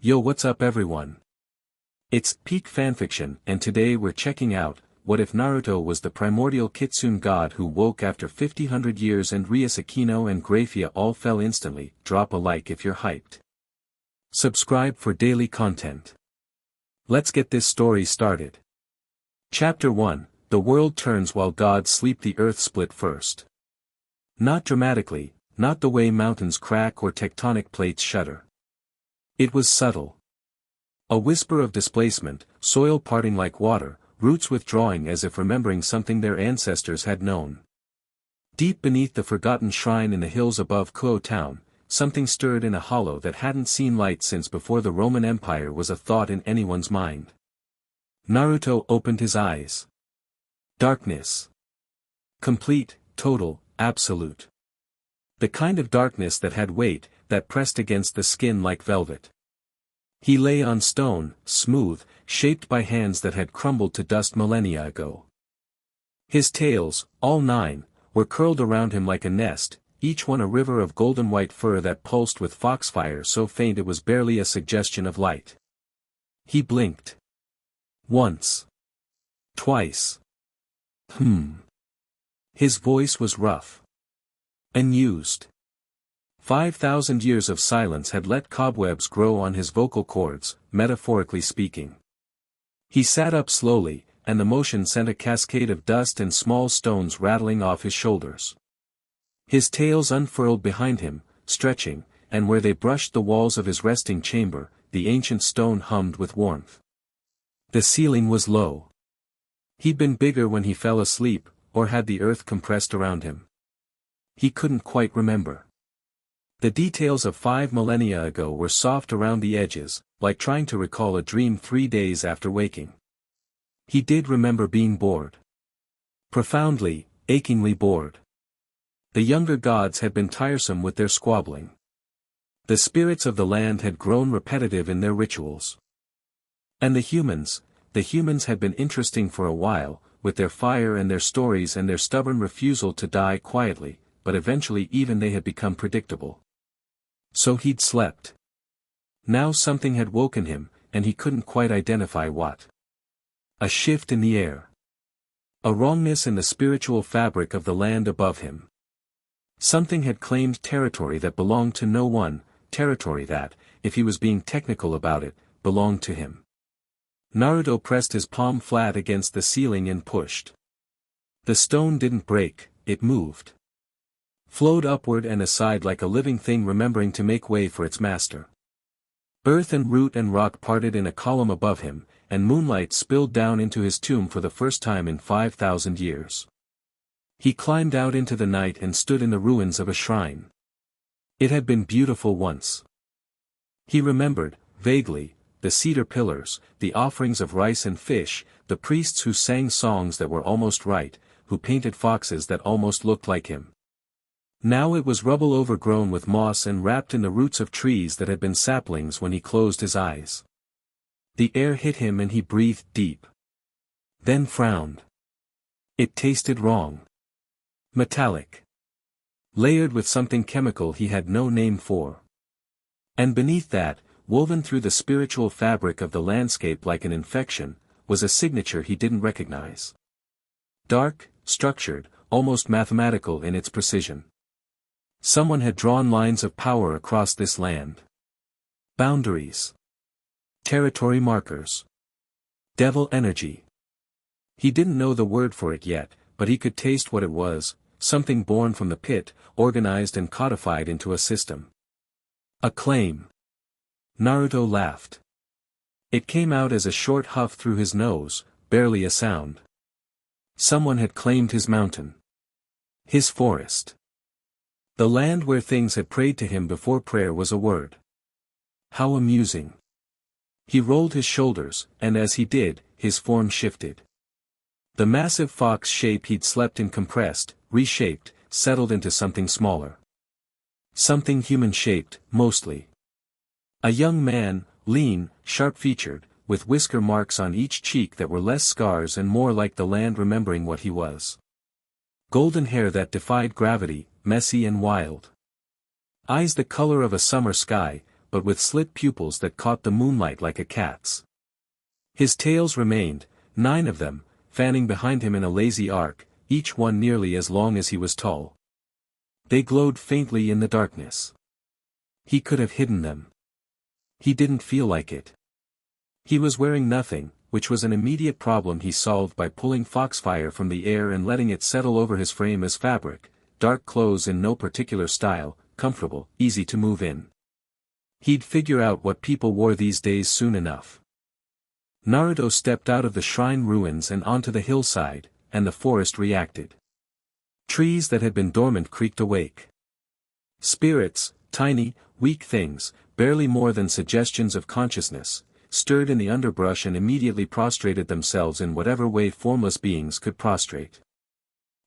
Yo, what's up everyone? It's Peak Fanfiction, and today we're checking out, what if Naruto was the primordial Kitsune god who woke after 50 years and Rias Akeno and Grayfia all fell instantly. Drop a like if you're hyped. Subscribe for daily content. Let's get this story started. Chapter 1, The world turns while gods sleep. The earth split first. Not dramatically, not the way mountains crack or tectonic plates shudder. It was subtle. A whisper of displacement, soil parting like water, roots withdrawing as if remembering something their ancestors had known. Deep beneath the forgotten shrine in the hills above Kuoh Town, something stirred in a hollow that hadn't seen light since before the Roman Empire was a thought in anyone's mind. Naruto opened his eyes. Darkness. Complete, total, absolute. The kind of darkness that had weight, that pressed against the skin like velvet. He lay on stone, smooth, shaped by hands that had crumbled to dust millennia ago. His tails, all 9, were curled around him like a nest, each one a river of golden white fur that pulsed with foxfire so faint it was barely a suggestion of light. He blinked. Once. Twice. His voice was rough. Unused. 5,000 years of silence had let cobwebs grow on his vocal cords, metaphorically speaking. He sat up slowly, and the motion sent a cascade of dust and small stones rattling off his shoulders. His tails unfurled behind him, stretching, and where they brushed the walls of his resting chamber, the ancient stone hummed with warmth. The ceiling was low. He'd been bigger when he fell asleep, or had the earth compressed around him. He couldn't quite remember. The details of 5 millennia ago were soft around the edges, like trying to recall a dream 3 days after waking. He did remember being bored. Profoundly, achingly bored. The younger gods had been tiresome with their squabbling. The spirits of the land had grown repetitive in their rituals. And the humans had been interesting for a while, with their fire and their stories and their stubborn refusal to die quietly, but eventually even they had become predictable. So he'd slept. Now something had woken him, and he couldn't quite identify what. A shift in the air. A wrongness in the spiritual fabric of the land above him. Something had claimed territory that belonged to no one, territory that, if he was being technical about it, belonged to him. Naruto pressed his palm flat against the ceiling and pushed. The stone didn't break, it moved. Flowed upward and aside like a living thing remembering to make way for its master. Earth and root and rock parted in a column above him, and moonlight spilled down into his tomb for the first time in 5,000 years. He climbed out into the night and stood in the ruins of a shrine. It had been beautiful once. He remembered, vaguely, the cedar pillars, the offerings of rice and fish, the priests who sang songs that were almost right, who painted foxes that almost looked like him. Now it was rubble overgrown with moss and wrapped in the roots of trees that had been saplings when he closed his eyes. The air hit him and he breathed deep. Then frowned. It tasted wrong. Metallic. Layered with something chemical he had no name for. And beneath that, woven through the spiritual fabric of the landscape like an infection, was a signature he didn't recognize. Dark, structured, almost mathematical in its precision. Someone had drawn lines of power across this land. Boundaries. Territory markers. Devil energy. He didn't know the word for it yet, but he could taste what it was, something born from the pit, organized and codified into a system. A claim. Naruto laughed. It came out as a short huff through his nose, barely a sound. Someone had claimed his mountain. His forest. The land where things had prayed to him before prayer was a word. How amusing. He rolled his shoulders, and as he did, his form shifted. The massive fox shape he'd slept in compressed, reshaped, settled into something smaller. Something human-shaped, mostly. A young man, lean, sharp-featured, with whisker marks on each cheek that were less scars and more like the land remembering what he was. Golden hair that defied gravity, messy and wild. Eyes the color of a summer sky, but with slit pupils that caught the moonlight like a cat's. His tails remained, 9 of them, fanning behind him in a lazy arc, each one nearly as long as he was tall. They glowed faintly in the darkness. He could have hidden them. He didn't feel like it. He was wearing nothing, which was an immediate problem he solved by pulling foxfire from the air and letting it settle over his frame as fabric, dark clothes in no particular style, comfortable, easy to move in. He'd figure out what people wore these days soon enough. Naruto stepped out of the shrine ruins and onto the hillside, and the forest reacted. Trees that had been dormant creaked awake. Spirits, tiny, weak things, barely more than suggestions of consciousness, stirred in the underbrush and immediately prostrated themselves in whatever way formless beings could prostrate.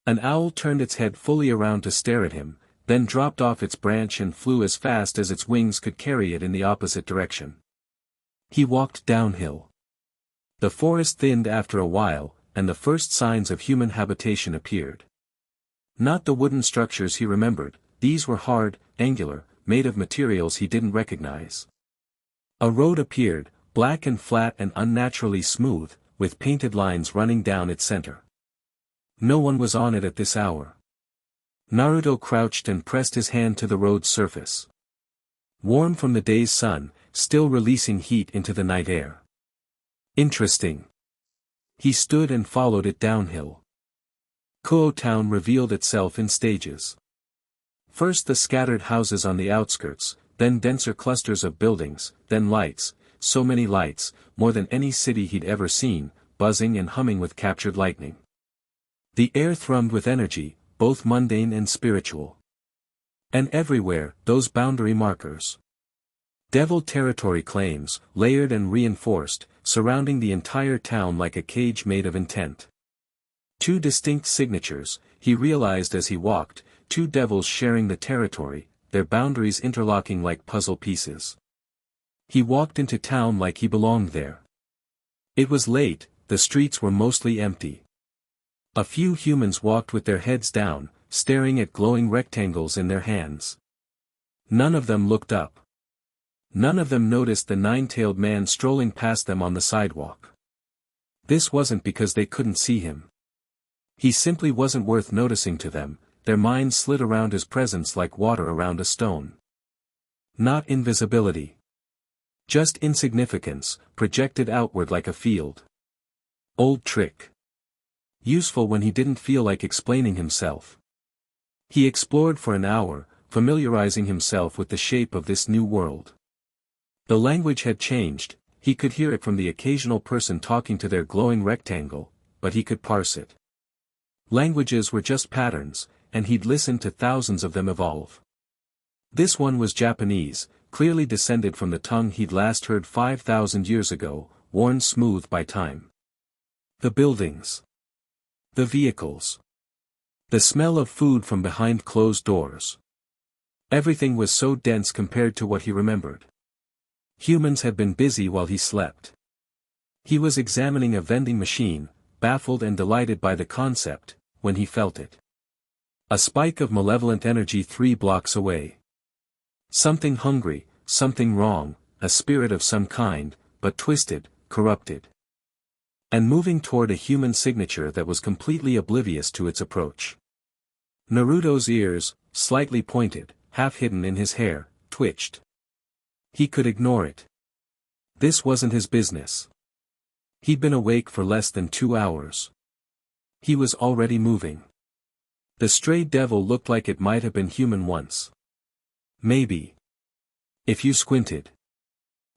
An owl turned its head fully around to stare at him, then dropped off its branch and flew as fast as its wings could carry it in the opposite direction. He walked downhill. The forest thinned after a while, and the first signs of human habitation appeared. Not the wooden structures he remembered, these were hard, angular, made of materials he didn't recognize. A road appeared, black and flat and unnaturally smooth, with painted lines running down its center. No one was on it at this hour. Naruto crouched and pressed his hand to the road's surface. Warm from the day's sun, still releasing heat into the night air. Interesting. He stood and followed it downhill. Kuoh Town revealed itself in stages. First the scattered houses on the outskirts, then denser clusters of buildings, then lights, so many lights, more than any city he'd ever seen, buzzing and humming with captured lightning. The air thrummed with energy, both mundane and spiritual. And everywhere, those boundary markers. Devil territory claims, layered and reinforced, surrounding the entire town like a cage made of intent. 2 distinct signatures, he realized as he walked, 2 devils sharing the territory, their boundaries interlocking like puzzle pieces. He walked into town like he belonged there. It was late, the streets were mostly empty. A few humans walked with their heads down, staring at glowing rectangles in their hands. None of them looked up. None of them noticed the 9-tailed man strolling past them on the sidewalk. This wasn't because they couldn't see him. He simply wasn't worth noticing to them, their minds slid around his presence like water around a stone. Not invisibility. Just insignificance, projected outward like a field. Old trick. Useful when he didn't feel like explaining himself. He explored for an hour, familiarizing himself with the shape of this new world. The language had changed, he could hear it from the occasional person talking to their glowing rectangle, but he could parse it. Languages were just patterns, and he'd listened to thousands of them evolve. This one was Japanese, clearly descended from the tongue he'd last heard 5,000 years ago, worn smooth by time. The buildings. The vehicles. The smell of food from behind closed doors. Everything was so dense compared to what he remembered. Humans had been busy while he slept. He was examining a vending machine, baffled and delighted by the concept, when he felt it. A spike of malevolent energy 3 blocks away. Something hungry, something wrong, a spirit of some kind, but twisted, corrupted. And moving toward a human signature that was completely oblivious to its approach. Naruto's ears, slightly pointed, half hidden in his hair, twitched. He could ignore it. This wasn't his business. He'd been awake for less than 2 hours. He was already moving. The stray devil looked like it might have been human once. Maybe. If you squinted.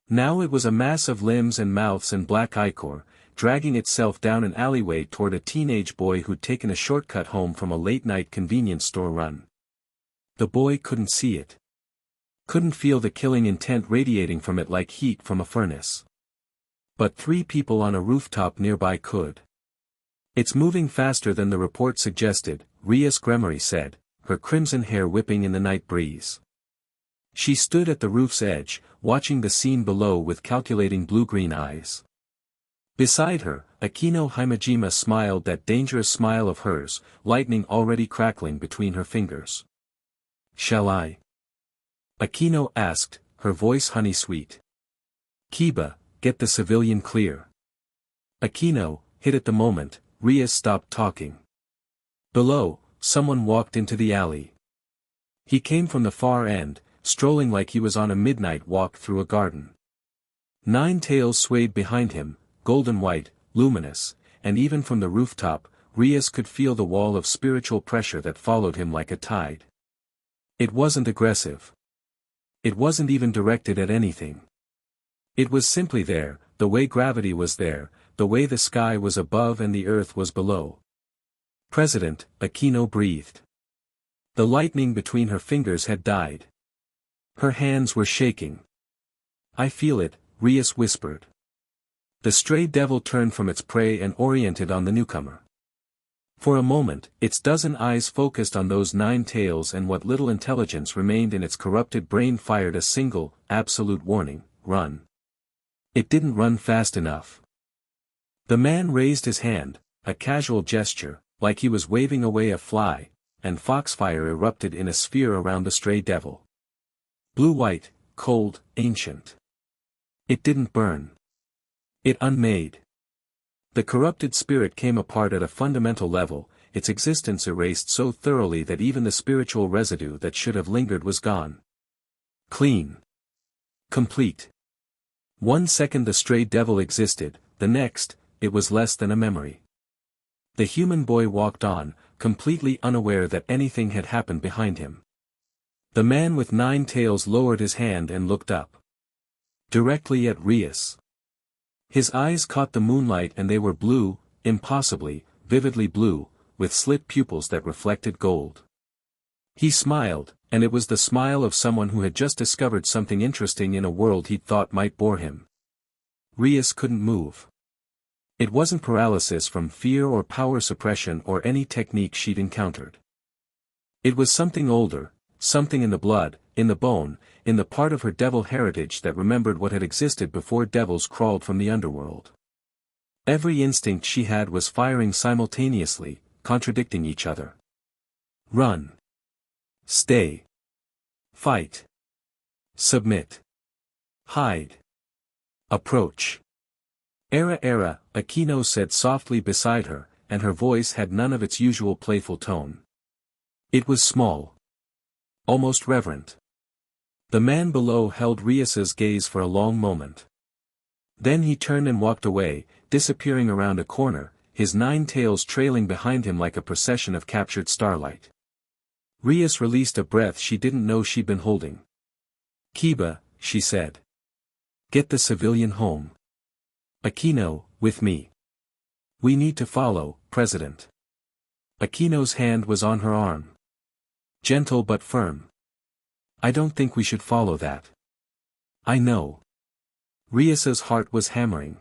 Now it was a mass of limbs and mouths and black ichor, dragging itself down an alleyway toward a teenage boy who'd taken a shortcut home from a late-night convenience store run. The boy couldn't see it. Couldn't feel the killing intent radiating from it like heat from a furnace. But 3 people on a rooftop nearby could. It's moving faster than the report suggested, Rias Gremory said, her crimson hair whipping in the night breeze. She stood at the roof's edge, watching the scene below with calculating blue-green eyes. Beside her, Akeno Himejima smiled that dangerous smile of hers, lightning already crackling between her fingers. "Shall I?" Akeno asked, her voice honey-sweet. Kiba, get the civilian clear. Akeno, hit at the moment, Rias stopped talking. Below, someone walked into the alley. He came from the far end, strolling like he was on a midnight walk through a garden. 9 tails swayed behind him, golden white, luminous, and even from the rooftop, Rias could feel the wall of spiritual pressure that followed him like a tide. It wasn't aggressive. It wasn't even directed at anything. It was simply there, the way gravity was there, the way the sky was above and the earth was below. President, Akeno breathed. The lightning between her fingers had died. Her hands were shaking. I feel it, Rias whispered. The stray devil turned from its prey and oriented on the newcomer. For a moment, its dozen eyes focused on those 9 tails, and what little intelligence remained in its corrupted brain fired a single, absolute warning: run. It didn't run fast enough. The man raised his hand, a casual gesture, like he was waving away a fly, and foxfire erupted in a sphere around the stray devil. Blue-white, cold, ancient. It didn't burn. It unmade. The corrupted spirit came apart at a fundamental level, its existence erased so thoroughly that even the spiritual residue that should have lingered was gone. Clean. Complete. 1 second the stray devil existed, the next, it was less than a memory. The human boy walked on, completely unaware that anything had happened behind him. The man with 9 tails lowered his hand and looked up. Directly at Rias. His eyes caught the moonlight and they were blue, impossibly, vividly blue, with slit pupils that reflected gold. He smiled, and it was the smile of someone who had just discovered something interesting in a world he'd thought might bore him. Rias couldn't move. It wasn't paralysis from fear or power suppression or any technique she'd encountered. It was something older, something in the blood, in the bone, in the part of her devil heritage that remembered what had existed before devils crawled from the underworld. Every instinct she had was firing simultaneously, contradicting each other. Run. Stay. Fight. Submit. Hide. Approach. Era, Akeno said softly beside her, and her voice had none of its usual playful tone. It was small. Almost reverent. The man below held Rias's gaze for a long moment. Then he turned and walked away, disappearing around a corner, his 9 tails trailing behind him like a procession of captured starlight. Rias released a breath she didn't know she'd been holding. Kiba, she said. Get the civilian home. Akeno, with me. We need to follow, President. Akeno's hand was on her arm. Gentle but firm. I don't think we should follow that. I know. Rias's heart was hammering.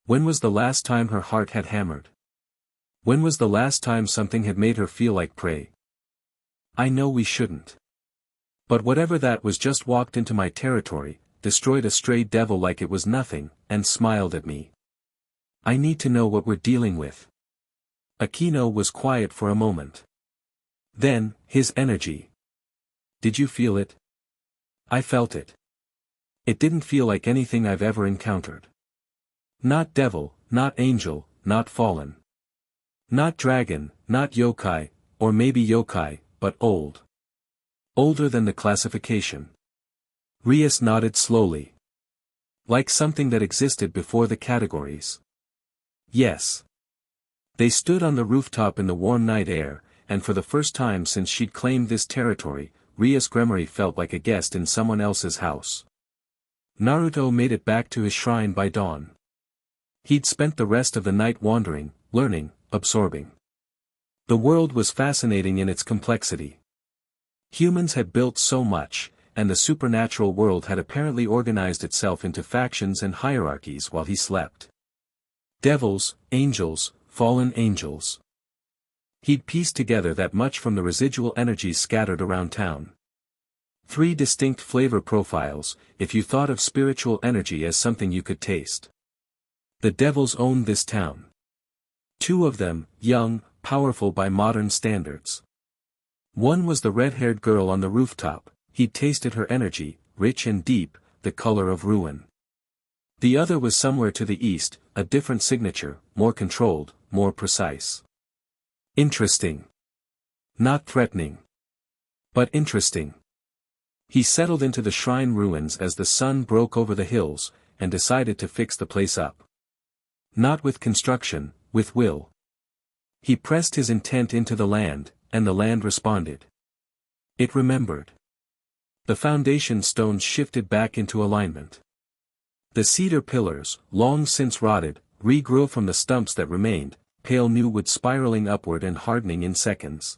When was the last time her heart had hammered? When was the last time something had made her feel like prey? I know we shouldn't. But whatever that was just walked into my territory, destroyed a stray devil like it was nothing, and smiled at me. I need to know what we're dealing with. Akeno was quiet for a moment. Then, his energy. Did you feel it? I felt it. It didn't feel like anything I've ever encountered. Not devil, not angel, not fallen. Not dragon, not yokai, or maybe yokai, but old. Older than the classification. Rias nodded slowly. Like something that existed before the categories. Yes. They stood on the rooftop in the warm night air, and for the first time since she'd claimed this territory, Rias Gremory felt like a guest in someone else's house. Naruto made it back to his shrine by dawn. He'd spent the rest of the night wandering, learning, absorbing. The world was fascinating in its complexity. Humans had built so much, and the supernatural world had apparently organized itself into factions and hierarchies while he slept. Devils, angels, fallen angels. He'd pieced together that much from the residual energies scattered around town. 3 distinct flavor profiles, if you thought of spiritual energy as something you could taste. The devils owned this town. 2 of them, young, powerful by modern standards. One was the red-haired girl on the rooftop. He'd tasted her energy, rich and deep, the color of ruin. The other was somewhere to the east, a different signature, more controlled, more precise. Interesting. Not threatening. But interesting. He settled into the shrine ruins as the sun broke over the hills, and decided to fix the place up. Not with construction, with will. He pressed his intent into the land, and the land responded. It remembered. The foundation stones shifted back into alignment. The cedar pillars, long since rotted, regrew from the stumps that remained, pale new wood spiraling upward and hardening in seconds.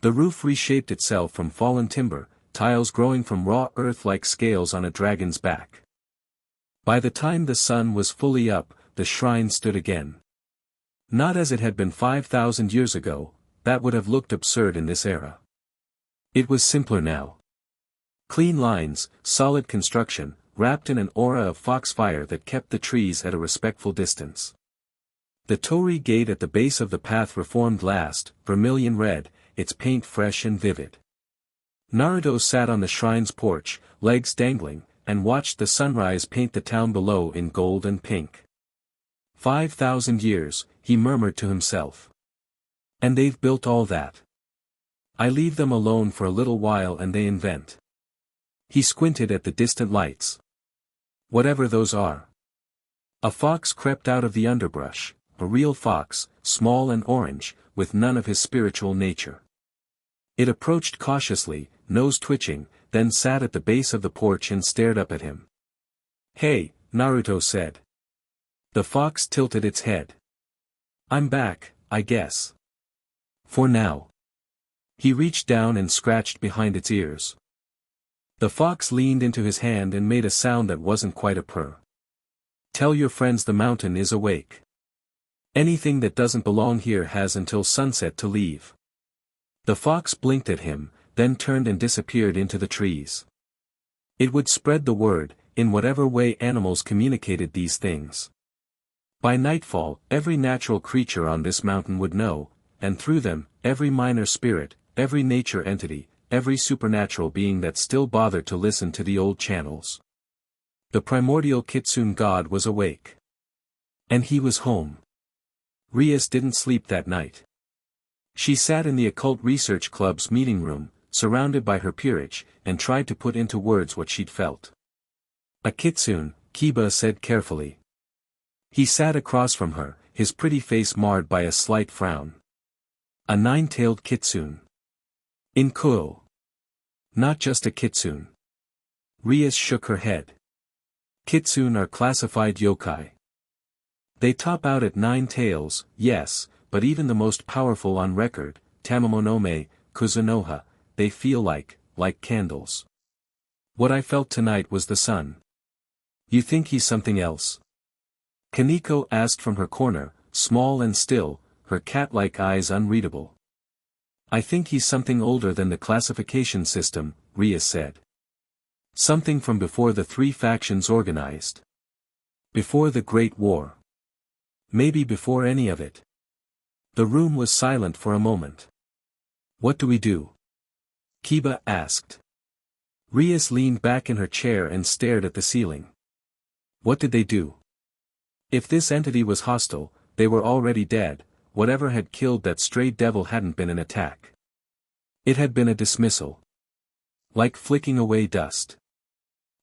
The roof reshaped itself from fallen timber, tiles growing from raw earth like scales on a dragon's back. By the time the sun was fully up, the shrine stood again. Not as it had been 5,000 years ago, that would have looked absurd in this era. It was simpler now. Clean lines, solid construction, wrapped in an aura of foxfire that kept the trees at a respectful distance. The torii gate at the base of the path reformed last, vermilion red, its paint fresh and vivid. Naruto sat on the shrine's porch, legs dangling, and watched the sunrise paint the town below in gold and pink. 5,000 years, he murmured to himself. And they've built all that. I leave them alone for a little while and they invent. He squinted at the distant lights. Whatever those are. A fox crept out of the underbrush, a real fox, small and orange, with none of his spiritual nature. It approached cautiously, nose twitching, then sat at the base of the porch and stared up at him. Hey, Naruto said. The fox tilted its head. I'm back, I guess. For now. He reached down and scratched behind its ears. The fox leaned into his hand and made a sound that wasn't quite a purr. Tell your friends the mountain is awake. Anything that doesn't belong here has until sunset to leave. The fox blinked at him, then turned and disappeared into the trees. It would spread the word, in whatever way animals communicated these things. By nightfall, every natural creature on this mountain would know, and through them, every minor spirit, every nature entity, every supernatural being that still bothered to listen to the old channels. The primordial Kitsune God was awake. And he was home. Rias didn't sleep that night. She sat in the occult research club's meeting room, surrounded by her peerage, and tried to put into words what she'd felt. A kitsune, Kiba said carefully. He sat across from her, his pretty face marred by a slight frown. A nine-tailed kitsune. In Kuoh. Not just a kitsune. Rias shook her head. Kitsune are classified yokai. They top out at 9 tails, yes, but even the most powerful on record, Tamamonome, Kuzunoha, they feel like candles. What I felt tonight was the sun. You think he's something else? Kaneko asked from her corner, small and still, her cat-like eyes unreadable. I think he's something older than the classification system, Rias said. Something from before the 3 factions organized. Before the Great War. Maybe before any of it. The room was silent for a moment. What do we do? Kiba asked. Rias leaned back in her chair and stared at the ceiling. What did they do? If this entity was hostile, they were already dead. Whatever had killed that stray devil hadn't been an attack. It had been a dismissal. Like flicking away dust.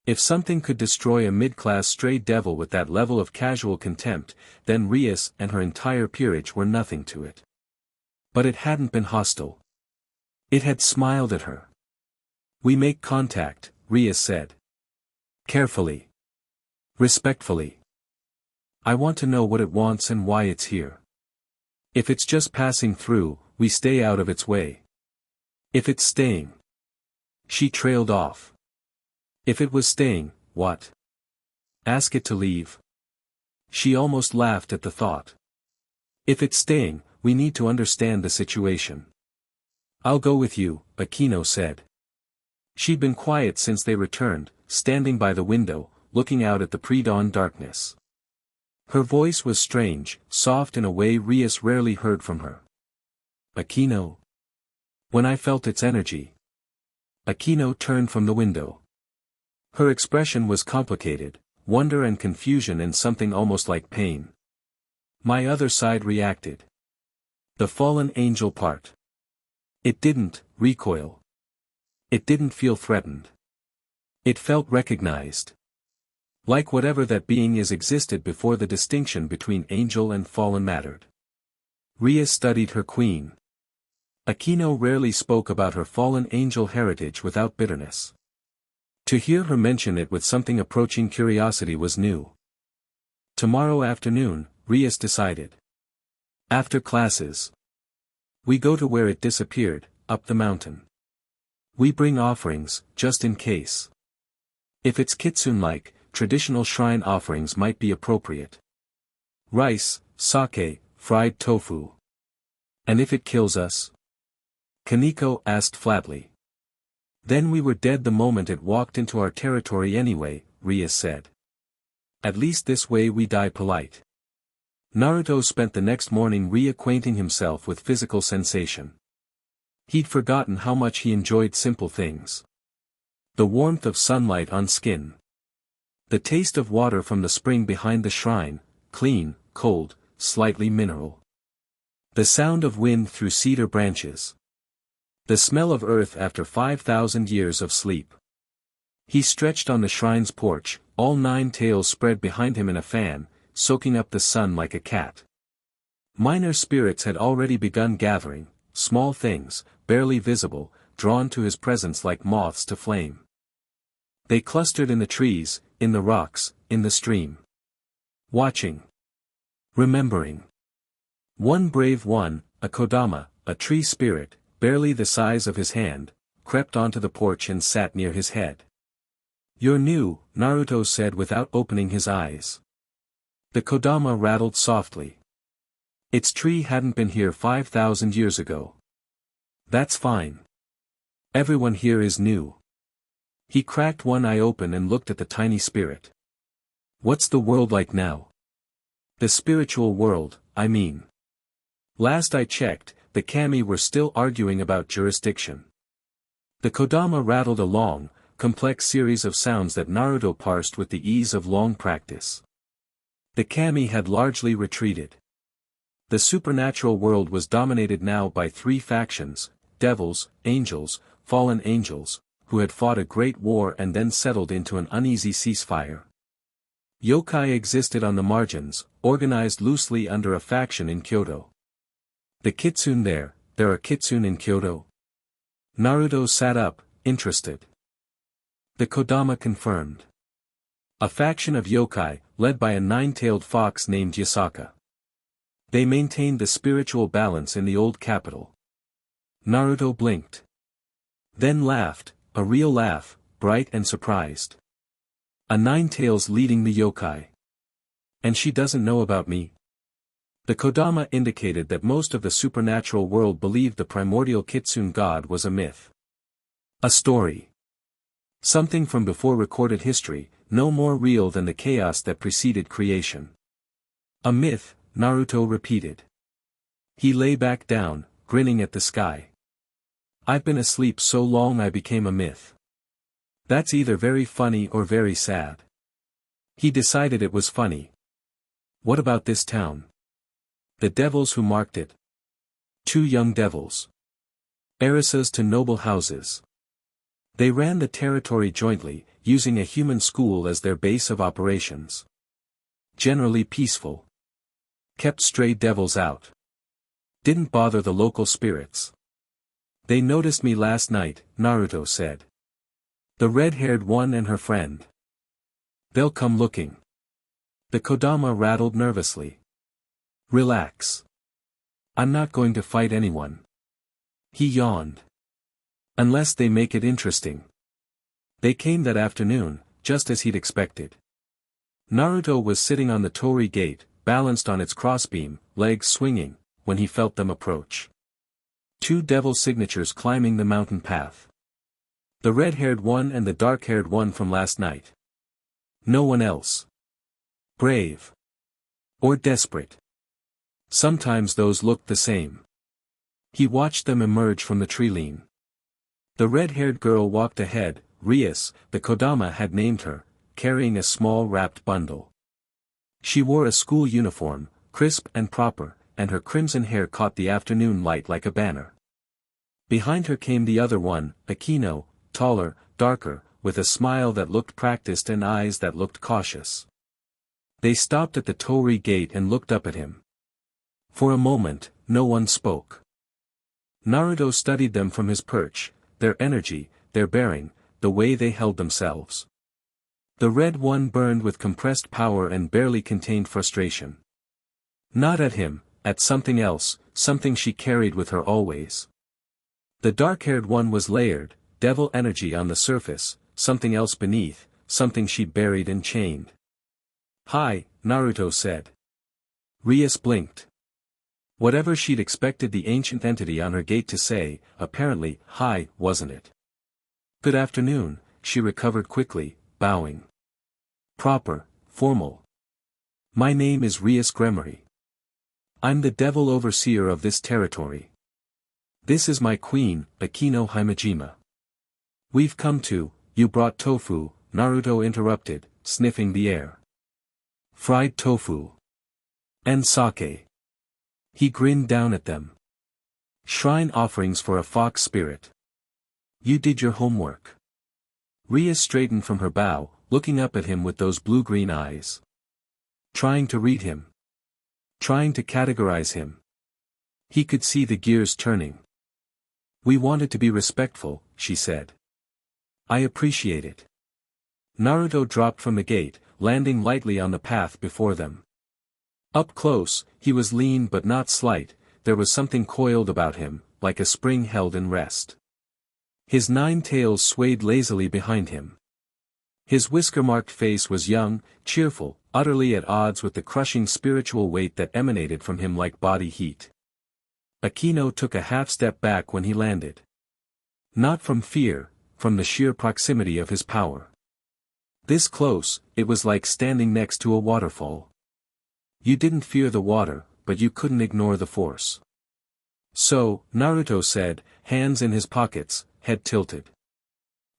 If something could destroy a mid-class stray devil with that level of casual contempt, then Rias and her entire peerage were nothing to it. But it hadn't been hostile. It had smiled at her. We make contact, Rias said. Carefully. Respectfully. I want to know what it wants and why it's here. If it's just passing through, we stay out of its way. If it's staying. She trailed off. If it was staying, what? Ask it to leave. She almost laughed at the thought. If it's staying, we need to understand the situation. I'll go with you, Akeno said. She'd been quiet since they returned, standing by the window, looking out at the pre-dawn darkness. Her voice was strange, soft in a way Rias rarely heard from her. Akeno. When I felt its energy. Akeno turned from the window. Her expression was complicated, wonder and confusion and something almost like pain. My other side reacted. The fallen angel part. It didn't recoil. It didn't feel threatened. It felt recognized. Like whatever that being is existed before the distinction between angel and fallen mattered. Rias studied her queen. Akeno rarely spoke about her fallen angel heritage without bitterness. To hear her mention it with something approaching curiosity was new. Tomorrow afternoon, Rias decided. After classes. We go to where it disappeared, up the mountain. We bring offerings, just in case. If it's kitsune-like, traditional shrine offerings might be appropriate. Rice, sake, fried tofu. And if it kills us? Kaneko asked flatly. Then we were dead the moment it walked into our territory anyway, Rias said. At least this way we die polite. Naruto spent the next morning reacquainting himself with physical sensation. He'd forgotten how much he enjoyed simple things. The warmth of sunlight on skin. The taste of water from the spring behind the shrine, clean, cold, slightly mineral. The sound of wind through cedar branches. The smell of earth after 5,000 years of sleep. He stretched on the shrine's porch, all 9 tails spread behind him in a fan, soaking up the sun like a cat. Minor spirits had already begun gathering, small things, barely visible, drawn to his presence like moths to flame. They clustered in the trees, in the rocks, in the stream. Watching. Remembering. One brave one, a kodama, a tree spirit, barely the size of his hand, crept onto the porch and sat near his head. "You're new," Naruto said without opening his eyes. The kodama rattled softly. Its tree hadn't been here 5,000 years ago. That's fine. Everyone here is new. He cracked one eye open and looked at the tiny spirit. What's the world like now? The spiritual world, I mean. Last I checked, the kami were still arguing about jurisdiction. The kodama rattled a long, complex series of sounds that Naruto parsed with the ease of long practice. The kami had largely retreated. The supernatural world was dominated now by 3 factions, devils, angels, fallen angels, who had fought a great war and then settled into an uneasy ceasefire. Yokai existed on the margins, organized loosely under a faction in Kyoto. The kitsune there are kitsune in Kyoto? Naruto sat up, interested. The kodama confirmed. A faction of yokai, led by a 9-tailed fox named Yasaka. They maintained the spiritual balance in the old capital. Naruto blinked. Then laughed, a real laugh, bright and surprised. A 9-tails leading the yokai. And she doesn't know about me? The kodama indicated that most of the supernatural world believed the primordial kitsune god was a myth. A story. Something from before recorded history, no more real than the chaos that preceded creation. A myth, Naruto repeated. He lay back down, grinning at the sky. I've been asleep so long I became a myth. That's either very funny or very sad. He decided it was funny. What about this town? The devils who marked it. 2 young devils. Heiresses to noble houses. They ran the territory jointly, using a human school as their base of operations. Generally peaceful. Kept stray devils out. Didn't bother the local spirits. They noticed me last night, Naruto said. The red-haired one and her friend. They'll come looking. The kodama rattled nervously. Relax. I'm not going to fight anyone. He yawned. Unless they make it interesting. They came that afternoon, just as he'd expected. Naruto was sitting on the torii gate, balanced on its crossbeam, legs swinging, when he felt them approach. 2 devil signatures climbing the mountain path. The red-haired one and the dark-haired one from last night. No one else. Brave. Or desperate. Sometimes those looked the same. He watched them emerge from the tree line. The red-haired girl walked ahead, Rias, the Kodama had named her, carrying a small wrapped bundle. She wore a school uniform, crisp and proper, and her crimson hair caught the afternoon light like a banner. Behind her came the other one, Akeno, taller, darker, with a smile that looked practiced and eyes that looked cautious. They stopped at the torii gate and looked up at him. For a moment, no one spoke. Naruto studied them from his perch, their energy, their bearing, the way they held themselves. The red one burned with compressed power and barely contained frustration. Not at him, at something else, something she carried with her always. The dark-haired one was layered, devil energy on the surface, something else beneath, something she buried and chained. "Hi," Naruto said. Rias blinked. Whatever she'd expected the ancient entity on her gate to say, apparently, hi, wasn't it? "Good afternoon," she recovered quickly, bowing. Proper, formal. "My name is Rias Gremory. I'm the devil overseer of this territory. This is my queen, Akeno Himejima." "We've come to, you brought tofu," Naruto interrupted, sniffing the air. "Fried tofu. And sake." He grinned down at them. "Shrine offerings for a fox spirit. You did your homework." Rias straightened from her bow, looking up at him with those blue-green eyes. Trying to read him. Trying to categorize him. He could see the gears turning. "We wanted to be respectful," she said. "I appreciate it." Naruto dropped from the gate, landing lightly on the path before them. Up close, he was lean but not slight, there was something coiled about him, like a spring held in rest. His 9 tails swayed lazily behind him. His whisker-marked face was young, cheerful, utterly at odds with the crushing spiritual weight that emanated from him like body heat. Akeno took a half-step back when he landed. Not from fear, from the sheer proximity of his power. This close, it was like standing next to a waterfall. You didn't fear the water, but you couldn't ignore the force. "So," Naruto said, hands in his pockets, head tilted.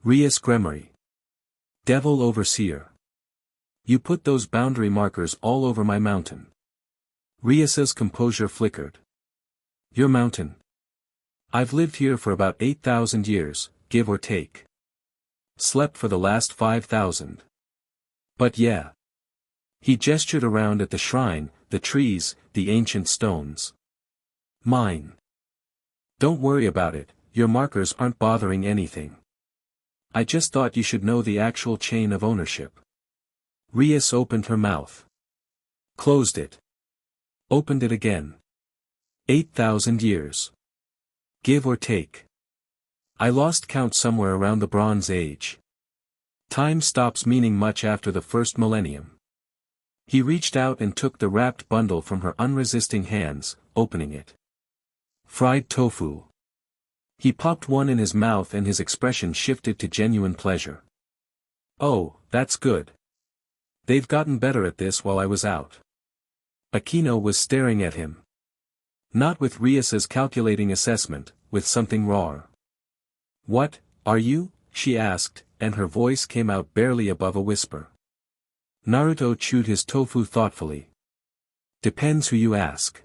"Rias Gremory. Devil Overseer. You put those boundary markers all over my mountain." Rias's composure flickered. "Your mountain? I've lived here for about 8,000 years, give or take. Slept for the last 5,000. But yeah." He gestured around at the shrine, the trees, the ancient stones. "Mine. Don't worry about it, your markers aren't bothering anything. I just thought you should know the actual chain of ownership." Rias opened her mouth. Closed it. Opened it again. 8,000 years. Give or take. I lost count somewhere around the Bronze Age. Time stops meaning much after the first millennium. He reached out and took the wrapped bundle from her unresisting hands, opening it. Fried tofu. He popped one in his mouth and his expression shifted to genuine pleasure. "Oh, that's good. They've gotten better at this while I was out." Akeno was staring at him. Not with Rias's calculating assessment, with something raw. "What, are you?" she asked, and her voice came out barely above a whisper. Naruto chewed his tofu thoughtfully. "Depends who you ask.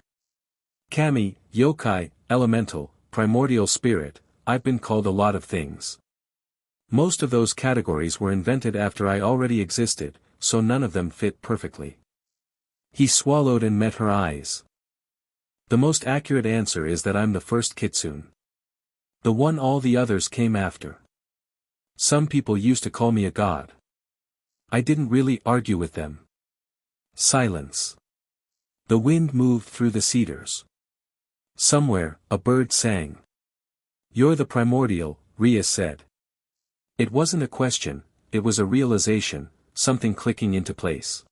Kami, yokai, elemental, primordial spirit, I've been called a lot of things. Most of those categories were invented after I already existed, so none of them fit perfectly." He swallowed and met her eyes. "The most accurate answer is that I'm the first kitsune. The one all the others came after. Some people used to call me a god. I didn't really argue with them." Silence. The wind moved through the cedars. Somewhere, a bird sang. "You're the primordial," Rias said. It wasn't a question, it was a realization, something clicking into place.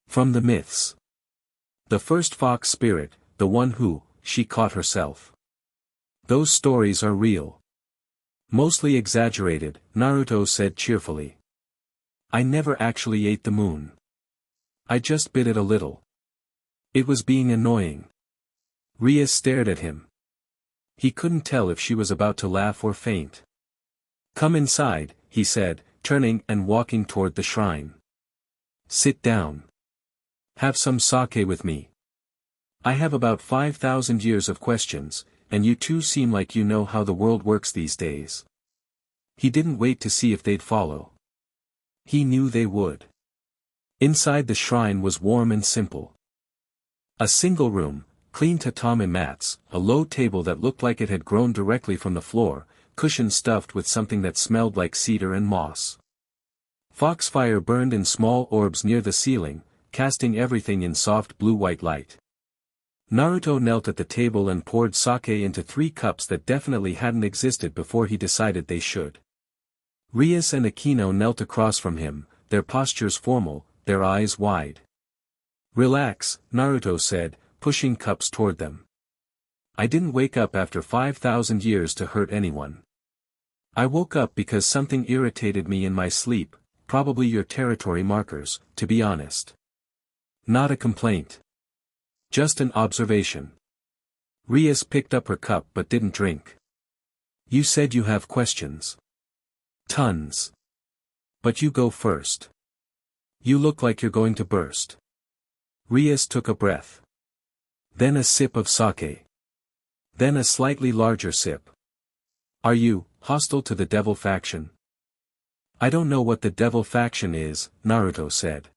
From the myths. The first fox spirit, the one who, she caught herself. Those stories are real. Mostly exaggerated, Naruto said cheerfully. I never actually ate the moon. I just bit it a little. It was being annoying. Rias stared at him. He couldn't tell if she was about to laugh or faint. "Come inside," he said, turning and walking toward the shrine. Sit down. Have some sake with me. I have about 5,000 years of questions, and you two seem like you know how the world works these days. He didn't wait to see if they'd follow. He knew they would. Inside the shrine was warm and simple. A single room, clean tatami mats, a low table that looked like it had grown directly from the floor, cushions stuffed with something that smelled like cedar and moss. Foxfire burned in small orbs near the ceiling, casting everything in soft blue-white light. Naruto knelt at the table and poured sake into 3 cups that definitely hadn't existed before he decided they should. Rias and Akeno knelt across from him, their postures formal, their eyes wide. Relax, Naruto said, pushing cups toward them. I didn't wake up after 5,000 years to hurt anyone. I woke up because something irritated me in my sleep, probably your territory markers, to be honest. Not a complaint. Just an observation. Rias picked up her cup but didn't drink. You said you have questions. Tons. But you go first. You look like you're going to burst. Rias took a breath. Then a sip of sake. Then a slightly larger sip. Are you hostile to the devil faction? I don't know what the devil faction is, Naruto said.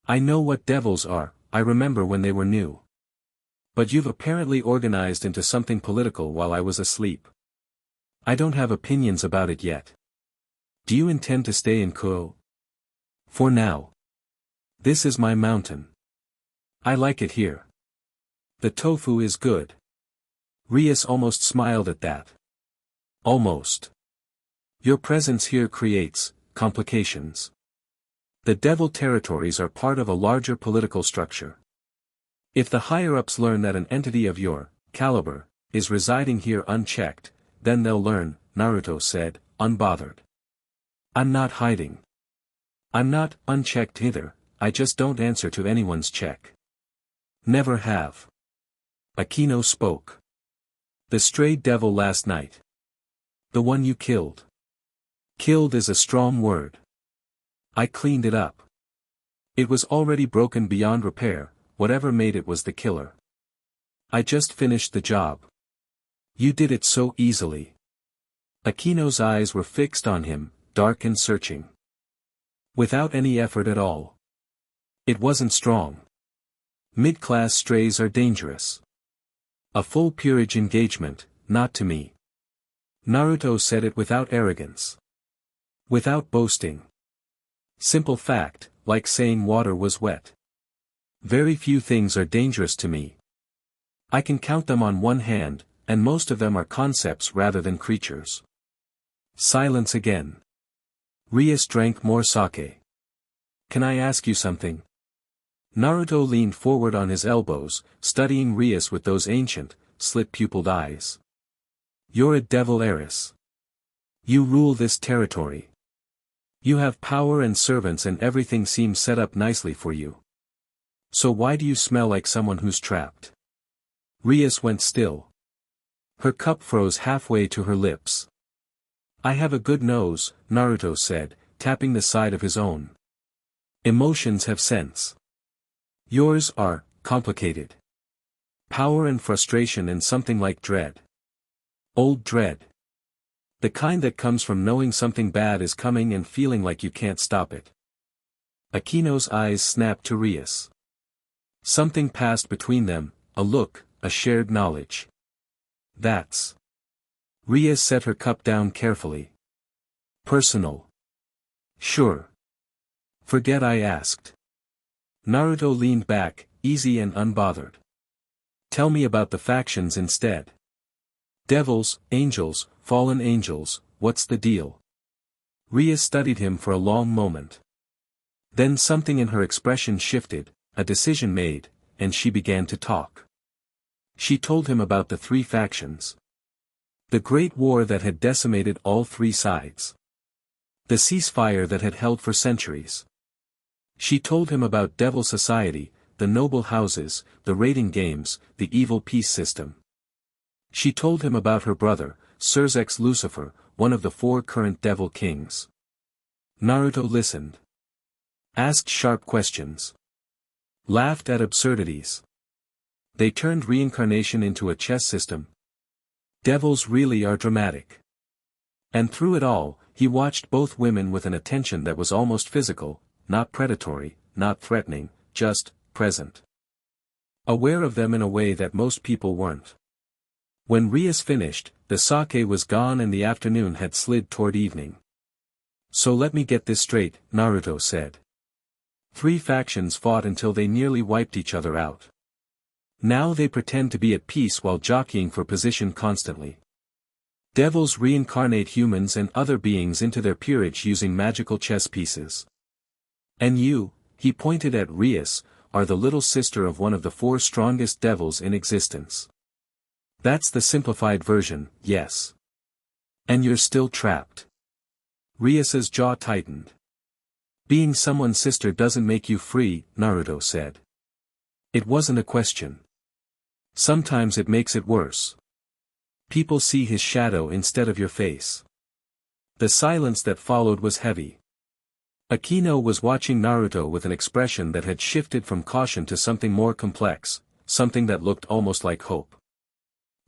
I know what devils are, I remember when they were new. But you've apparently organized into something political while I was asleep. I don't have opinions about it yet. Do you intend to stay in Kuoh? For now. This is my mountain. I like it here. The tofu is good. Rias almost smiled at that. Almost. Your presence here creates complications. The devil territories are part of a larger political structure. If the higher-ups learn that an entity of your caliber is residing here unchecked, then they'll learn, Naruto said, unbothered. I'm not hiding. I'm not unchecked either, I just don't answer to anyone's check. Never have. Akeno spoke. The stray devil last night. The one you killed. Killed is a strong word. I cleaned it up. It was already broken beyond repair, whatever made it was the killer. I just finished the job. You did it so easily. Akeno's eyes were fixed on him, dark and searching. Without any effort at all. It wasn't strong. Mid-class strays are dangerous. A full peerage engagement, not to me. Naruto said it without arrogance. Without boasting. Simple fact, like saying water was wet. Very few things are dangerous to me. I can count them on one hand, and most of them are concepts rather than creatures. Silence again. Rias drank more sake. Can I ask you something? Naruto leaned forward on his elbows, studying Rias with those ancient, slit-pupiled eyes. You're a devil heiress. You rule this territory. You have power and servants and everything seems set up nicely for you. So why do you smell like someone who's trapped? Rias went still. Her cup froze halfway to her lips. I have a good nose, Naruto said, tapping the side of his own. Emotions have sense. Yours are complicated. Power and frustration and something like dread. Old dread. The kind that comes from knowing something bad is coming and feeling like you can't stop it. Akeno's eyes snapped to Rias. Something passed between them, a look, a shared knowledge. That's. Rias set her cup down carefully. Personal. Sure. Forget I asked. Naruto leaned back, easy and unbothered. Tell me about the factions instead. Devils, angels, fallen angels, what's the deal? Rias studied him for a long moment. Then something in her expression shifted, a decision made, and she began to talk. She told him about the 3 factions. The great war that had decimated all 3 sides. The ceasefire that had held for centuries. She told him about Devil Society, the noble houses, the raiding games, the evil peace system. She told him about her brother, Surzex Lucifer, one of the 4 current devil kings. Naruto listened. Asked sharp questions. Laughed at absurdities. They turned reincarnation into a chess system. Devils really are dramatic. And through it all, he watched both women with an attention that was almost physical, not predatory, not threatening, just present. Aware of them in a way that most people weren't. When Rias finished, the sake was gone and the afternoon had slid toward evening. So let me get this straight, Naruto said. 3 factions fought until they nearly wiped each other out. Now they pretend to be at peace while jockeying for position constantly. Devils reincarnate humans and other beings into their peerage using magical chess pieces. And you, he pointed at Rias, are the little sister of one of the 4 strongest devils in existence. That's the simplified version, yes. And you're still trapped. Rias's jaw tightened. Being someone's sister doesn't make you free, Naruto said. It wasn't a question. Sometimes it makes it worse. People see his shadow instead of your face. The silence that followed was heavy. Akeno was watching Naruto with an expression that had shifted from caution to something more complex, something that looked almost like hope.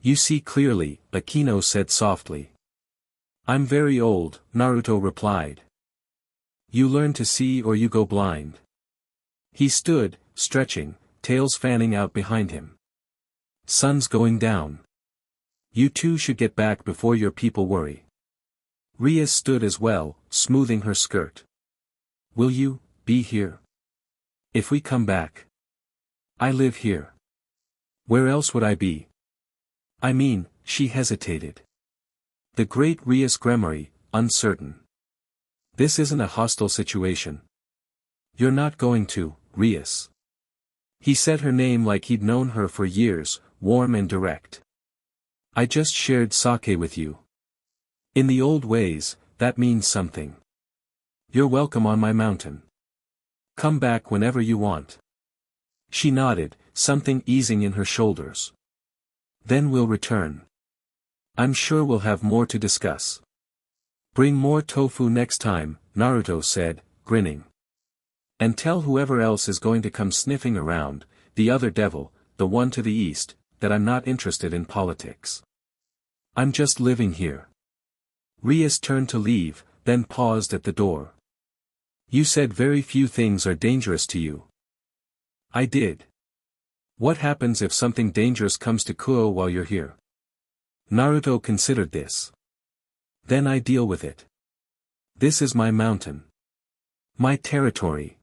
You see clearly, Akeno said softly. I'm very old, Naruto replied. You learn to see or you go blind. He stood, stretching, tails fanning out behind him. Sun's going down. You two should get back before your people worry. Rias stood as well, smoothing her skirt. Will you be here? If we come back. I live here. Where else would I be? I mean, she hesitated. The great Rias Gremory, uncertain. This isn't a hostile situation. You're not going to, Rias. He said her name like he'd known her for years, warm and direct. I just shared sake with you. In the old ways, that means something. You're welcome on my mountain. Come back whenever you want. She nodded, something easing in her shoulders. Then we'll return. I'm sure we'll have more to discuss. Bring more tofu next time, Naruto said, grinning. And tell whoever else is going to come sniffing around, the other devil, the one to the east, that I'm not interested in politics. I'm just living here. Rias turned to leave, then paused at the door. You said very few things are dangerous to you. I did. What happens if something dangerous comes to Kuoh while you're here? Naruto considered this. Then I deal with it. This is my mountain. My territory.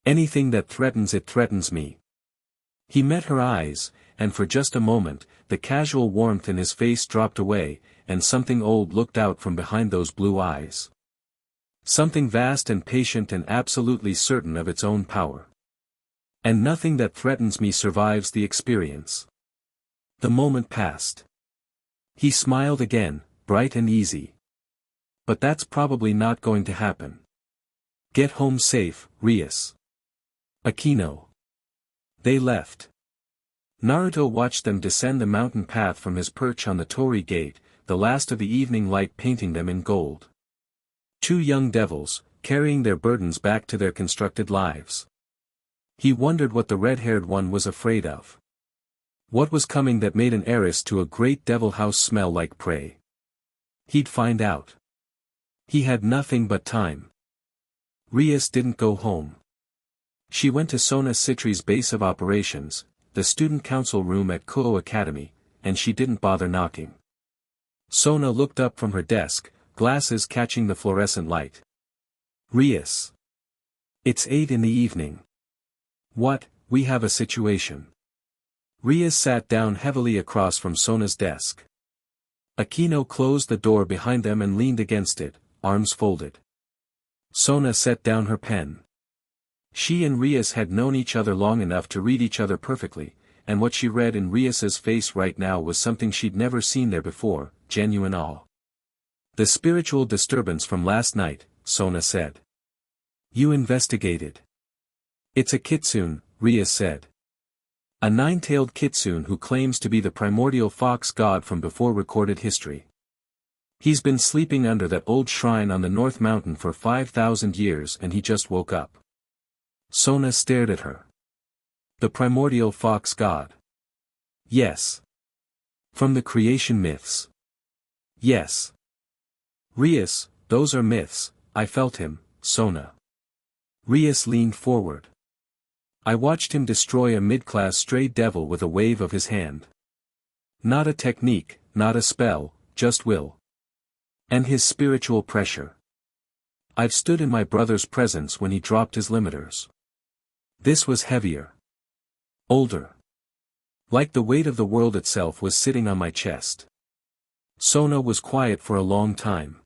Anything that threatens it threatens me. He met her eyes, and for just a moment, the casual warmth in his face dropped away, and something old looked out from behind those blue eyes. Something vast and patient and absolutely certain of its own power. And nothing that threatens me survives the experience. The moment passed. He smiled again, bright and easy. But that's probably not going to happen. Get home safe, Rias. Akeno. They left. Naruto watched them descend the mountain path from his perch on the torii gate, the last of the evening light painting them in gold. 2 young devils, carrying their burdens back to their constructed lives. He wondered what the red-haired one was afraid of. What was coming that made an heiress to a great devil house smell like prey? He'd find out. He had nothing but time. Rias didn't go home. She went to Sona Citri's base of operations, the student council room at Kuoh Academy, and she didn't bother knocking. Sona looked up from her desk, glasses catching the fluorescent light. Rias. It's 8 in the evening. What, we have a situation. Rias sat down heavily across from Sona's desk. Akeno closed the door behind them and leaned against it, arms folded. Sona set down her pen. She and Rias had known each other long enough to read each other perfectly, and what she read in Rias's face right now was something she'd never seen there before, genuine awe. The spiritual disturbance from last night, Sona said. You investigated. It's a kitsune, Rias said. A 9-tailed kitsune who claims to be the primordial fox god from before recorded history. He's been sleeping under that old shrine on the North Mountain for 5,000 years and he just woke up. Sona stared at her. The primordial fox god. Yes. From the creation myths. Yes. Rias, those are myths, I felt him, Sona. Rias leaned forward. I watched him destroy a mid-class stray devil with a wave of his hand. Not a technique, not a spell, just will. And his spiritual pressure. I've stood in my brother's presence when he dropped his limiters. This was heavier. Older. Like the weight of the world itself was sitting on my chest. Sona was quiet for a long time.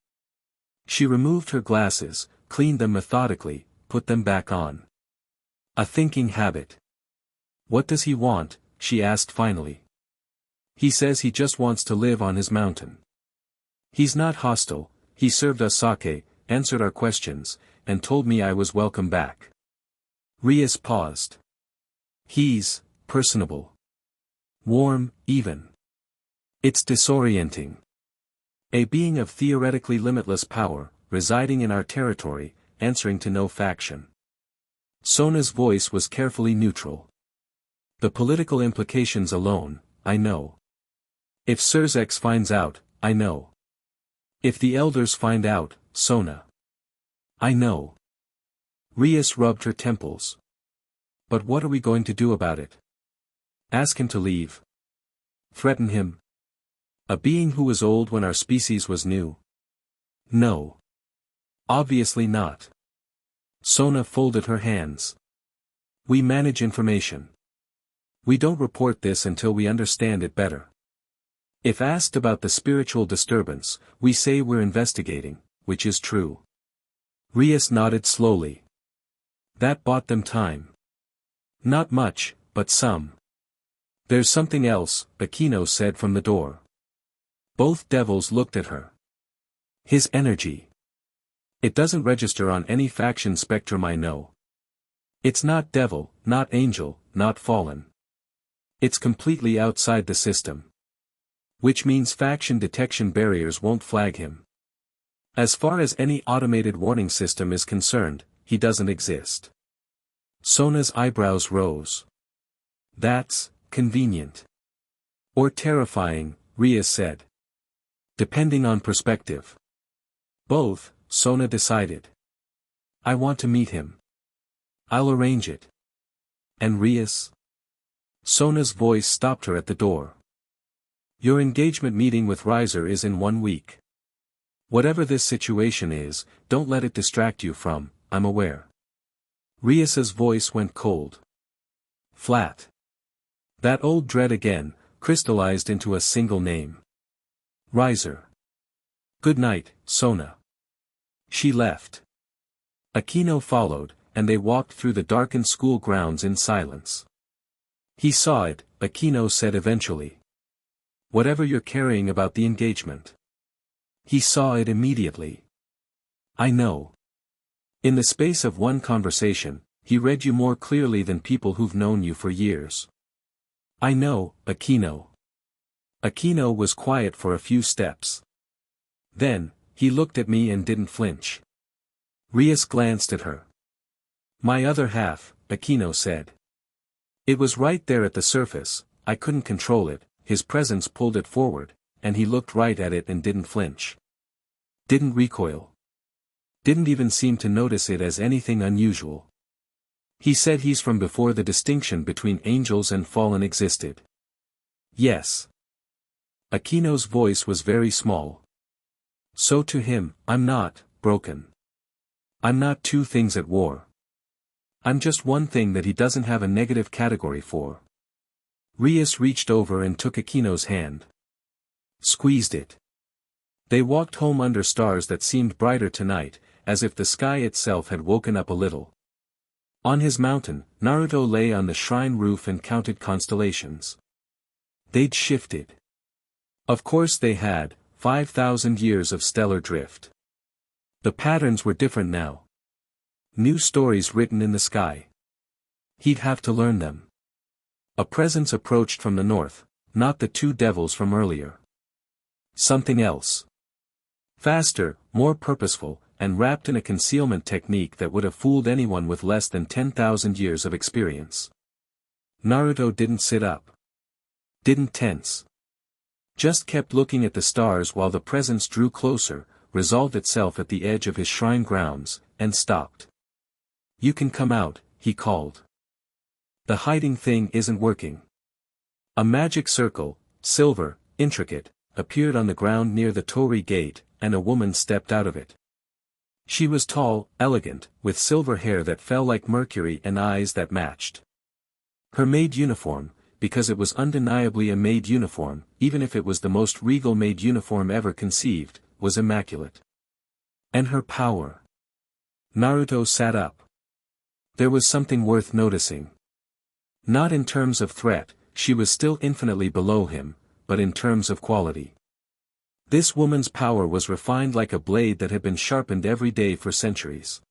She removed her glasses, cleaned them methodically, put them back on. A thinking habit. What does he want? She asked finally. He says he just wants to live on his mountain. He's not hostile, he served us sake, answered our questions, and told me I was welcome back. Rias paused. He's personable. Warm, even. It's disorienting. A being of theoretically limitless power, residing in our territory, answering to no faction. Sona's voice was carefully neutral. The political implications alone, I know. If Surzex finds out, I know. If the elders find out, Sona. I know. Rias rubbed her temples. But what are we going to do about it? Ask him to leave. Threaten him? A being who was old when our species was new? No. Obviously not. Sona folded her hands. We manage information. We don't report this until we understand it better. If asked about the spiritual disturbance, we say we're investigating, which is true. Rias nodded slowly. That bought them time. Not much, but some. There's something else, Akeno said from the door. Both devils looked at her. His energy. It doesn't register on any faction spectrum I know. It's not devil, not angel, not fallen. It's completely outside the system. Which means faction detection barriers won't flag him. As far as any automated warning system is concerned, he doesn't exist. Sona's eyebrows rose. That's convenient. Or terrifying, Rias said. Depending on perspective. Both, Sona decided. I want to meet him. I'll arrange it. And Rias? Sona's voice stopped her at the door. Your engagement meeting with Riser is in 1 week. Whatever this situation is, don't let it distract you from, I'm aware. Rias's voice went cold. Flat. That old dread again, crystallized into a single name. Riser. Good night, Sona. She left. Akeno followed, and they walked through the darkened school grounds in silence. He saw it, Akeno said eventually. Whatever you're carrying about the engagement. He saw it immediately. I know. In the space of one conversation, he read you more clearly than people who've known you for years. I know, Akeno. Akeno was quiet for a few steps. Then, he looked at me and didn't flinch. Rias glanced at her. My other half, Akeno said. It was right there at the surface, I couldn't control it, his presence pulled it forward, and he looked right at it and didn't flinch. Didn't recoil. Didn't even seem to notice it as anything unusual. He said he's from before the distinction between angels and fallen existed. Yes. Akeno's voice was very small. So to him, I'm not broken. I'm not two things at war. I'm just one thing that he doesn't have a negative category for. Rias reached over and took Akeno's hand. Squeezed it. They walked home under stars that seemed brighter tonight, as if the sky itself had woken up a little. On his mountain, Naruto lay on the shrine roof and counted constellations. They'd shifted. Of course they had, 5,000 years of stellar drift. The patterns were different now. New stories written in the sky. He'd have to learn them. A presence approached from the north, not the two devils from earlier. Something else. Faster, more purposeful, and wrapped in a concealment technique that would have fooled anyone with less than 10,000 years of experience. Naruto didn't sit up. Didn't tense. Just kept looking at the stars while the presence drew closer, resolved itself at the edge of his shrine grounds, and stopped. "You can come out," he called. "The hiding thing isn't working." A magic circle, silver, intricate, appeared on the ground near the Torii gate, and a woman stepped out of it. She was tall, elegant, with silver hair that fell like mercury and eyes that matched. Her maid uniform, because it was undeniably a maid uniform, even if it was the most regal maid uniform ever conceived, was immaculate. And her power. Naruto sat up. There was something worth noticing. Not in terms of threat, she was still infinitely below him, but in terms of quality. This woman's power was refined like a blade that had been sharpened every day for centuries.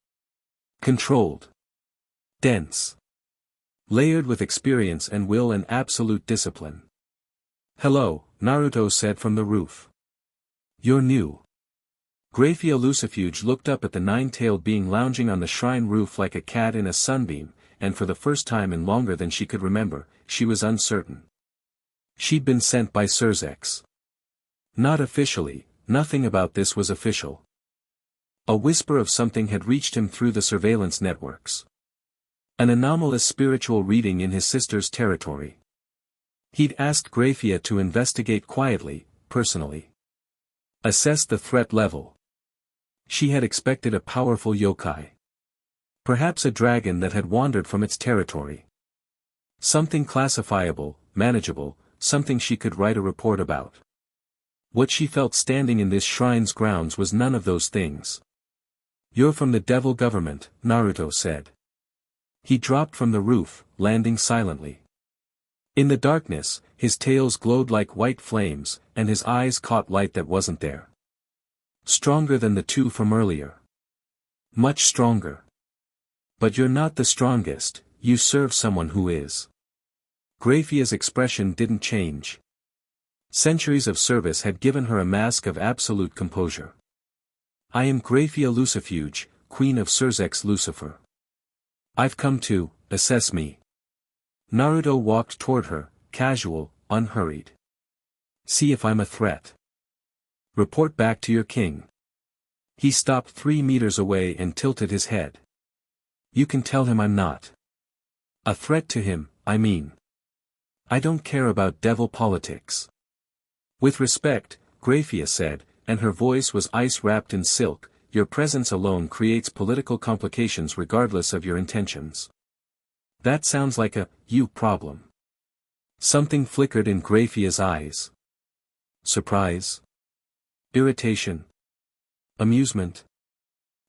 Controlled. Dense. Layered with experience and will and absolute discipline. "Hello," Naruto said from the roof. "You're new." Grayfia Lucifuge looked up at the nine-tailed being lounging on the shrine roof like a cat in a sunbeam, and for the first time in longer than she could remember, she was uncertain. She'd been sent by Surzex. Not officially, nothing about this was official. A whisper of something had reached him through the surveillance networks. An anomalous spiritual reading in his sister's territory. He'd asked Grayfia to investigate quietly, personally. Assess the threat level. She had expected a powerful yokai. Perhaps a dragon that had wandered from its territory. Something classifiable, manageable, something she could write a report about. What she felt standing in this shrine's grounds was none of those things. "You're from the devil government," Naruto said. He dropped from the roof, landing silently. In the darkness, his tails glowed like white flames, and his eyes caught light that wasn't there. Stronger than the two from earlier. Much stronger. "But you're not the strongest, you serve someone who is." Grayfia's expression didn't change. Centuries of service had given her a mask of absolute composure. "I am Grayfia Lucifuge, Queen of Surzex Lucifer. I've come to assess me." Naruto walked toward her, casual, unhurried. "See if I'm a threat. Report back to your king." He stopped 3 meters away and tilted his head. "You can tell him I'm not a threat to him, I mean. I don't care about devil politics." "With respect," Grayfia said, and her voice was ice wrapped in silk, "your presence alone creates political complications regardless of your intentions." "That sounds like a you problem." Something flickered in Grayfia's eyes. Surprise? Irritation? Amusement?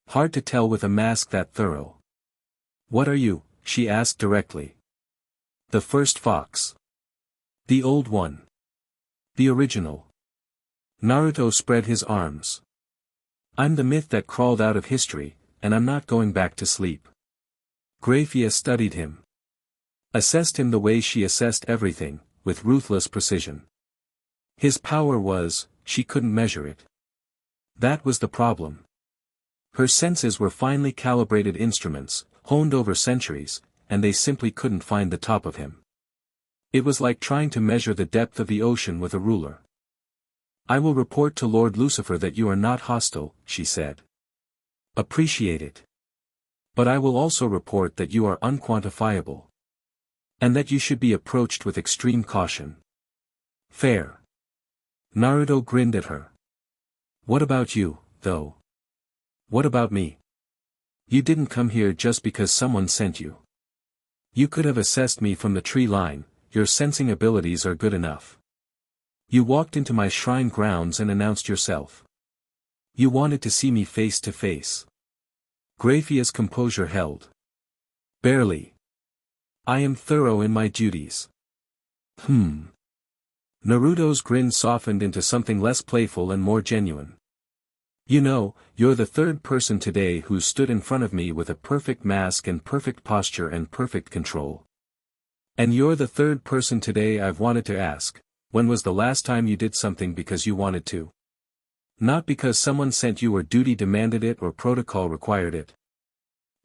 Hard to tell with a mask that thorough. "What are you?" she asked directly. "The first fox. The old one. The original." Naruto spread his arms. "I'm the myth that crawled out of history, and I'm not going back to sleep." Grayfia studied him. Assessed him the way she assessed everything, with ruthless precision. His power was, she couldn't measure it. That was the problem. Her senses were finely calibrated instruments, honed over centuries, and they simply couldn't find the top of him. It was like trying to measure the depth of the ocean with a ruler. "I will report to Lord Lucifer that you are not hostile," she said. "Appreciate it. But I will also report that you are unquantifiable. And that you should be approached with extreme caution." "Fair." Naruto grinned at her. "What about you, though? What about me? You didn't come here just because someone sent you. You could have assessed me from the tree line, your sensing abilities are good enough. You walked into my shrine grounds and announced yourself. You wanted to see me face to face." Grayfia's composure held. "Barely. I am thorough in my duties." Naruto's grin softened into something less playful and more genuine. "You know, you're the third person today who stood in front of me with a perfect mask and perfect posture and perfect control. And you're the third person today I've wanted to ask, when was the last time you did something because you wanted to?" Not because someone sent you or duty demanded it or protocol required it.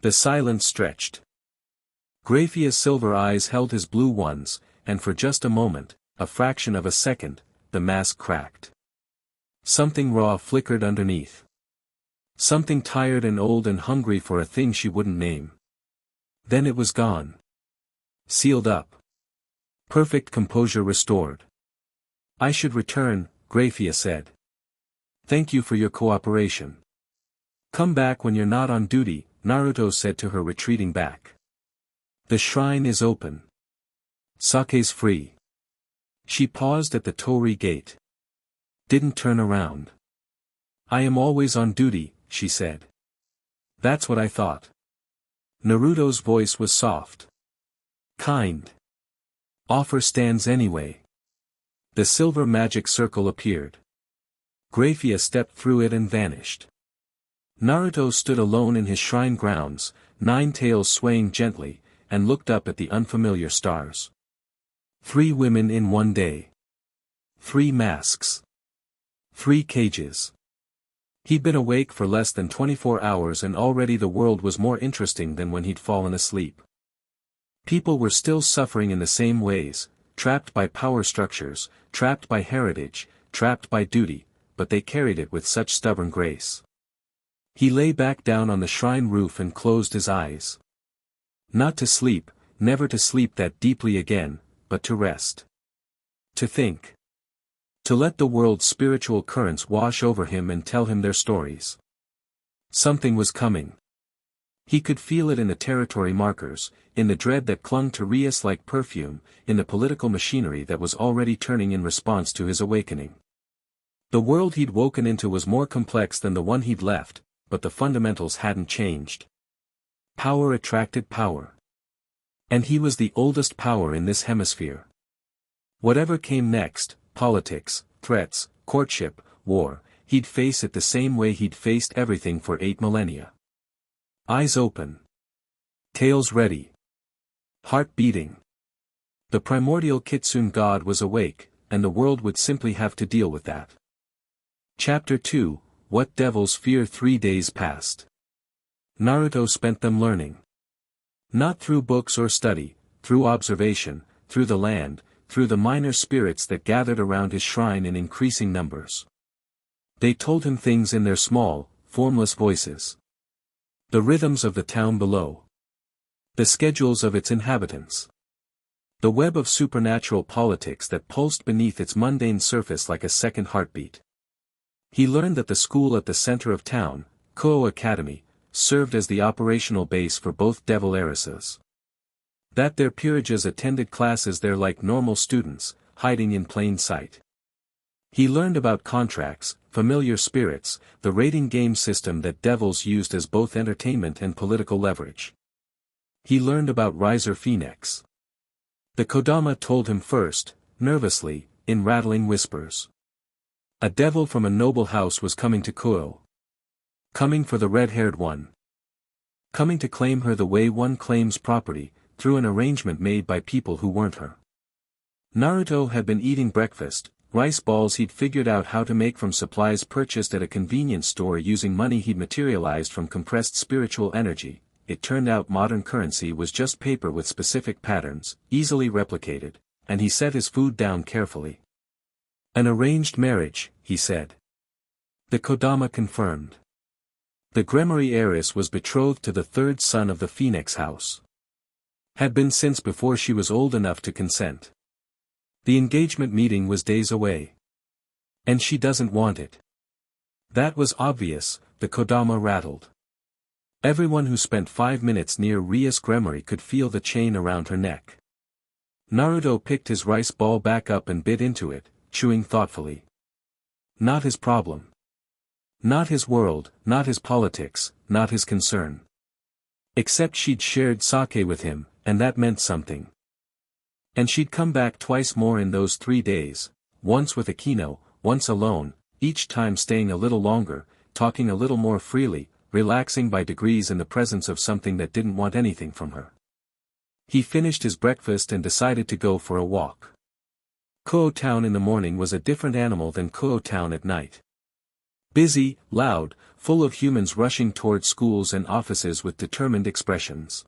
The silence stretched. Grayfia's silver eyes held his blue ones, and for just a moment, a fraction of a second, the mask cracked. Something raw flickered underneath. Something tired and old and hungry for a thing she wouldn't name. Then it was gone. Sealed up. Perfect composure restored. I should return, Grayfia said. Thank you for your cooperation. Come back when you're not on duty, Naruto said to her retreating back. The shrine is open. Sake's free. She paused at the torii gate. Didn't turn around. I am always on duty, she said. That's what I thought. Naruto's voice was soft. Kind. Offer stands anyway. The silver magic circle appeared. Grayfia stepped through it and vanished. Naruto stood alone in his shrine grounds, 9 tails swaying gently, and looked up at the unfamiliar stars. 3 women in one day. 3 masks. 3 cages. He'd been awake for less than 24 hours and already the world was more interesting than when he'd fallen asleep. People were still suffering in the same ways, trapped by power structures, trapped by heritage, trapped by duty, but they carried it with such stubborn grace. He lay back down on the shrine roof and closed his eyes. Not to sleep, never to sleep that deeply again, but to rest. To think. To let the world's spiritual currents wash over him and tell him their stories. Something was coming. He could feel it in the territory markers, in the dread that clung to Rias like perfume, in the political machinery that was already turning in response to his awakening. The world he'd woken into was more complex than the one he'd left, but the fundamentals hadn't changed. Power attracted power. And he was the oldest power in this hemisphere. Whatever came next, politics, threats, courtship, war, he'd face it the same way he'd faced everything for 8 millennia. Eyes open. Tails ready. Heart beating. The primordial Kitsune God was awake, and the world would simply have to deal with that. Chapter 2, What Devils Fear. 3 days passed. Naruto spent them learning. Not through books or study, through observation, through the land, through the minor spirits that gathered around his shrine in increasing numbers. They told him things in their small, formless voices. The rhythms of the town below. The schedules of its inhabitants. The web of supernatural politics that pulsed beneath its mundane surface like a second heartbeat. He learned that the school at the center of town, Kuoh Academy, served as the operational base for both devil heiresses. That their peerages attended classes there like normal students, hiding in plain sight. He learned about contracts, familiar spirits, the rating game system that devils used as both entertainment and political leverage. He learned about Riser Phoenix. The Kodama told him first, nervously, in rattling whispers. A devil from a noble house was coming to Kuoh. Coming for the red-haired one. Coming to claim her the way one claims property, through an arrangement made by people who weren't her. Naruto had been eating breakfast, rice balls he'd figured out how to make from supplies purchased at a convenience store using money he'd materialized from compressed spiritual energy. It turned out modern currency was just paper with specific patterns, easily replicated, and he set his food down carefully. An arranged marriage, he said. The Kodama confirmed. The Gremory heiress was betrothed to the 3rd son of the Phoenix house. Had been since before she was old enough to consent. The engagement meeting was days away. And she doesn't want it. That was obvious, the Kodama rattled. Everyone who spent 5 minutes near Rias Gremory could feel the chain around her neck. Naruto picked his rice ball back up and bit into it, chewing thoughtfully. Not his problem. Not his world, not his politics, not his concern. Except she'd shared sake with him, and that meant something. And she'd come back twice more in those 3 days, once with Akeno, once alone, each time staying a little longer, talking a little more freely, relaxing by degrees in the presence of something that didn't want anything from her. He finished his breakfast and decided to go for a walk. Kuoh Town in the morning was a different animal than Kuoh Town at night. Busy, loud, full of humans rushing toward schools and offices with determined expressions.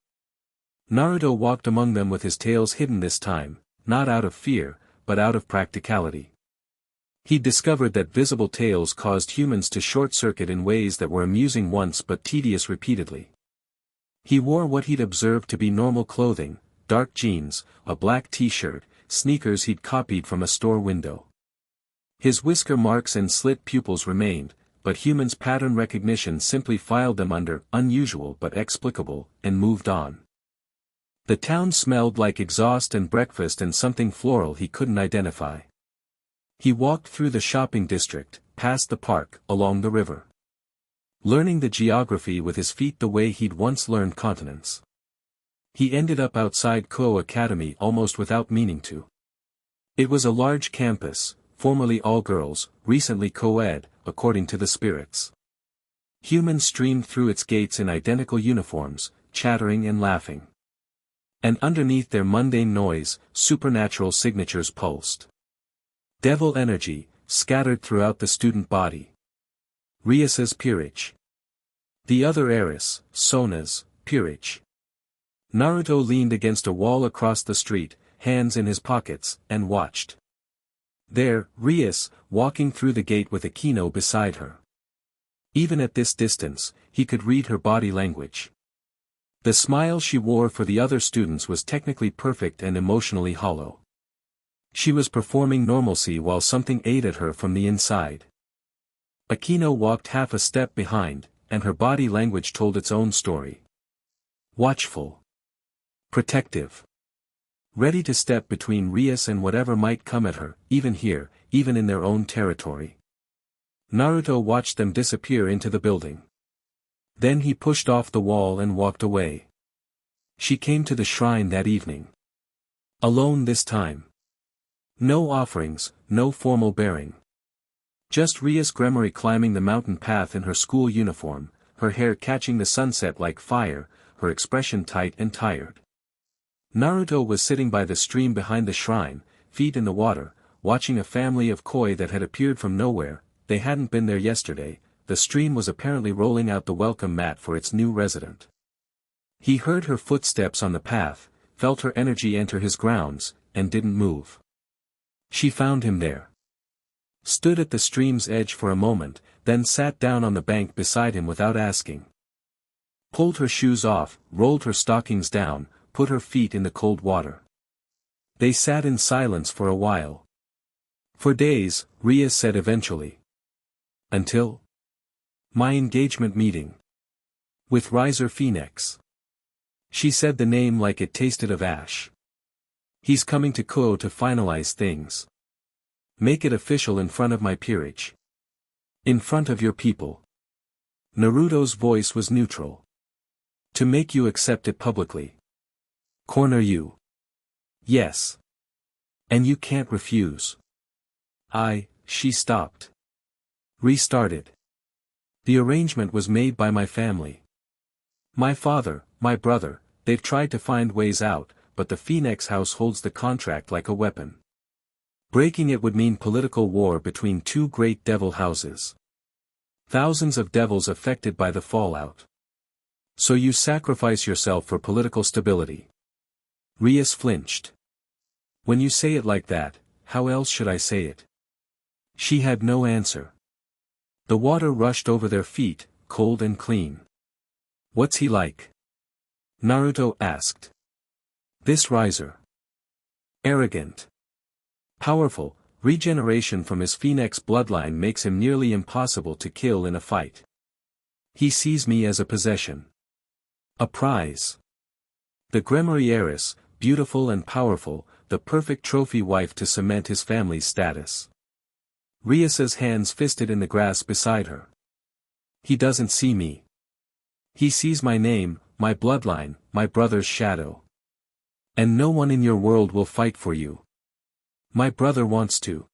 Naruto walked among them with his tails hidden this time, not out of fear, but out of practicality. He discovered that visible tails caused humans to short-circuit in ways that were amusing once but tedious repeatedly. He wore what he'd observed to be normal clothing, dark jeans, a black t-shirt, sneakers he'd copied from a store window. His whisker marks and slit pupils remained, but humans' pattern recognition simply filed them under unusual but explicable, and moved on. The town smelled like exhaust and breakfast and something floral he couldn't identify. He walked through the shopping district, past the park, along the river. Learning the geography with his feet the way he'd once learned continents. He ended up outside Kuoh Academy almost without meaning to. It was a large campus, formerly all girls, recently co-ed, according to the spirits. Humans streamed through its gates in identical uniforms, chattering and laughing. And underneath their mundane noise, supernatural signatures pulsed. Devil energy, scattered throughout the student body. Rias's peerage. The other heiress, Sona's, peerage. Naruto leaned against a wall across the street, hands in his pockets, and watched. There, Rias, walking through the gate with Akeno beside her. Even at this distance, he could read her body language. The smile she wore for the other students was technically perfect and emotionally hollow. She was performing normalcy while something ate at her from the inside. Akeno walked half a step behind, and her body language told its own story. Watchful. Protective. Ready to step between Rias and whatever might come at her, even here, even in their own territory. Naruto watched them disappear into the building. Then he pushed off the wall and walked away. She came to the shrine that evening. Alone this time. No offerings, no formal bearing. Just Rias Gremory climbing the mountain path in her school uniform, her hair catching the sunset like fire, her expression tight and tired. Naruto was sitting by the stream behind the shrine, feet in the water, watching a family of koi that had appeared from nowhere. They hadn't been there yesterday. The stream was apparently rolling out the welcome mat for its new resident. He heard her footsteps on the path, felt her energy enter his grounds, and didn't move. She found him there. Stood at the stream's edge for a moment, then sat down on the bank beside him without asking. Pulled her shoes off, rolled her stockings down, put her feet in the cold water. They sat in silence for a while. For days, Rias said eventually. Until my engagement meeting. With Riser Phoenix. She said the name like it tasted of ash. He's coming to Kuoh to finalize things. Make it official in front of my peerage. In front of your people. Naruto's voice was neutral. To make you accept it publicly. Corner you. Yes. And you can't refuse. She stopped. Restarted. The arrangement was made by my family. My father, my brother, they've tried to find ways out, but the Phoenix house holds the contract like a weapon. Breaking it would mean political war between two great devil houses. Thousands of devils affected by the fallout. So you sacrifice yourself for political stability. Rias flinched. When you say it like that, how else should I say it? She had no answer. The water rushed over their feet, cold and clean. What's he like? Naruto asked. This riser. Arrogant. Powerful, regeneration from his Phoenix bloodline makes him nearly impossible to kill in a fight. He sees me as a possession. A prize. The Gremory heiress, beautiful and powerful, the perfect trophy wife to cement his family's status. Rias's hands fisted in the grass beside her. He doesn't see me. He sees my name, my bloodline, my brother's shadow. And no one in your world will fight for you. My brother wants to.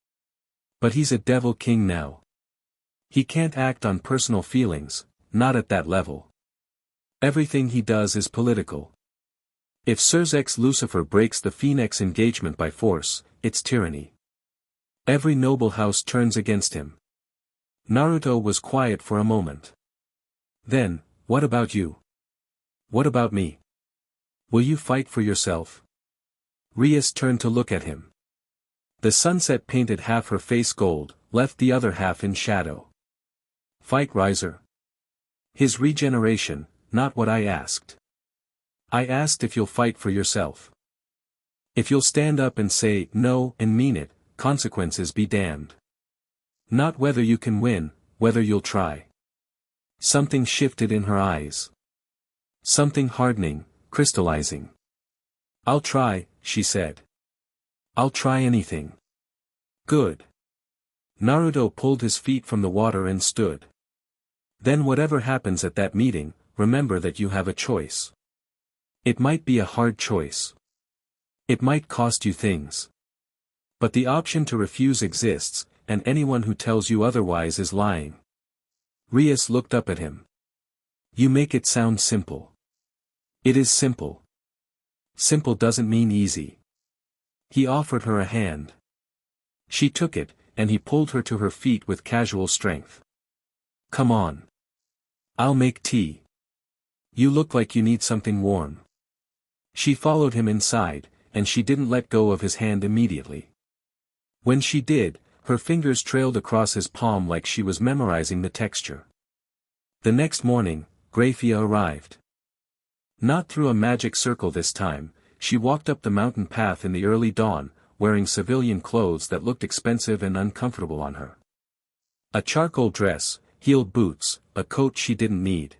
But he's a devil king now. He can't act on personal feelings, not at that level. Everything he does is political. If Surzex Lucifer breaks the Phoenix engagement by force, it's tyranny. Every noble house turns against him. Naruto was quiet for a moment. Then, what about you? What about me? Will you fight for yourself? Rias turned to look at him. The sunset painted half her face gold, left the other half in shadow. Fight, Riser. His regeneration, not what I asked. I asked if you'll fight for yourself. If you'll stand up and say no and mean it, consequences be damned. Not whether you can win, whether you'll try. Something shifted in her eyes. Something hardening, crystallizing. I'll try, she said. I'll try anything. Good. Naruto pulled his feet from the water and stood. Then whatever happens at that meeting, remember that you have a choice. It might be a hard choice. It might cost you things. But the option to refuse exists, and anyone who tells you otherwise is lying. Rias looked up at him. You make it sound simple. It is simple. Simple doesn't mean easy. He offered her a hand. She took it, and he pulled her to her feet with casual strength. Come on. I'll make tea. You look like you need something warm. She followed him inside, and she didn't let go of his hand immediately. When she did, her fingers trailed across his palm like she was memorizing the texture. The next morning, Grayfia arrived. Not through a magic circle this time, she walked up the mountain path in the early dawn, wearing civilian clothes that looked expensive and uncomfortable on her. A charcoal dress, heeled boots, a coat she didn't need.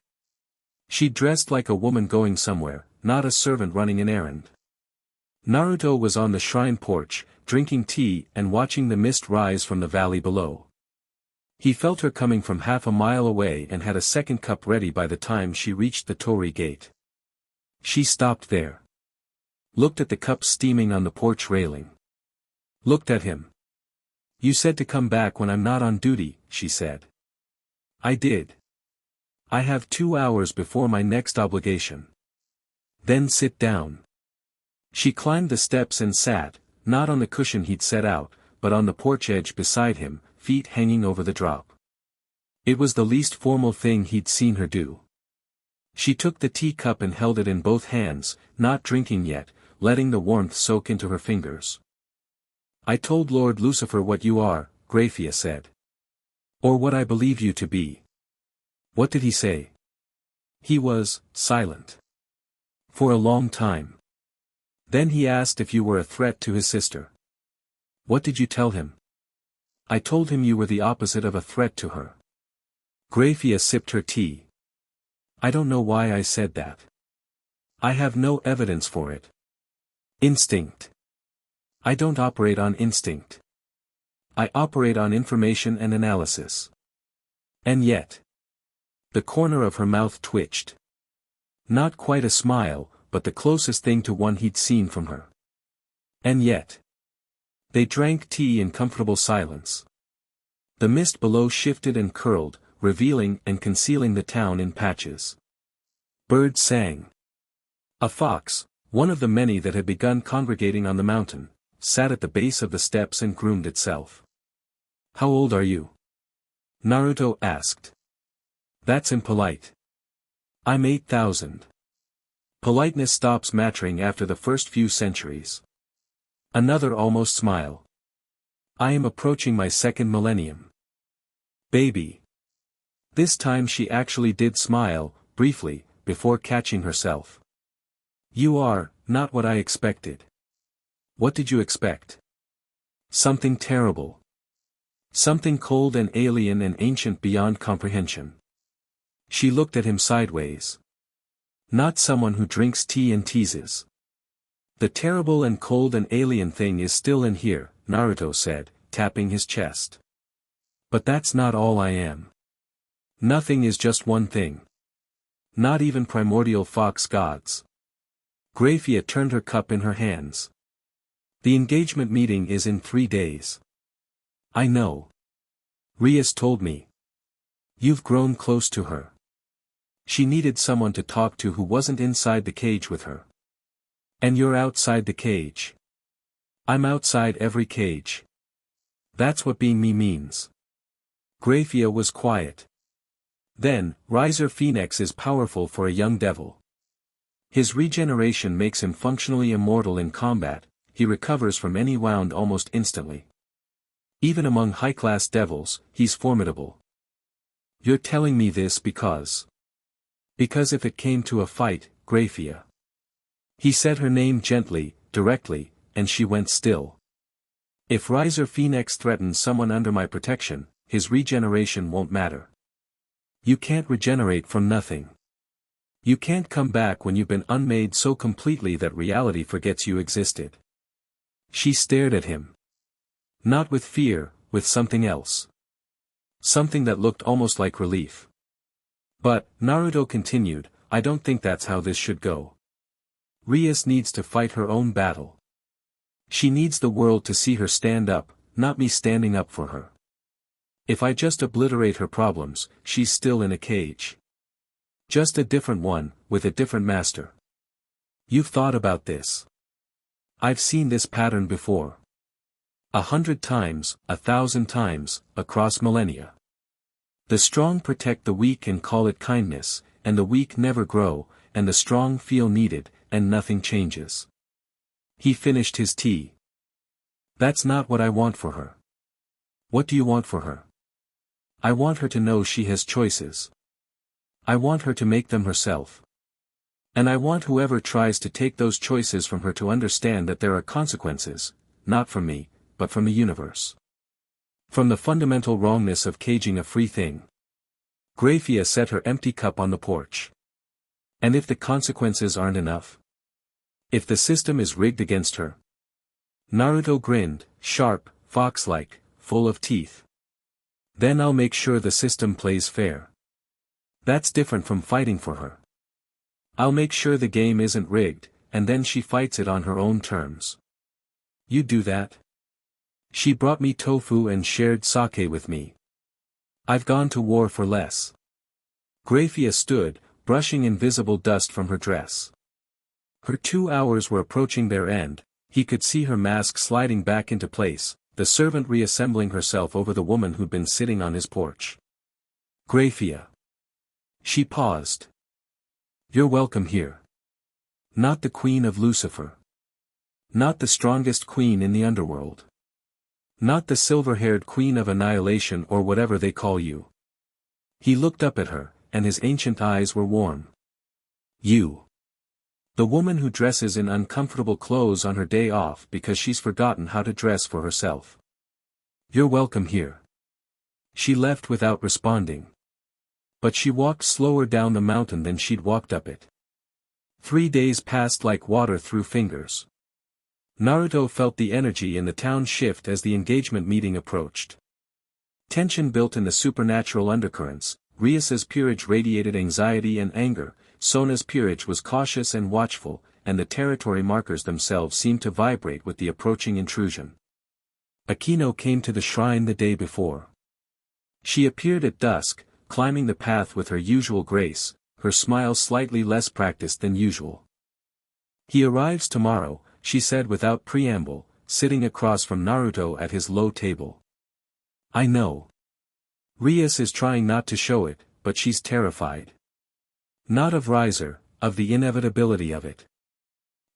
She dressed like a woman going somewhere, not a servant running an errand. Naruto was on the shrine porch, drinking tea and watching the mist rise from the valley below. He felt her coming from half a mile away and had a second cup ready by the time she reached the torii gate. She stopped there. Looked at the cup steaming on the porch railing. Looked at him. You said to come back when I'm not on duty, she said. I did. I have 2 hours before my next obligation. Then sit down. She climbed the steps and sat, not on the cushion he'd set out, but on the porch edge beside him, feet hanging over the drop. It was the least formal thing he'd seen her do. She took the teacup and held it in both hands, not drinking yet, letting the warmth soak into her fingers. I told Lord Lucifer what you are, Grayfia said. Or what I believe you to be. What did he say? He was silent. For a long time. Then he asked if you were a threat to his sister. What did you tell him? I told him you were the opposite of a threat to her. Grayfia sipped her tea. I don't know why I said that. I have no evidence for it. Instinct. I don't operate on instinct. I operate on information and analysis. And yet. The corner of her mouth twitched. Not quite a smile, but the closest thing to one he'd seen from her. And yet. They drank tea in comfortable silence. The mist below shifted and curled, revealing and concealing the town in patches. Birds sang. A fox, one of the many that had begun congregating on the mountain, sat at the base of the steps and groomed itself. How old are you? Naruto asked. That's impolite. I'm 8,000. Politeness stops mattering after the first few centuries. Another almost smile. I am approaching my second millennium. Baby. This time she actually did smile, briefly, before catching herself. You are, not what I expected. What did you expect? Something terrible. Something cold and alien and ancient beyond comprehension. She looked at him sideways. Not someone who drinks tea and teases. The terrible and cold and alien thing is still in here, Naruto said, tapping his chest. But that's not all I am. Nothing is just one thing. Not even primordial fox gods. Grayfia turned her cup in her hands. The engagement meeting is in 3 days. I know. Rias told me. You've grown close to her. She needed someone to talk to who wasn't inside the cage with her. And you're outside the cage. I'm outside every cage. That's what being me means. Grayfia was quiet. Then, Riser Phoenix is powerful for a young devil. His regeneration makes him functionally immortal in combat, he recovers from any wound almost instantly. Even among high-class devils, he's formidable. You're telling me this because if it came to a fight, Grayfia. He said her name gently, directly, and she went still. If Riser Phoenix threatens someone under my protection, his regeneration won't matter. You can't regenerate from nothing. You can't come back when you've been unmade so completely that reality forgets you existed. She stared at him. Not with fear, with something else. Something that looked almost like relief. But, Naruto continued, I don't think that's how this should go. Rias needs to fight her own battle. She needs the world to see her stand up, not me standing up for her. If I just obliterate her problems, she's still in a cage. Just a different one, with a different master. You've thought about this. I've seen this pattern before. 100 times, 1,000 times, across millennia. The strong protect the weak and call it kindness, and the weak never grow, and the strong feel needed, and nothing changes. He finished his tea. That's not what I want for her. What do you want for her? I want her to know she has choices. I want her to make them herself. And I want whoever tries to take those choices from her to understand that there are consequences, not from me, but from the universe. From the fundamental wrongness of caging a free thing. Grayfia set her empty cup on the porch. And if the consequences aren't enough? If the system is rigged against her? Naruto grinned, sharp, fox-like, full of teeth. Then I'll make sure the system plays fair. That's different from fighting for her. I'll make sure the game isn't rigged, and then she fights it on her own terms. You do that? She brought me tofu and shared sake with me. I've gone to war for less. Grayfia stood, brushing invisible dust from her dress. Her 2 hours were approaching their end, he could see her mask sliding back into place, the servant reassembling herself over the woman who'd been sitting on his porch. Grayfia. She paused. You're welcome here. Not the Queen of Lucifer. Not the strongest queen in the underworld. Not the silver-haired Queen of Annihilation or whatever they call you. He looked up at her, and his ancient eyes were warm. You. The woman who dresses in uncomfortable clothes on her day off because she's forgotten how to dress for herself. You're welcome here. She left without responding. But she walked slower down the mountain than she'd walked up it. 3 days passed like water through fingers. Naruto felt the energy in the town shift as the engagement meeting approached. Tension built in the supernatural undercurrents, Rias's peerage radiated anxiety and anger, Sona's peerage was cautious and watchful, and the territory markers themselves seemed to vibrate with the approaching intrusion. Akeno came to the shrine the day before. She appeared at dusk, climbing the path with her usual grace, her smile slightly less practiced than usual. He arrives tomorrow, she said without preamble, sitting across from Naruto at his low table. I know. Rias is trying not to show it, but she's terrified. Not of Riser, of the inevitability of it.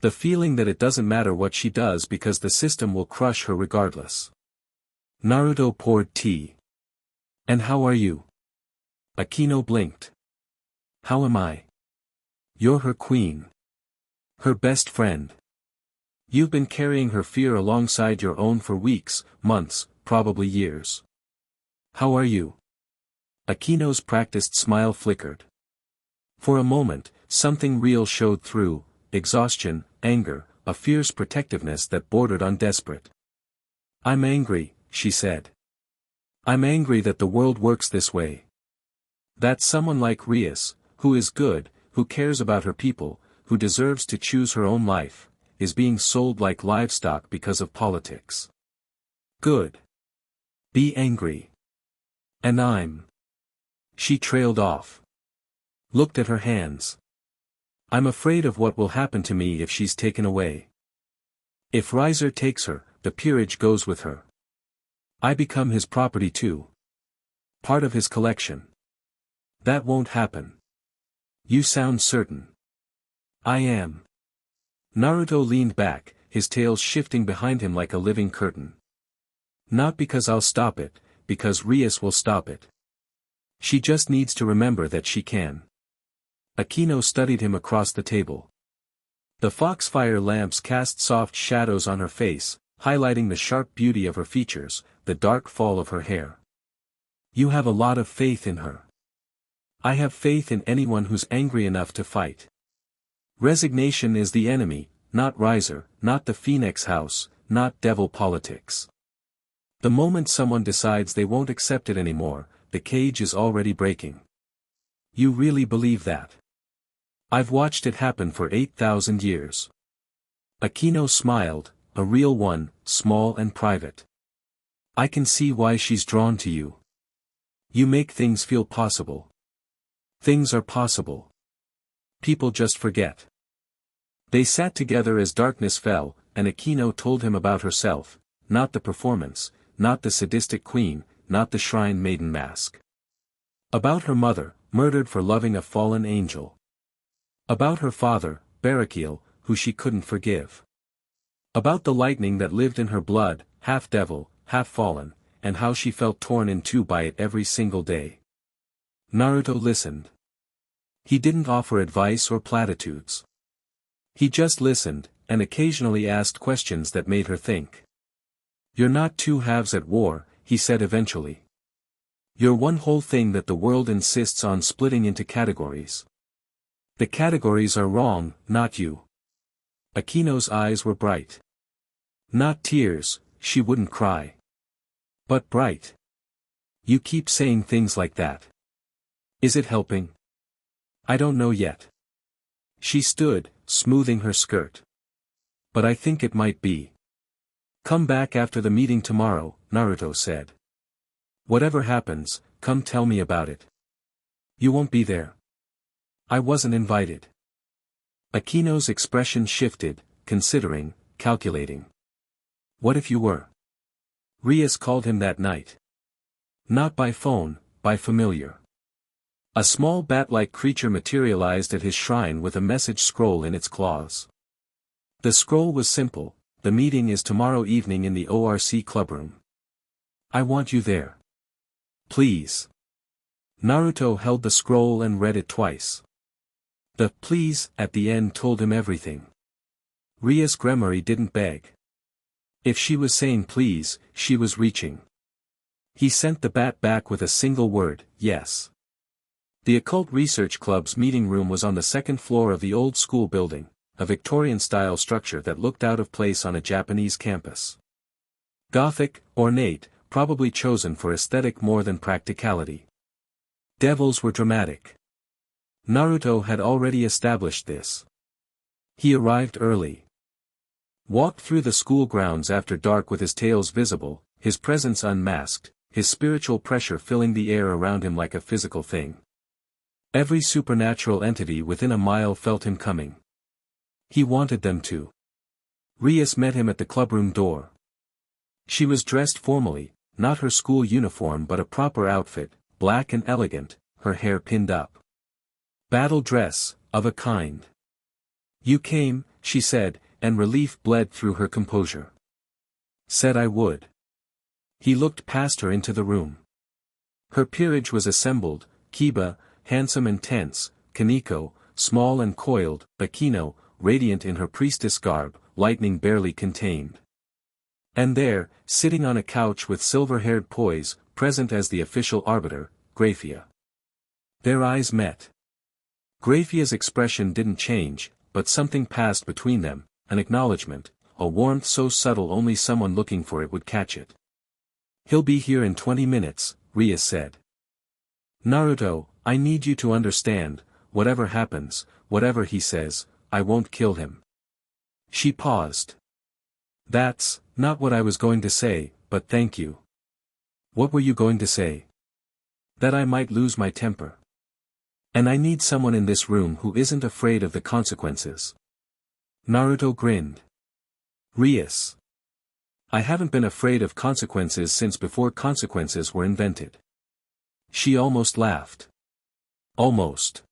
The feeling that it doesn't matter what she does because the system will crush her regardless. Naruto poured tea. And how are you? Akeno blinked. How am I? You're her queen. Her best friend. You've been carrying her fear alongside your own for weeks, months, probably years. How are you? Akeno's practiced smile flickered. For a moment, something real showed through, exhaustion, anger, a fierce protectiveness that bordered on desperate. I'm angry, she said. I'm angry that the world works this way. That someone like Rias, who is good, who cares about her people, who deserves to choose her own life, is being sold like livestock because of politics. Good. Be angry. And I'm. She trailed off. Looked at her hands. I'm afraid of what will happen to me if she's taken away. If Riser takes her, the peerage goes with her. I become his property too. Part of his collection. That won't happen. You sound certain. I am. Naruto leaned back, his tail shifting behind him like a living curtain. Not because I'll stop it, because Rias will stop it. She just needs to remember that she can. Akeno studied him across the table. The foxfire lamps cast soft shadows on her face, highlighting the sharp beauty of her features, the dark fall of her hair. You have a lot of faith in her. I have faith in anyone who's angry enough to fight. Resignation is the enemy, not Riser, not the Phoenix House, not devil politics. The moment someone decides they won't accept it anymore, the cage is already breaking. You really believe that? I've watched it happen for 8,000 years. Akeno smiled, a real one, small and private. I can see why she's drawn to you. You make things feel possible. Things are possible. People just forget. They sat together as darkness fell, and Akeno told him about herself, not the performance, not the sadistic queen, not the shrine maiden mask. About her mother, murdered for loving a fallen angel. About her father, Barakiel, who she couldn't forgive. About the lightning that lived in her blood, half devil, half fallen, and how she felt torn in two by it every single day. Naruto listened. He didn't offer advice or platitudes. He just listened, and occasionally asked questions that made her think. You're not two halves at war, he said eventually. You're one whole thing that the world insists on splitting into categories. The categories are wrong, not you. Akeno's eyes were bright. Not tears, she wouldn't cry. But bright. You keep saying things like that. Is it helping? I don't know yet. She stood, smoothing her skirt. But I think it might be. Come back after the meeting tomorrow, Naruto said. Whatever happens, come tell me about it. You won't be there. I wasn't invited. Akeno's expression shifted, considering, calculating. What if you were? Rias called him that night. Not by phone, by familiar. A small bat-like creature materialized at his shrine with a message scroll in its claws. The scroll was simple, the meeting is tomorrow evening in the ORC clubroom. I want you there. Please. Naruto held the scroll and read it twice. The "please" at the end told him everything. Rias Gremory didn't beg. If she was saying please, she was reaching. He sent the bat back with a single word, yes. The Occult Research Club's meeting room was on the second floor of the old school building, a Victorian-style structure that looked out of place on a Japanese campus. Gothic, ornate, probably chosen for aesthetic more than practicality. Devils were dramatic. Naruto had already established this. He arrived early. Walked through the school grounds after dark with his tails visible, his presence unmasked, his spiritual pressure filling the air around him like a physical thing. Every supernatural entity within a mile felt him coming. He wanted them to. Rias met him at the clubroom door. She was dressed formally, not her school uniform but a proper outfit, black and elegant, her hair pinned up. Battle dress, of a kind. You came, she said, and relief bled through her composure. Said I would. He looked past her into the room. Her peerage was assembled, Kiba, handsome and tense, Kaneko, small and coiled, Akeno, radiant in her priestess garb, lightning barely contained. And there, sitting on a couch with silver-haired poise, present as the official arbiter, Grayfia. Their eyes met. Grayfia's expression didn't change, but something passed between them, an acknowledgement, a warmth so subtle only someone looking for it would catch it. He'll be here in 20 minutes, Rias said. Naruto, I need you to understand, whatever happens, whatever he says, I won't kill him. She paused. That's not what I was going to say, but thank you. What were you going to say? That I might lose my temper. And I need someone in this room who isn't afraid of the consequences. Naruto grinned. Rias. I haven't been afraid of consequences since before consequences were invented. She almost laughed. Almost.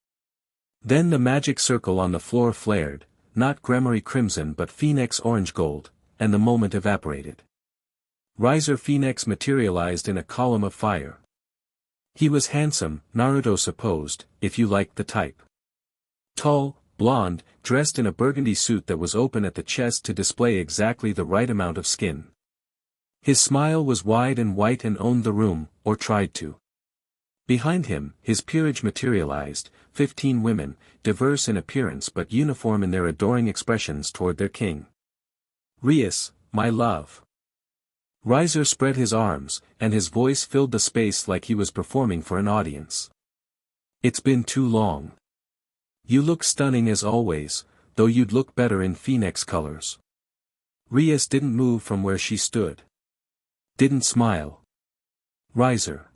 Then the magic circle on the floor flared, not Gremory crimson but Phoenix orange gold, and the moment evaporated. Riser Phoenix materialized in a column of fire. He was handsome, Naruto supposed, if you liked the type. Tall, blonde, dressed in a burgundy suit that was open at the chest to display exactly the right amount of skin. His smile was wide and white and owned the room, or tried to. Behind him, his peerage materialized, 15 women, diverse in appearance but uniform in their adoring expressions toward their king. Rias, my love. Riser spread his arms, and his voice filled the space like he was performing for an audience. It's been too long. You look stunning as always, though you'd look better in Phoenix colors. Rias didn't move from where she stood. Didn't smile. Riser.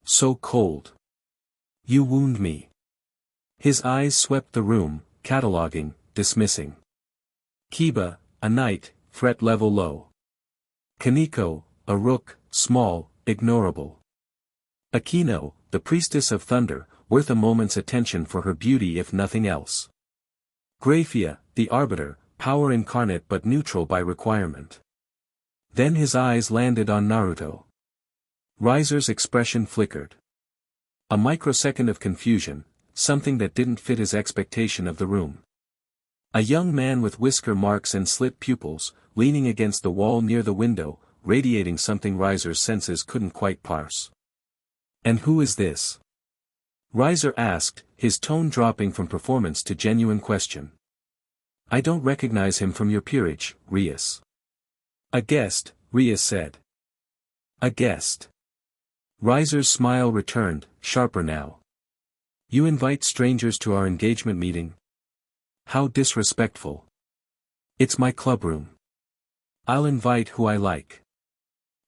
So cold. You wound me. His eyes swept the room, cataloging, dismissing. Kiba, a knight, threat level low. Kaneko, a rook, small, ignorable. Akeno, the priestess of thunder, worth a moment's attention for her beauty if nothing else. Grayfia, the arbiter, power incarnate but neutral by requirement. Then his eyes landed on Naruto. Riser's expression flickered. A microsecond of confusion, something that didn't fit his expectation of the room. A young man with whisker marks and slit pupils, leaning against the wall near the window, radiating something Riser's senses couldn't quite parse. And who is this? Riser asked, his tone dropping from performance to genuine question. I don't recognize him from your peerage, Rias. A guest, Rias said. A guest. Riser's smile returned, sharper now. You invite strangers to our engagement meeting? How disrespectful. It's my clubroom. I'll invite who I like.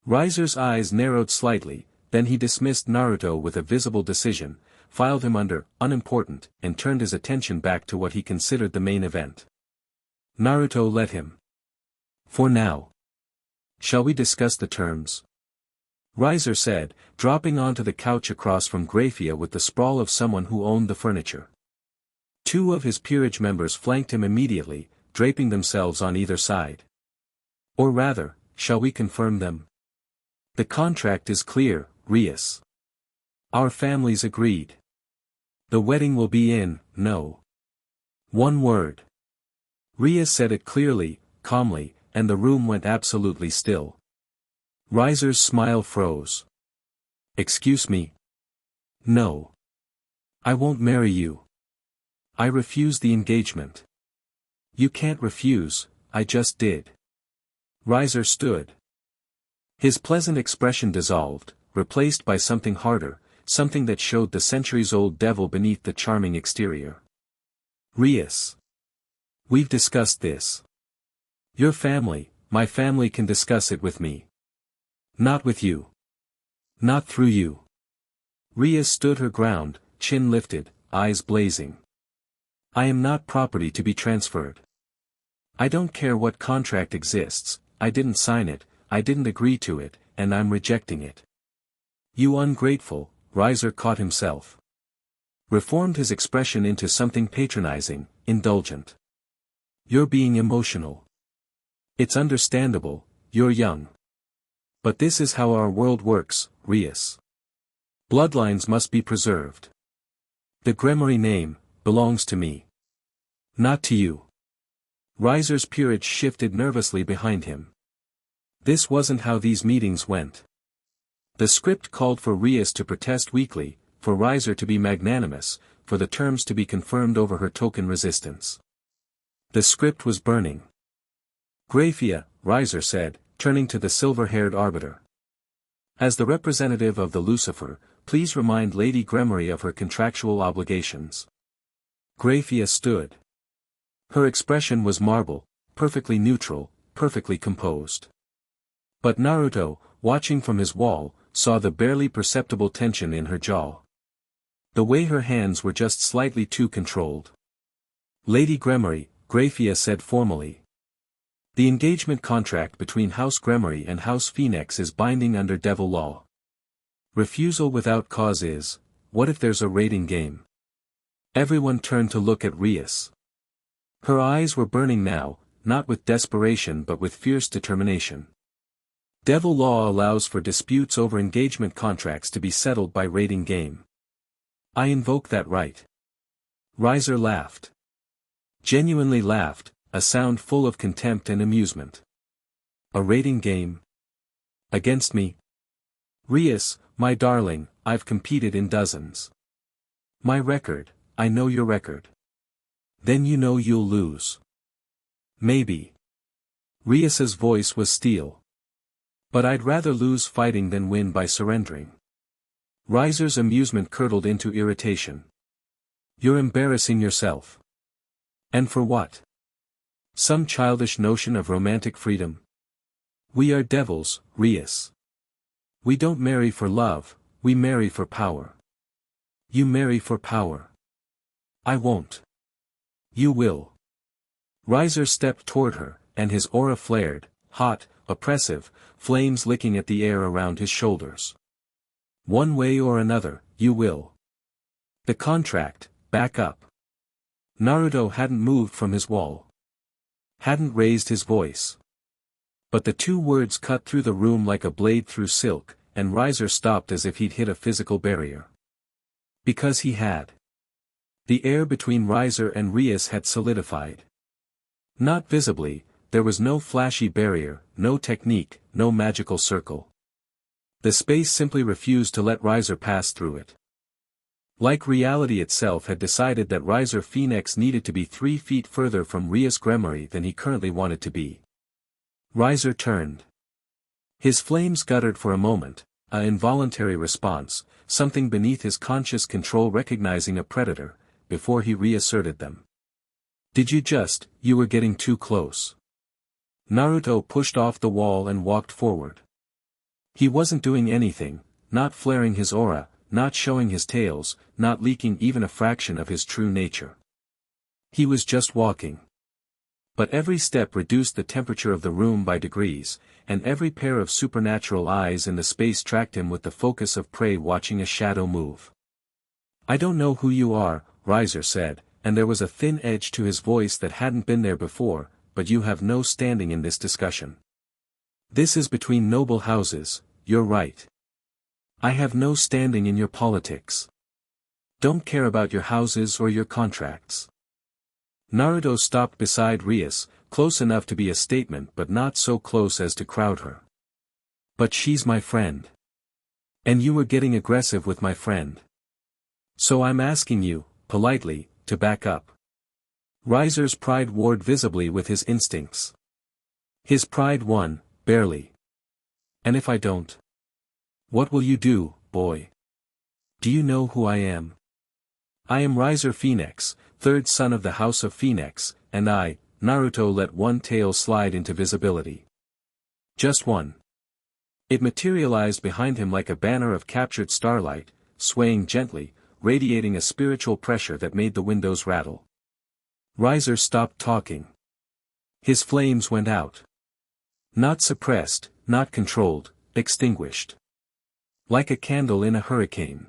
Riser's eyes narrowed slightly, then he dismissed Naruto with a visible decision, filed him under unimportant, and turned his attention back to what he considered the main event. Naruto let him. For now. Shall we discuss the terms? Riser said, dropping onto the couch across from Grayfia with the sprawl of someone who owned the furniture. Two of his peerage members flanked him immediately, draping themselves on either side. Or rather, shall we confirm them? The contract is clear, Rias. Our families agreed. The wedding will be in, no. One word. Rias said it clearly, calmly, and the room went absolutely still. Riser's smile froze. Excuse me? No. I won't marry you. I refuse the engagement. You can't refuse, I just did. Riser stood. His pleasant expression dissolved, replaced by something harder, something that showed the centuries-old devil beneath the charming exterior. Rias. We've discussed this. Your family, my family can discuss it with me. Not with you. Not through you. Rias stood her ground, chin lifted, eyes blazing. I am not property to be transferred. I don't care what contract exists, I didn't sign it, I didn't agree to it, and I'm rejecting it. You ungrateful, Riser caught himself. Reformed his expression into something patronizing, indulgent. You're being emotional. It's understandable, you're young. But this is how our world works, Rias. Bloodlines must be preserved. The Gremory name belongs to me. Not to you. Riser's peerage shifted nervously behind him. This wasn't how these meetings went. The script called for Rias to protest weakly, for Riser to be magnanimous, for the terms to be confirmed over her token resistance. The script was burning. Grayfia, Riser said, turning to the silver-haired arbiter. As the representative of the Lucifer, please remind Lady Gremory of her contractual obligations. Grayfia stood. Her expression was marble, perfectly neutral, perfectly composed. But Naruto, watching from his wall, saw the barely perceptible tension in her jaw. The way her hands were just slightly too controlled. Lady Gremory, Grayfia said formally. The engagement contract between House Gremory and House Phoenix is binding under Devil Law. Refusal without cause is, what if there's a rating game? Everyone turned to look at Rias. Her eyes were burning now, not with desperation but with fierce determination. Devil law allows for disputes over engagement contracts to be settled by rating game. I invoke that right. Riser laughed. Genuinely laughed, a sound full of contempt and amusement. A rating game? Against me? Rias, my darling, I've competed in dozens. My record, I know your record. Then you know you'll lose. Maybe. Rias's voice was steel. But I'd rather lose fighting than win by surrendering. Riser's amusement curdled into irritation. You're embarrassing yourself. And for what? Some childish notion of romantic freedom? We are devils, Rias. We don't marry for love, we marry for power. You marry for power. I won't. You will. Riser stepped toward her, and his aura flared, hot, oppressive, flames licking at the air around his shoulders. One way or another, you will. The contract, back up. Naruto hadn't moved from his wall. Hadn't raised his voice. But the two words cut through the room like a blade through silk, and Riser stopped as if he'd hit a physical barrier. Because he had. The air between Riser and Rias had solidified. Not visibly, there was no flashy barrier, no technique, no magical circle. The space simply refused to let Riser pass through it. Like reality itself had decided that Riser Phoenix needed to be 3 feet further from Rias Gremory than he currently wanted to be. Riser turned. His flames guttered for a moment, an involuntary response, something beneath his conscious control recognizing a predator, before he reasserted them. You were getting too close. Naruto pushed off the wall and walked forward. He wasn't doing anything, not flaring his aura, not showing his tails, not leaking even a fraction of his true nature. He was just walking. But every step reduced the temperature of the room by degrees, and every pair of supernatural eyes in the space tracked him with the focus of prey watching a shadow move. I don't know who you are, Riser said, and there was a thin edge to his voice that hadn't been there before, but you have no standing in this discussion. This is between noble houses, you're right. I have no standing in your politics. Don't care about your houses or your contracts. Naruto stopped beside Rias, close enough to be a statement but not so close as to crowd her. But she's my friend. And you were getting aggressive with my friend. So I'm asking you, politely, to back up. Riser's pride warred visibly with his instincts. His pride won, barely. And if I don't? What will you do, boy? Do you know who I am? I am Riser Phoenix, third son of the House of Phoenix, and I, Naruto let one tail slide into visibility. Just one. It materialized behind him like a banner of captured starlight, swaying gently, radiating a spiritual pressure that made the windows rattle. Riser stopped talking. His flames went out. Not suppressed, not controlled, extinguished. Like a candle in a hurricane.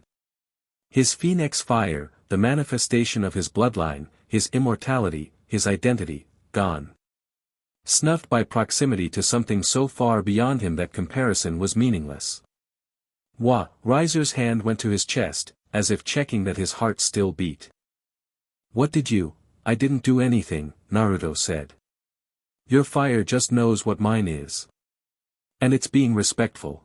His phoenix fire, the manifestation of his bloodline, his immortality, his identity, gone. Snuffed by proximity to something so far beyond him that comparison was meaningless. Wah! Riser's hand went to his chest, as if checking that his heart still beat. What did you? I didn't do anything, Naruto said. Your fire just knows what mine is. And it's being respectful.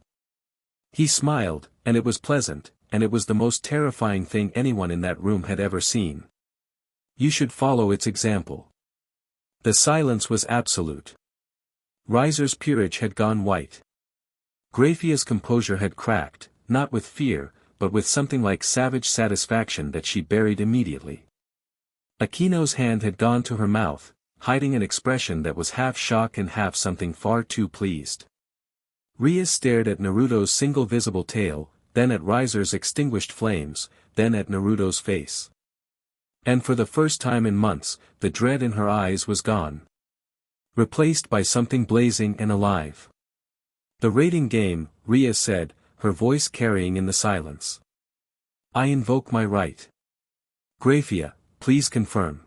He smiled, and it was pleasant, and it was the most terrifying thing anyone in that room had ever seen. You should follow its example. The silence was absolute. Riser's peerage had gone white. Grayfia's composure had cracked, not with fear, but with something like savage satisfaction that she buried immediately. Akeno's hand had gone to her mouth, hiding an expression that was half shock and half something far too pleased. Rias stared at Naruto's single visible tail, then at Riser's extinguished flames, then at Naruto's face. And for the first time in months, the dread in her eyes was gone. Replaced by something blazing and alive. The rating game, Rias said, her voice carrying in the silence. I invoke my right. Grayfia, please confirm.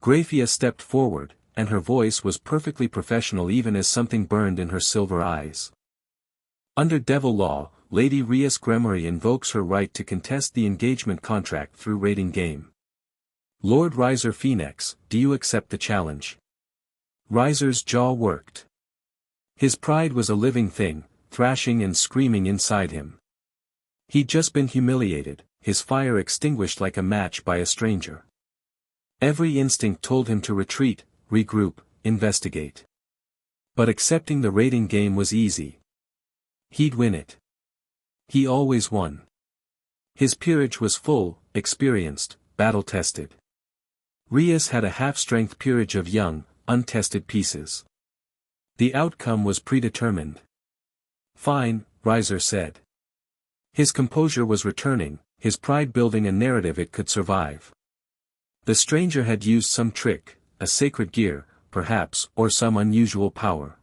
Grayfia stepped forward, and her voice was perfectly professional even as something burned in her silver eyes. Under devil law, Lady Rias Gremory invokes her right to contest the engagement contract through raiding game. Lord Riser Phoenix, do you accept the challenge? Riser's jaw worked. His pride was a living thing, thrashing and screaming inside him. He'd just been humiliated, his fire extinguished like a match by a stranger. Every instinct told him to retreat, regroup, investigate. But accepting the raiding game was easy. He'd win it. He always won. His peerage was full, experienced, battle-tested. Rias had a half-strength peerage of young, untested pieces. The outcome was predetermined. Fine, Riser said. His composure was returning, his pride building a narrative it could survive. The stranger had used some trick, a sacred gear, perhaps, or some unusual power.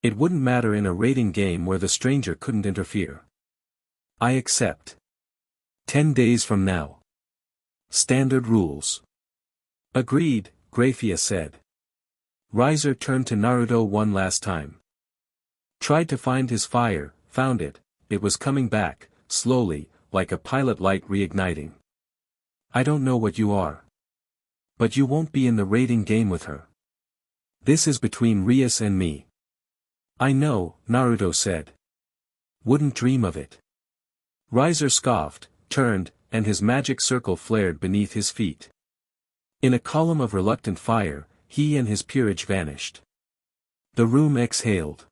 It wouldn't matter in a raiding game where the stranger couldn't interfere. I accept. 10 days from now. Standard rules. Agreed, Grayfia said. Riser turned to Naruto one last time. Tried to find his fire, found it, it was coming back, slowly, like a pilot light reigniting. I don't know what you are. But you won't be in the raiding game with her. This is between Rias and me. I know, Naruto said. Wouldn't dream of it. Riser scoffed, turned, and his magic circle flared beneath his feet. In a column of reluctant fire, he and his peerage vanished. The room exhaled.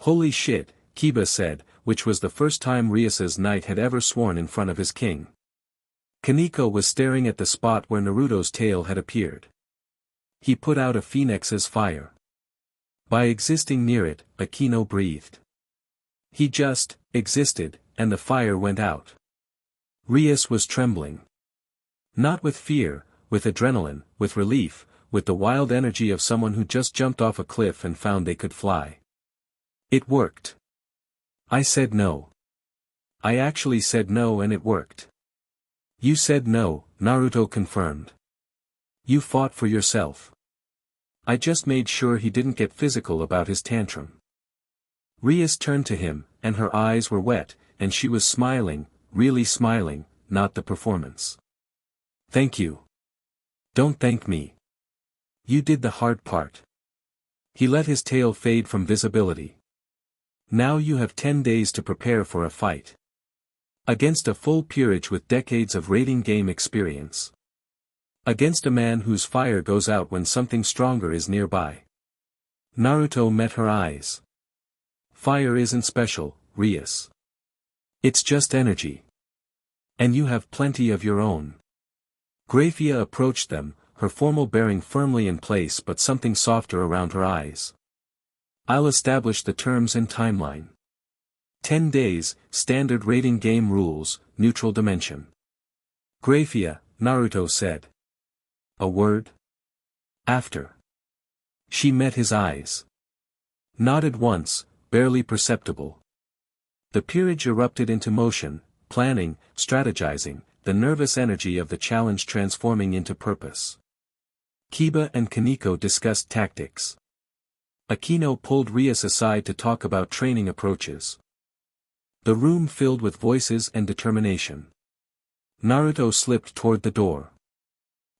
Holy shit, Kiba said, which was the first time Rias's knight had ever sworn in front of his king. Kaneko was staring at the spot where Naruto's tail had appeared. He put out a phoenix's fire. By existing near it, Akeno breathed. He just existed, and the fire went out. Rias was trembling. Not with fear, with adrenaline, with relief, with the wild energy of someone who just jumped off a cliff and found they could fly. It worked. I said no. I actually said no and it worked. You said no, Naruto confirmed. You fought for yourself. I just made sure he didn't get physical about his tantrum. Rias turned to him, and her eyes were wet, and she was smiling, really smiling, not the performance. Thank you. Don't thank me. You did the hard part. He let his tail fade from visibility. Now you have 10 days to prepare for a fight. Against a full peerage with decades of raiding game experience. Against a man whose fire goes out when something stronger is nearby. Naruto met her eyes. Fire isn't special, Rias. It's just energy. And you have plenty of your own. Grayfia approached them, her formal bearing firmly in place but something softer around her eyes. I'll establish the terms and timeline. 10 days, standard raiding game rules, neutral dimension. Grayfia, Naruto said. A word? After. She met his eyes. Nodded once, barely perceptible. The peerage erupted into motion, planning, strategizing, the nervous energy of the challenge transforming into purpose. Kiba and Kaneko discussed tactics. Akeno pulled Rias aside to talk about training approaches. The room filled with voices and determination. Naruto slipped toward the door.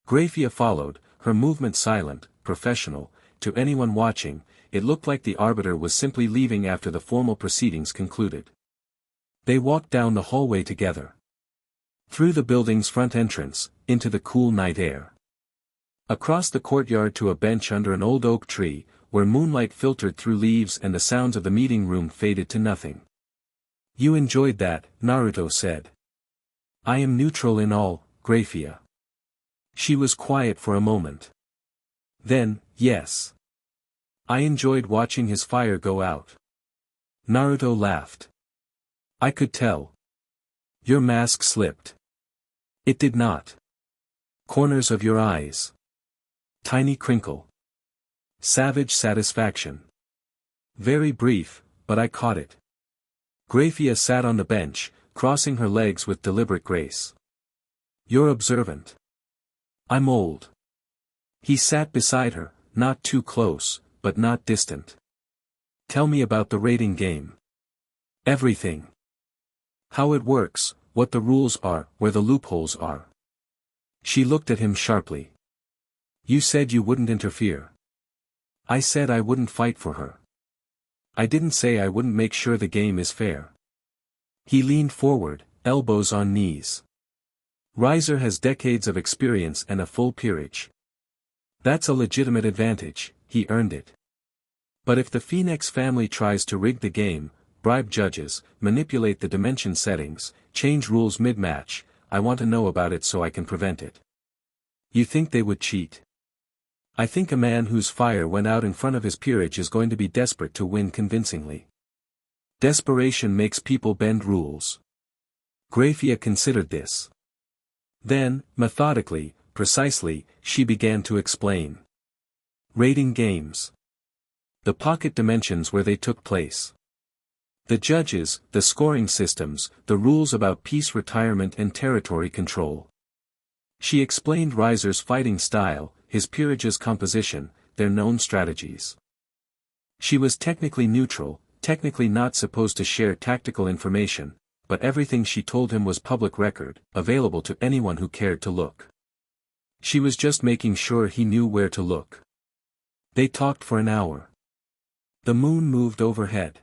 Grayfia followed, her movement silent, professional. To anyone watching, it looked like the arbiter was simply leaving after the formal proceedings concluded. They walked down the hallway together. Through the building's front entrance, into the cool night air. Across the courtyard to a bench under an old oak tree, where moonlight filtered through leaves and the sounds of the meeting room faded to nothing. You enjoyed that, Naruto said. I am neutral in all, Grayfia. She was quiet for a moment. Then, yes. I enjoyed watching his fire go out. Naruto laughed. I could tell. Your mask slipped. It did not. Corners of your eyes. Tiny crinkle. Savage satisfaction. Very brief, but I caught it. Grayfia sat on the bench, crossing her legs with deliberate grace. You're observant. I'm old. He sat beside her, not too close, but not distant. Tell me about the rating game. Everything. How it works, what the rules are, where the loopholes are. She looked at him sharply. You said you wouldn't interfere. I said I wouldn't fight for her. I didn't say I wouldn't make sure the game is fair. He leaned forward, elbows on knees. Riser has decades of experience and a full peerage. That's a legitimate advantage, he earned it. But if the Phoenix family tries to rig the game, bribe judges, manipulate the dimension settings, change rules mid-match, I want to know about it so I can prevent it. You think they would cheat? I think a man whose fire went out in front of his peerage is going to be desperate to win convincingly. Desperation makes people bend rules. Grayfia considered this. Then, methodically, precisely, she began to explain. Rating games. The pocket dimensions where they took place. The judges, the scoring systems, the rules about peace retirement and territory control. She explained Riser's fighting style, his peerage's composition, their known strategies. She was technically neutral, technically not supposed to share tactical information, but everything she told him was public record, available to anyone who cared to look. She was just making sure he knew where to look. They talked for an hour. The moon moved overhead.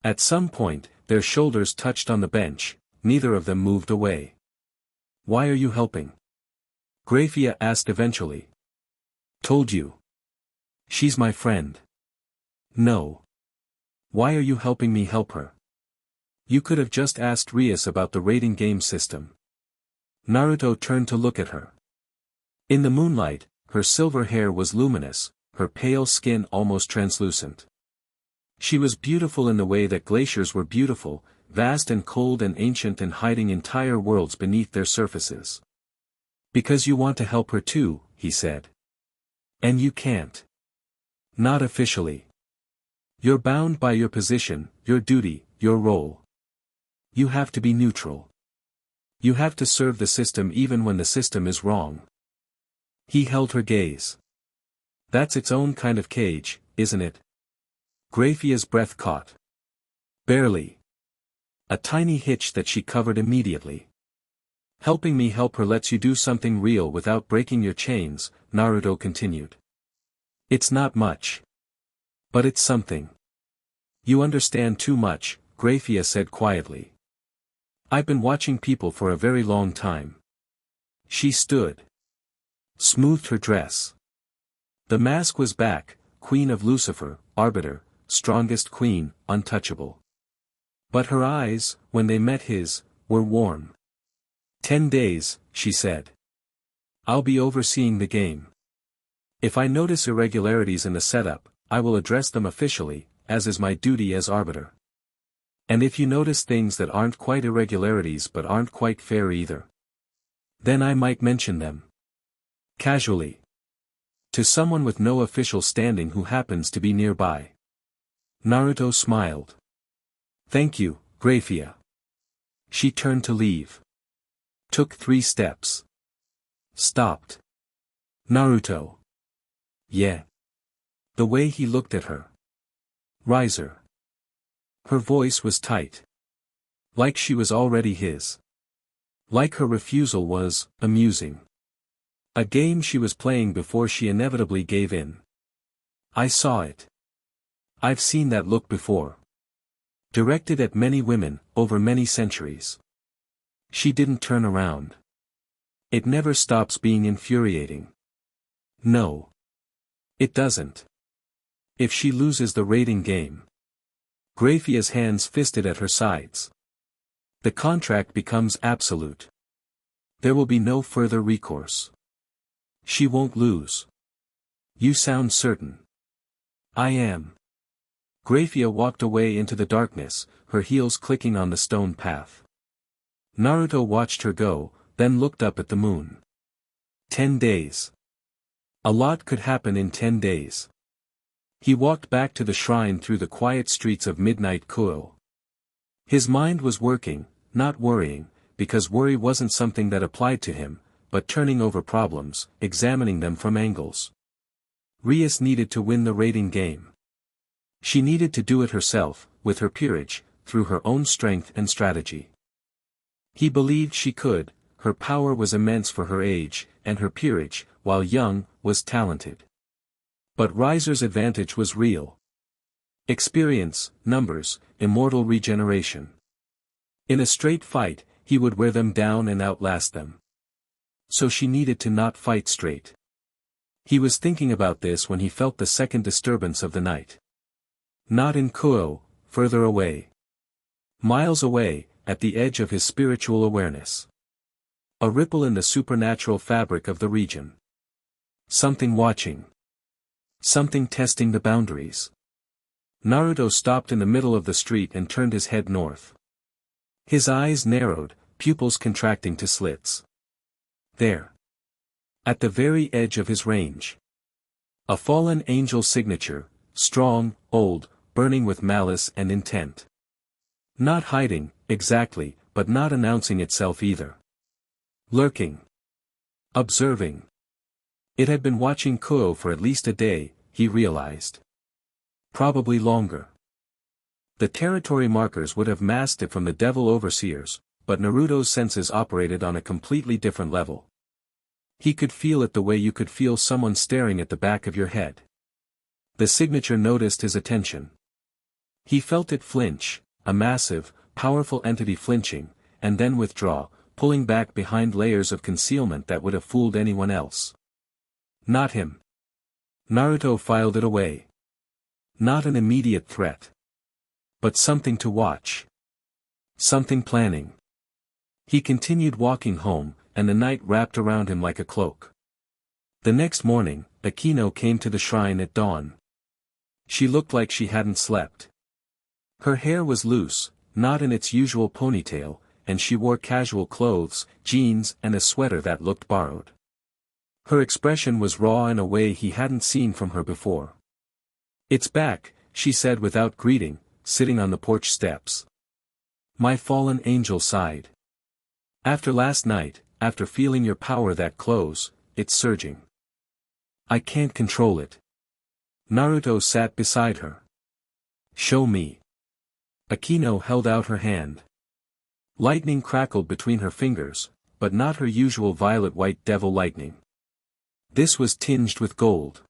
At some point, their shoulders touched on the bench, neither of them moved away. Why are you helping? Grayfia asked eventually. Told you. She's my friend. No. Why are you helping me help her? You could have just asked Rias about the rating game system. Naruto turned to look at her. In the moonlight, her silver hair was luminous, her pale skin almost translucent. She was beautiful in the way that glaciers were beautiful, vast and cold and ancient and hiding entire worlds beneath their surfaces. Because you want to help her too, he said. And you can't. Not officially. You're bound by your position, your duty, your role. You have to be neutral. You have to serve the system even when the system is wrong. He held her gaze. That's its own kind of cage, isn't it? Grayfia's breath caught. Barely. A tiny hitch that she covered immediately. Helping me help her lets you do something real without breaking your chains, Naruto continued. It's not much. But it's something. You understand too much, Grayfia said quietly. I've been watching people for a very long time. She stood. Smoothed her dress. The mask was back, Queen of Lucifer, Arbiter, strongest queen, untouchable. But her eyes, when they met his, were warm. 10 days, she said. I'll be overseeing the game. If I notice irregularities in the setup, I will address them officially, as is my duty as Arbiter. And if you notice things that aren't quite irregularities but aren't quite fair either, then I might mention them. Casually. To someone with no official standing who happens to be nearby. Naruto smiled. Thank you, Grayfia. She turned to leave. Took 3 steps. Stopped. Naruto. Yeah. The way he looked at her. Riser. Her voice was tight. Like she was already his. Like her refusal was, amusing. A game she was playing before she inevitably gave in. I saw it. I've seen that look before. Directed at many women, over many centuries. She didn't turn around. It never stops being infuriating. No. It doesn't. If she loses the rating game. Grayfia's hands fisted at her sides. The contract becomes absolute. There will be no further recourse. She won't lose. You sound certain. I am. Grayfia walked away into the darkness, her heels clicking on the stone path. Naruto watched her go, then looked up at the moon. 10 days. A lot could happen in 10 days. He walked back to the shrine through the quiet streets of midnight Kuoh. His mind was working, not worrying, because worry wasn't something that applied to him, but turning over problems, examining them from angles. Rias needed to win the raiding game. She needed to do it herself, with her peerage, through her own strength and strategy. He believed she could. Her power was immense for her age, and her peerage, while young, was talented. But Riser's advantage was real. Experience, numbers, immortal regeneration. In a straight fight, he would wear them down and outlast them. So she needed to not fight straight. He was thinking about this when he felt the second disturbance of the night. Not in Kuoh, further away. Miles away, at the edge of his spiritual awareness. A ripple in the supernatural fabric of the region. Something watching. Something testing the boundaries. Naruto stopped in the middle of the street and turned his head north. His eyes narrowed, pupils contracting to slits. There. At the very edge of his range. A fallen angel signature, strong, old, burning with malice and intent. Not hiding, exactly, but not announcing itself either. Lurking. Observing. It had been watching Kuoh for at least a day, he realized. Probably longer. The territory markers would have masked it from the devil overseers, but Naruto's senses operated on a completely different level. He could feel it the way you could feel someone staring at the back of your head. The signature noticed his attention. He felt it flinch, a massive, powerful entity flinching, and then withdraw, pulling back behind layers of concealment that would have fooled anyone else. Not him. Naruto filed it away. Not an immediate threat. But something to watch. Something planning. He continued walking home, and the night wrapped around him like a cloak. The next morning, Akeno came to the shrine at dawn. She looked like she hadn't slept. Her hair was loose, not in its usual ponytail, and she wore casual clothes, jeans and a sweater that looked borrowed. Her expression was raw in a way he hadn't seen from her before. "It's back," she said without greeting, sitting on the porch steps. My fallen angel sighed. "After last night, after feeling your power that close, it's surging. I can't control it." Naruto sat beside her. "Show me." Akeno held out her hand. Lightning crackled between her fingers, but not her usual violet-white devil lightning. This was tinged with gold.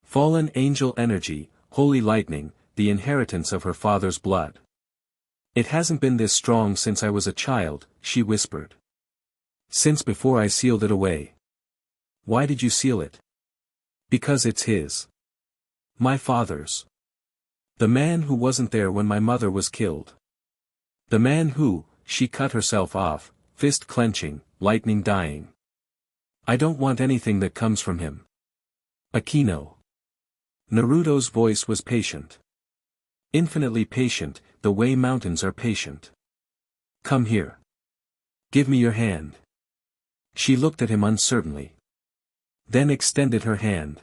Fallen angel energy, holy lightning, the inheritance of her father's blood. "It hasn't been this strong since I was a child," she whispered. "Since before I sealed it away." "Why did you seal it?" "Because it's his. My father's. The man who wasn't there when my mother was killed. The man who," she cut herself off, fist clenching, lightning dying. "I don't want anything that comes from him." "Akeno." Naruto's voice was patient. Infinitely patient, the way mountains are patient. "Come here. Give me your hand." She looked at him uncertainly. Then extended her hand.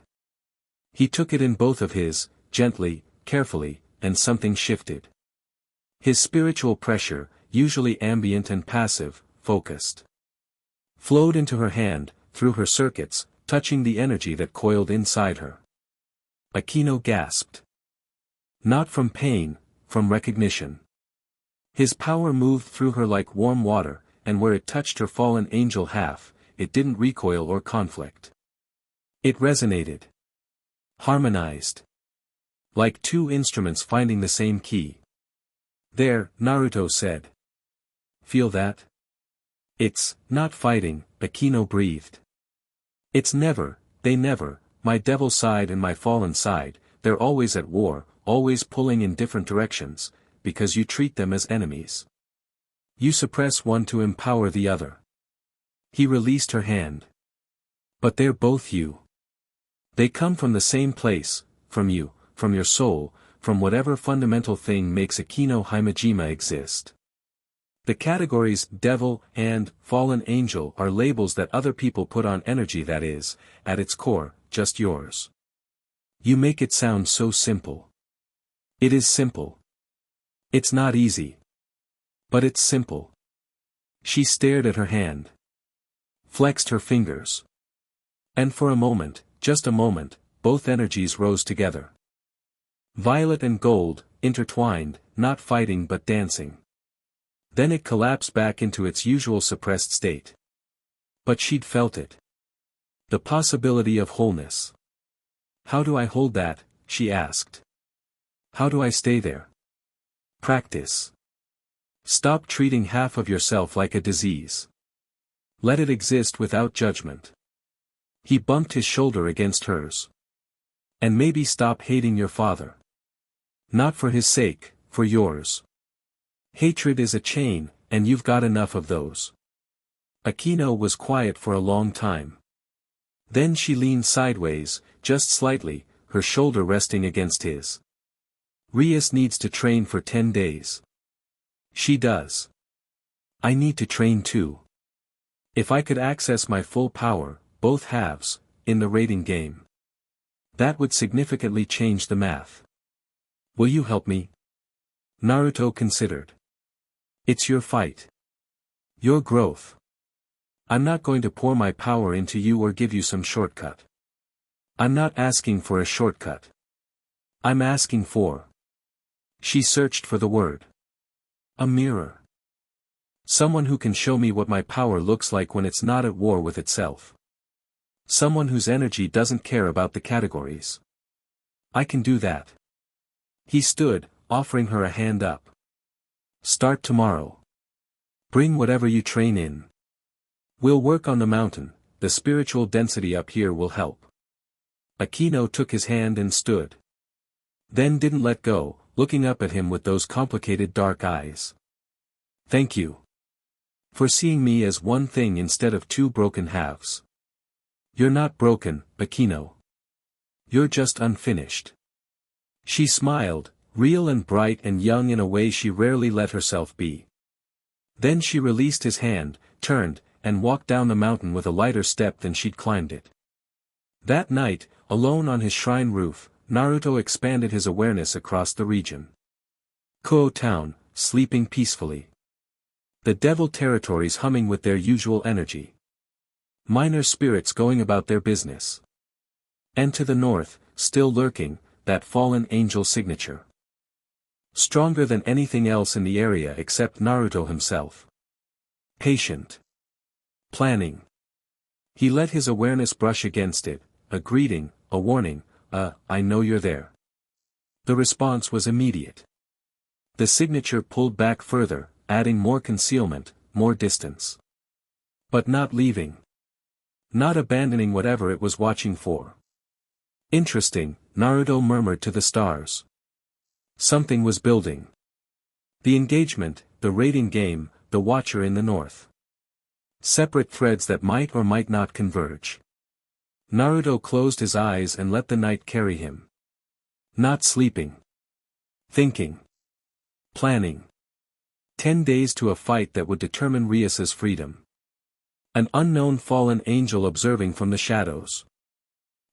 He took it in both of his, gently, carefully, and something shifted. His spiritual pressure, usually ambient and passive, focused. Flowed into her hand, through her circuits, touching the energy that coiled inside her. Akeno gasped. Not from pain, from recognition. His power moved through her like warm water, and where it touched her fallen angel half, it didn't recoil or conflict. It resonated. Harmonized. Like two instruments finding the same key. "There," Naruto said. "Feel that?" "It's not fighting," Akeno breathed. "It's never, they never, my devil side and my fallen side, they're always at war, always pulling in different directions, because you treat them as enemies. You suppress one to empower the other." He released her hand. "But they're both you. They come from the same place, from you, from your soul, from whatever fundamental thing makes Akeno Himejima exist. The categories devil and fallen angel are labels that other people put on energy that is, at its core, just yours. You make it sound so simple. It is simple. It's not easy. But it's simple. She stared at her hand. Flexed her fingers. And for a moment, just a moment, both energies rose together. Violet and gold, intertwined, not fighting but dancing. Then it collapsed back into its usual suppressed state. But she'd felt it. The possibility of wholeness. How do I hold that? She asked. How do I stay there? Practice. Stop treating half of yourself like a disease. Let it exist without judgment. He bumped his shoulder against hers. And maybe stop hating your father. Not for his sake, for yours. Hatred is a chain, and you've got enough of those. Akeno was quiet for a long time. Then she leaned sideways, just slightly, her shoulder resting against his. Rias needs to train for 10 days. She does. I need to train too. If I could access my full power, both halves, in the raiding game. That would significantly change the math. Will you help me? Naruto considered. It's your fight. Your growth. I'm not going to pour my power into you or give you some shortcut. I'm not asking for a shortcut. I'm asking for. She searched for the word. A mirror. Someone who can show me what my power looks like when it's not at war with itself. Someone whose energy doesn't care about the categories. I can do that. He stood, offering her a hand up. Start tomorrow. Bring whatever you train in. We'll work on the mountain, the spiritual density up here will help. Akeno took his hand and stood. Then didn't let go, looking up at him with those complicated dark eyes. Thank you. For seeing me as one thing instead of two broken halves. You're not broken, Akeno. You're just unfinished. She smiled, real and bright and young in a way she rarely let herself be. Then she released his hand, turned, and walked down the mountain with a lighter step than she'd climbed it. That night, alone on his shrine roof, Naruto expanded his awareness across the region. Kuoh Town, sleeping peacefully. The devil territories humming with their usual energy. Minor spirits going about their business. And to the north, still lurking, that fallen angel signature. Stronger than anything else in the area except Naruto himself. Patient. Planning. He let his awareness brush against it, a greeting, a warning, I know you're there. The response was immediate. The signature pulled back further, adding more concealment, more distance. But not leaving. Not abandoning whatever it was watching for. Interesting, Naruto murmured to the stars. Something was building. The engagement, the raiding game, the watcher in the north. Separate threads that might or might not converge. Naruto closed his eyes and let the night carry him. Not sleeping. Thinking. Planning. 10 days to a fight that would determine Rias's freedom. An unknown fallen angel observing from the shadows.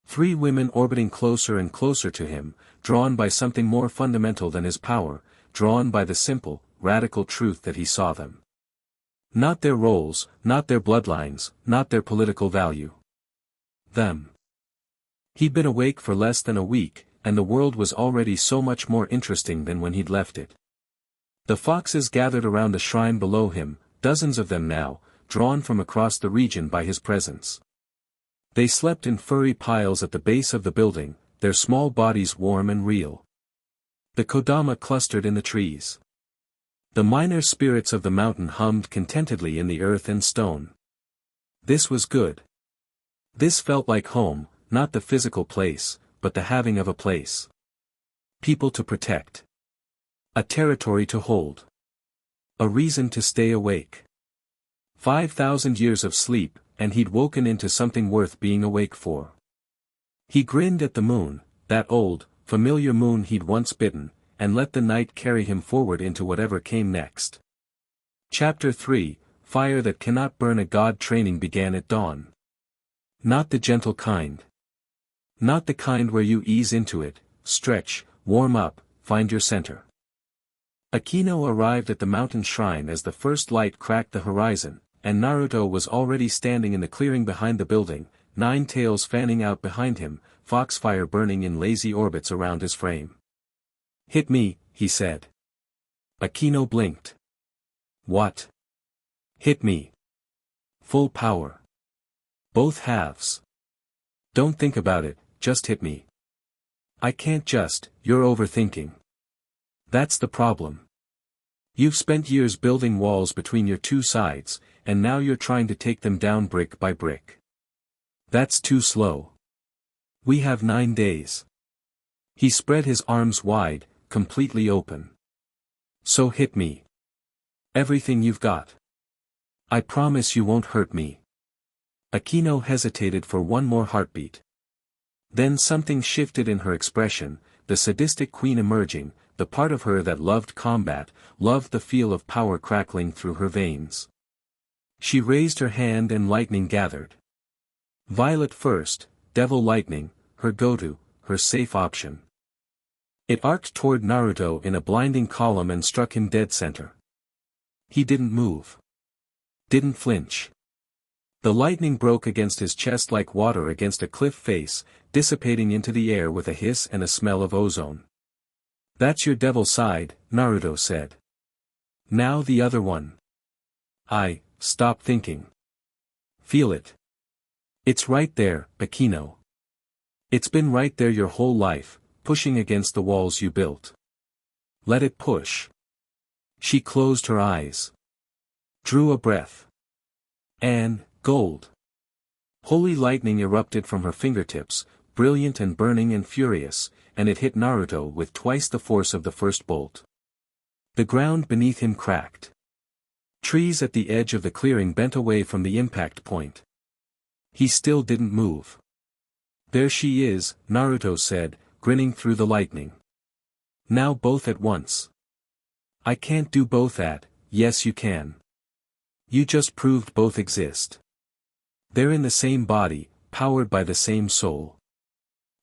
3 women orbiting closer and closer to him, drawn by something more fundamental than his power, drawn by the simple, radical truth that he saw them. Not their roles, not their bloodlines, not their political value. Them. He'd been awake for less than a week, and the world was already so much more interesting than when he'd left it. The foxes gathered around the shrine below him, dozens of them now, drawn from across the region by his presence. They slept in furry piles at the base of the building, their small bodies warm and real. The kodama clustered in the trees. The minor spirits of the mountain hummed contentedly in the earth and stone. This was good. This felt like home, not the physical place, but the having of a place. People to protect. A territory to hold. A reason to stay awake. 5,000 years of sleep, and he'd woken into something worth being awake for. He grinned at the moon, that old, familiar moon he'd once bitten, and let the night carry him forward into whatever came next. Chapter 3, Fire That Cannot Burn a God training began at dawn. Not the gentle kind. Not the kind where you ease into it, stretch, warm up, find your center. Akeno arrived at the mountain shrine as the first light cracked the horizon, and Naruto was already standing in the clearing behind the building, 9 tails fanning out behind him, foxfire burning in lazy orbits around his frame. "Hit me," he said. Akeno blinked. "What?" "Hit me. Full power. Both halves. Don't think about it, just hit me." "I can't just, you're overthinking. That's the problem. You've spent years building walls between your two sides, and now you're trying to take them down brick by brick. That's too slow. We have 9 days." He spread his arms wide, completely open. "So hit me. Everything you've got. I promise you won't hurt me." Akeno hesitated for one more heartbeat. Then something shifted in her expression, the sadistic queen emerging, the part of her that loved combat, loved the feel of power crackling through her veins. She raised her hand and lightning gathered. Violet first, devil lightning, her go-to, her safe option. It arced toward Naruto in a blinding column and struck him dead center. He didn't move. Didn't flinch. The lightning broke against his chest like water against a cliff face, dissipating into the air with a hiss and a smell of ozone. "That's your devil side," Naruto said. "Now the other one." Stop thinking. Feel it. It's right there, Akeno. It's been right there your whole life, pushing against the walls you built. Let it push." She closed her eyes. Drew a breath. And, gold. Holy lightning erupted from her fingertips, brilliant and burning and furious, and it hit Naruto with twice the force of the first bolt. The ground beneath him cracked. Trees at the edge of the clearing bent away from the impact point. He still didn't move. "There she is," Naruto said, grinning through the lightning. "Now both at once." "I can't do both at, yes you can. You just proved both exist. They're in the same body, powered by the same soul.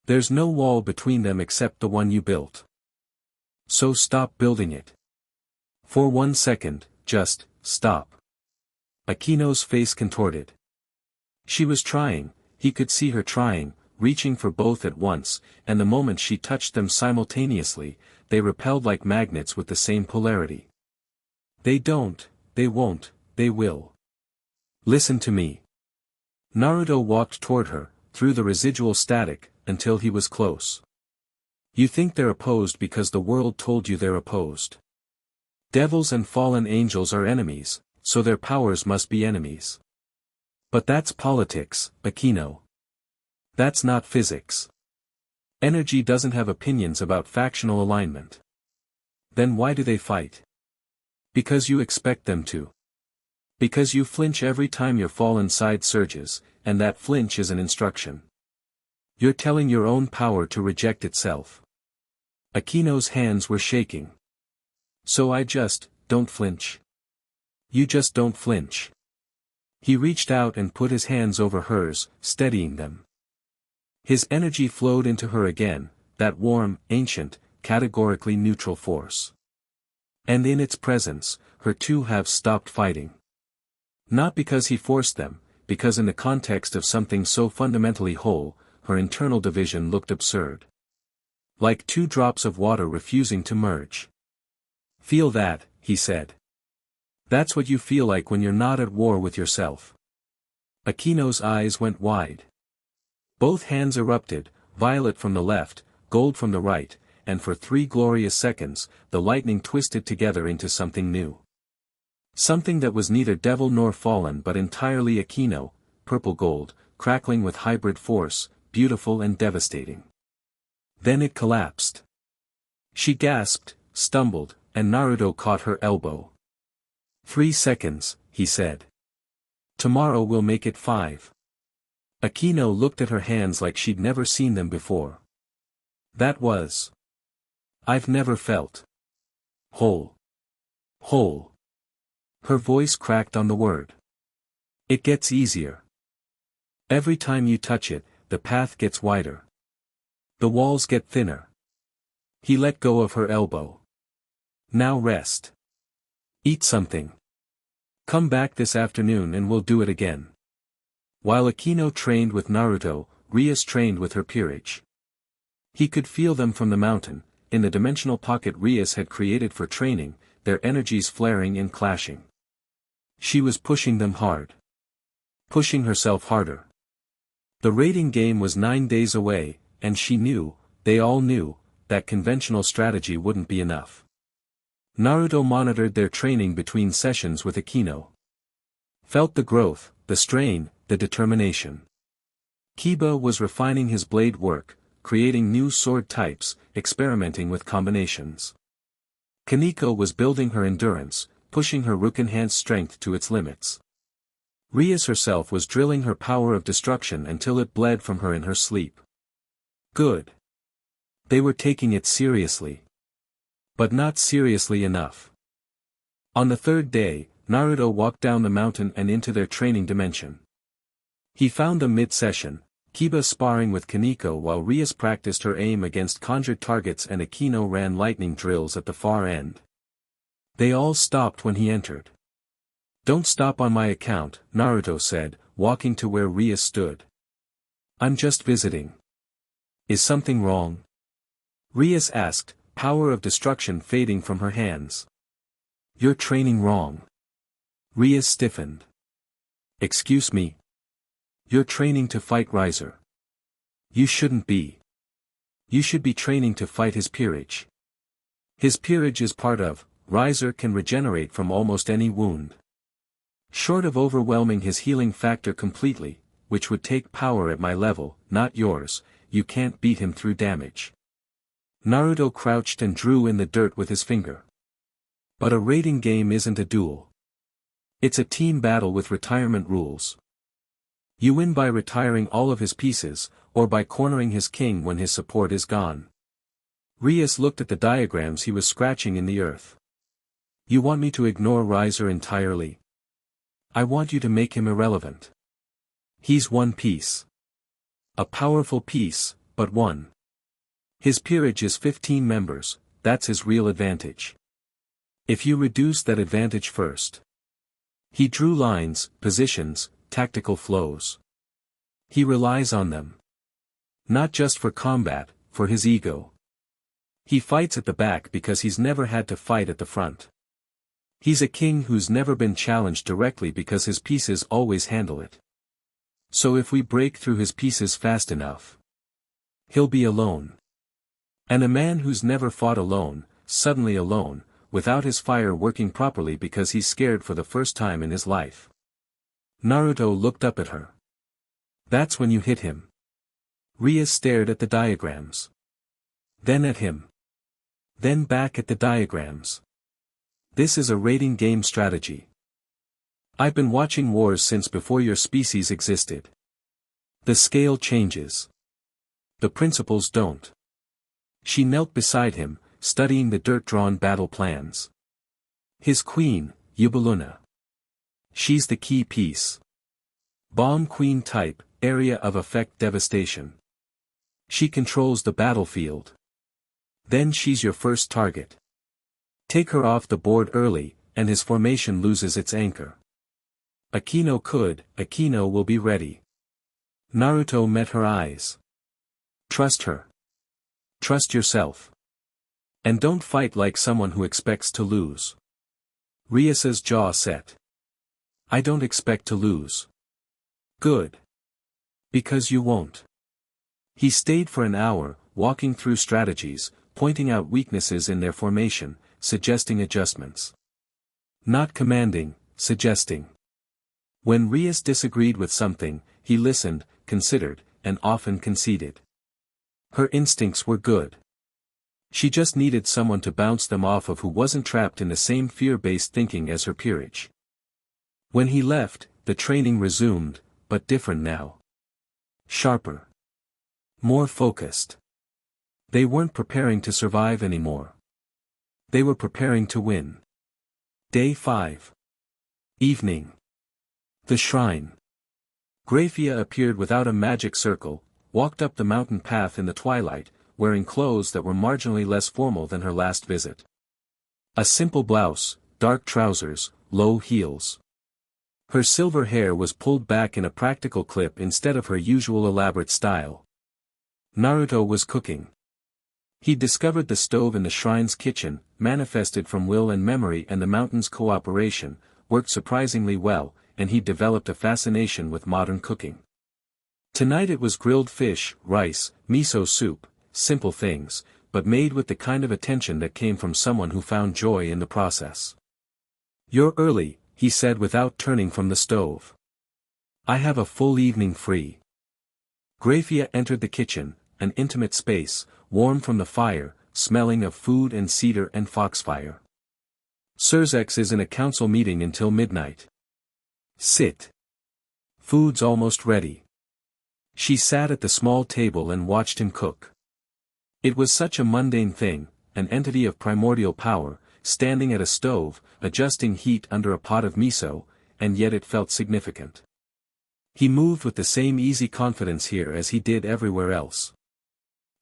There's no wall between them except the one you built. So stop building it. For 1 second, just, stop." Akeno's face contorted. She was trying, he could see her trying, reaching for both at once, and the moment she touched them simultaneously, they repelled like magnets with the same polarity. "They don't, they won't, they will. Listen to me." Naruto walked toward her, through the residual static, until he was close. "You think they're opposed because the world told you they're opposed. Devils and fallen angels are enemies, so their powers must be enemies. But that's politics, Akeno. That's not physics. Energy doesn't have opinions about factional alignment. Then why do they fight? Because you expect them to. Because you flinch every time your fallen side surges, and that flinch is an instruction. You're telling your own power to reject itself." Akeno's hands were shaking. "So I just, don't flinch. You just don't flinch." He reached out and put his hands over hers, steadying them. His energy flowed into her again, that warm, ancient, categorically neutral force. And in its presence, her two halves stopped fighting. Not because he forced them, because in the context of something so fundamentally whole, her internal division looked absurd. Like 2 drops of water refusing to merge. "Feel that," he said. "That's what you feel like when you're not at war with yourself." Akeno's eyes went wide. Both hands erupted, violet from the left, gold from the right, and for 3 glorious seconds, the lightning twisted together into something new. Something that was neither devil nor fallen but entirely Akeno, purple-gold, crackling with hybrid force, beautiful and devastating. Then it collapsed. She gasped, stumbled, and Naruto caught her elbow. 3 seconds, he said. Tomorrow we'll make it 5. Akeno looked at her hands like she'd never seen them before. That was. I've never felt. Whole. Whole. Her voice cracked on the word. It gets easier. Every time you touch it, the path gets wider. The walls get thinner. He let go of her elbow. Now rest. Eat something. Come back this afternoon and we'll do it again. While Akeno trained with Naruto, Rias trained with her peerage. He could feel them from the mountain, in the dimensional pocket Rias had created for training, their energies flaring and clashing. She was pushing them hard. Pushing herself harder. The raiding game was 9 days away, and she knew, they all knew, that conventional strategy wouldn't be enough. Naruto monitored their training between sessions with Akeno. Felt the growth, the strain, the determination. Kiba was refining his blade work, creating new sword types, experimenting with combinations. Kaneko was building her endurance, pushing her rook-enhanced strength to its limits. Rias herself was drilling her power of destruction until it bled from her in her sleep. Good. They were taking it seriously. But not seriously enough. On the third day, Naruto walked down the mountain and into their training dimension. He found them mid-session, Kiba sparring with Kaneko while Rias practiced her aim against conjured targets and Akeno ran lightning drills at the far end. They all stopped when he entered. "Don't stop on my account," Naruto said, walking to where Rias stood. "I'm just visiting." "Is something wrong?" Rias asked, power of destruction fading from her hands. "You're training wrong." Rias stiffened. "Excuse me?" "You're training to fight Riser." "You shouldn't be. You should be training to fight his peerage." "His peerage is part of, Riser can regenerate from almost any wound. Short of overwhelming his healing factor completely, which would take power at my level, not yours, you can't beat him through damage." Naruto crouched and drew in the dirt with his finger. "But a raiding game isn't a duel. It's a team battle with retirement rules. You win by retiring all of his pieces, or by cornering his king when his support is gone." Rias looked at the diagrams he was scratching in the earth. "You want me to ignore Riser entirely? I want you to make him irrelevant. He's one piece. A powerful piece, but one. His peerage is 15 members, that's his real advantage. If you reduce that advantage first." He drew lines, positions, tactical flows. He relies on them. Not just for combat, for his ego. He fights at the back because he's never had to fight at the front. He's a king who's never been challenged directly because his pieces always handle it. So if we break through his pieces fast enough, he'll be alone. And a man who's never fought alone, suddenly alone, without his fire working properly because he's scared for the first time in his life. Naruto looked up at her. "That's when you hit him." Rias stared at the diagrams. Then at him. Then back at the diagrams. "This is a raiding game strategy. I've been watching wars since before your species existed. The scale changes. The principles don't." She knelt beside him, studying the dirt-drawn battle plans. "His queen, Ubuluna. She's the key piece. Bomb queen type, area of effect devastation. She controls the battlefield. Then she's your first target. Take her off the board early, and his formation loses its anchor. Akeno will be ready." Naruto met her eyes. "Trust her. Trust yourself. And don't fight like someone who expects to lose." Rias's jaw set. "I don't expect to lose." "Good. Because you won't." He stayed for an hour, walking through strategies, pointing out weaknesses in their formation, suggesting adjustments. Not commanding, suggesting. When Rias disagreed with something, he listened, considered, and often conceded. Her instincts were good. She just needed someone to bounce them off of who wasn't trapped in the same fear-based thinking as her peerage. When he left, the training resumed, but different now. Sharper. More focused. They weren't preparing to survive anymore. They were preparing to win. Day 5. Evening. The shrine. Grayfia appeared without a magic circle, walked up the mountain path in the twilight, wearing clothes that were marginally less formal than her last visit. A simple blouse, dark trousers, low heels. Her silver hair was pulled back in a practical clip instead of her usual elaborate style. Naruto was cooking. He discovered the stove in the shrine's kitchen, manifested from will and memory and the mountain's cooperation, worked surprisingly well, and he developed a fascination with modern cooking. Tonight it was grilled fish, rice, miso soup, simple things, but made with the kind of attention that came from someone who found joy in the process. "You're early," he said without turning from the stove. "I have a full evening free." Grayfia entered the kitchen, an intimate space, warm from the fire, smelling of food and cedar and foxfire. "Surzex is in a council meeting until midnight. Sit. Food's almost ready." She sat at the small table and watched him cook. It was such a mundane thing, an entity of primordial power, standing at a stove, adjusting heat under a pot of miso, and yet it felt significant. He moved with the same easy confidence here as he did everywhere else.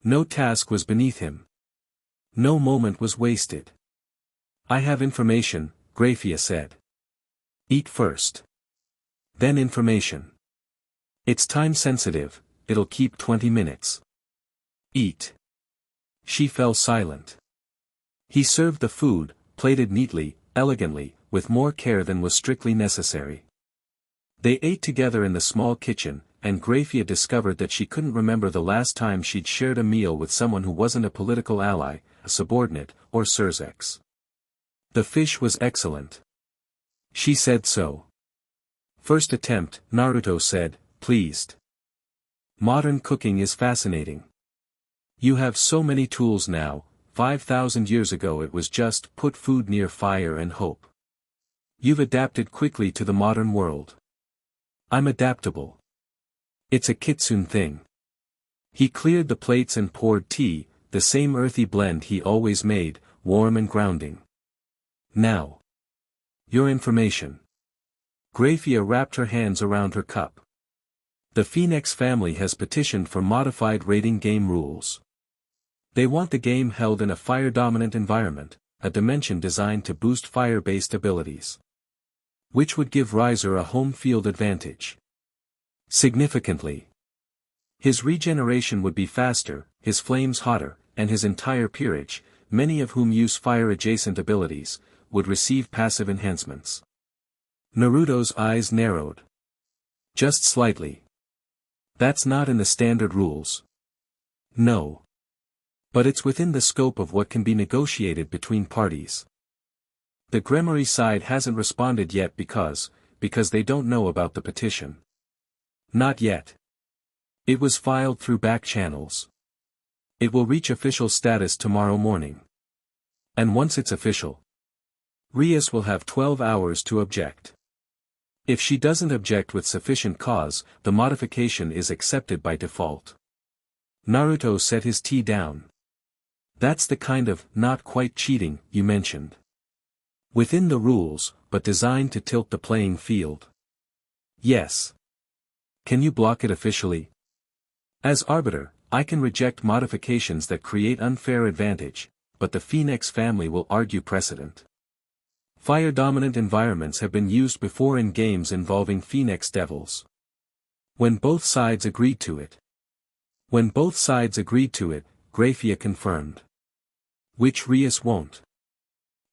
No task was beneath him. No moment was wasted. "I have information," Grayfia said. "Eat first. Then information. It's time sensitive, it'll keep 20 minutes. Eat." She fell silent. He served the food, plated neatly, elegantly, with more care than was strictly necessary. They ate together in the small kitchen, and Grayfia discovered that she couldn't remember the last time she'd shared a meal with someone who wasn't a political ally, a subordinate, or Surzex. The fish was excellent. She said so. "First attempt," Naruto said, pleased. "Modern cooking is fascinating. You have so many tools now. 5,000 years ago it was just put food near fire and hope. You've adapted quickly to the modern world." "I'm adaptable. It's a kitsune thing." He cleared the plates and poured tea, the same earthy blend he always made, warm and grounding. "Now. Your information." Grayfia wrapped her hands around her cup. "The Phoenix family has petitioned for modified rating game rules. They want the game held in a fire-dominant environment, a dimension designed to boost fire-based abilities. Which would give Riser a home field advantage. Significantly. His regeneration would be faster, his flames hotter, and his entire peerage, many of whom use fire-adjacent abilities, would receive passive enhancements." Naruto's eyes narrowed. "Just slightly. That's not in the standard rules." "No. But it's within the scope of what can be negotiated between parties. The Gremory side hasn't responded yet because they don't know about the petition." "Not yet. It was filed through back channels. It will reach official status tomorrow morning. And once it's official, Rias will have 12 hours to object. If she doesn't object with sufficient cause, the modification is accepted by default." Naruto set his tea down. "That's the kind of not quite cheating you mentioned. Within the rules, but designed to tilt the playing field." "Yes. Can you block it officially?" "As arbiter, I can reject modifications that create unfair advantage, but the Phoenix family will argue precedent. Fire-dominant environments have been used before in games involving Phoenix devils. When both sides agreed to it." Grayfia confirmed. "Which Rias won't.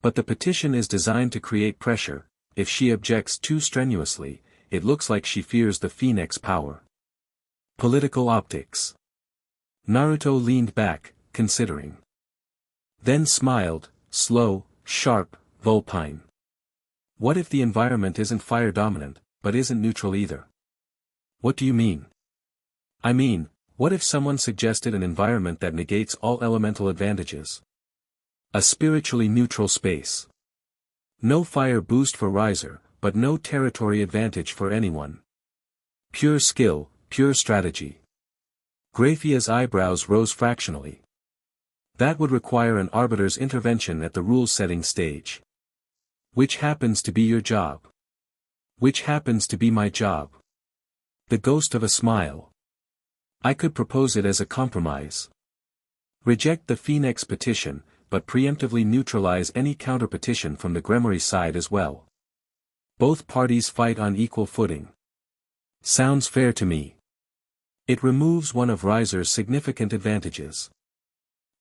But the petition is designed to create pressure. If she objects too strenuously, it looks like she fears the Phoenix power." Political optics. Naruto leaned back, considering. Then smiled, slow, sharp, vulpine. "What if the environment isn't fire-dominant, but isn't neutral either?" "What do you mean?" "I mean, what if someone suggested an environment that negates all elemental advantages? A spiritually neutral space. No fire boost for Riser, but no territory advantage for anyone. Pure skill, pure strategy." Grayfia's eyebrows rose fractionally. "That would require an arbiter's intervention at the rule-setting stage. Which happens to be your job. Which happens to be my job." The ghost of a smile. "I could propose it as a compromise. Reject the Phoenix petition, but preemptively neutralize any counter-petition from the Gremory side as well. Both parties fight on equal footing. Sounds fair to me. It removes one of Riser's significant advantages.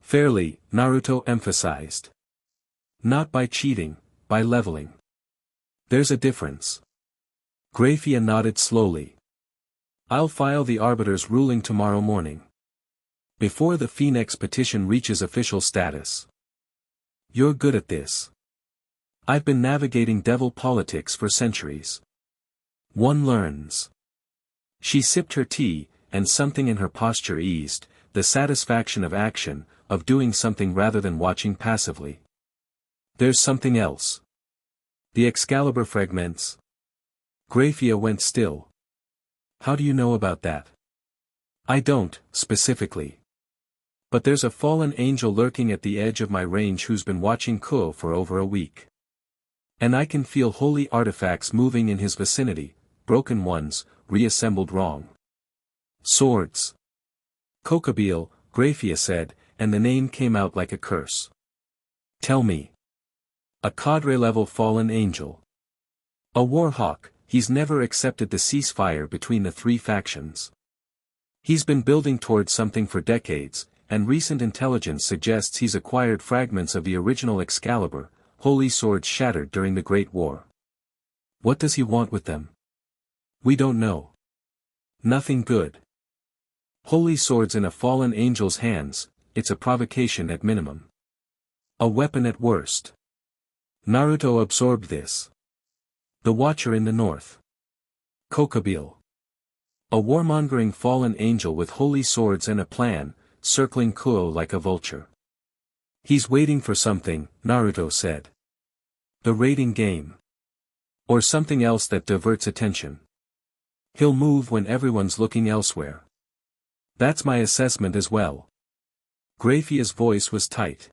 Fairly, Naruto emphasized. Not by cheating, by leveling. There's a difference. Grayfia nodded slowly. I'll file the Arbiter's ruling tomorrow morning. Before the Phoenix petition reaches official status. You're good at this. I've been navigating devil politics for centuries. One learns. She sipped her tea, and something in her posture eased, the satisfaction of action, of doing something rather than watching passively. There's something else. The Excalibur fragments. Grayfia went still. How do you know about that? I don't, specifically. But there's a fallen angel lurking at the edge of my range who's been watching Kuoh for over a week. And I can feel holy artifacts moving in his vicinity, broken ones, reassembled wrong. Swords. Kokobile, Grayfia said, and the name came out like a curse. Tell me. A cadre-level fallen angel. A warhawk, he's never accepted the ceasefire between the three factions. He's been building towards something for decades, and recent intelligence suggests he's acquired fragments of the original Excalibur, holy swords shattered during the Great War. What does he want with them? We don't know. Nothing good. Holy swords in a fallen angel's hands, it's a provocation at minimum. A weapon at worst. Naruto absorbed this. The Watcher in the North. Kokobile. A warmongering fallen angel with holy swords and a plan, circling Kuoh like a vulture. He's waiting for something, Naruto said. The raiding game. Or something else that diverts attention. He'll move when everyone's looking elsewhere. That's my assessment as well. Grayfia's voice was tight.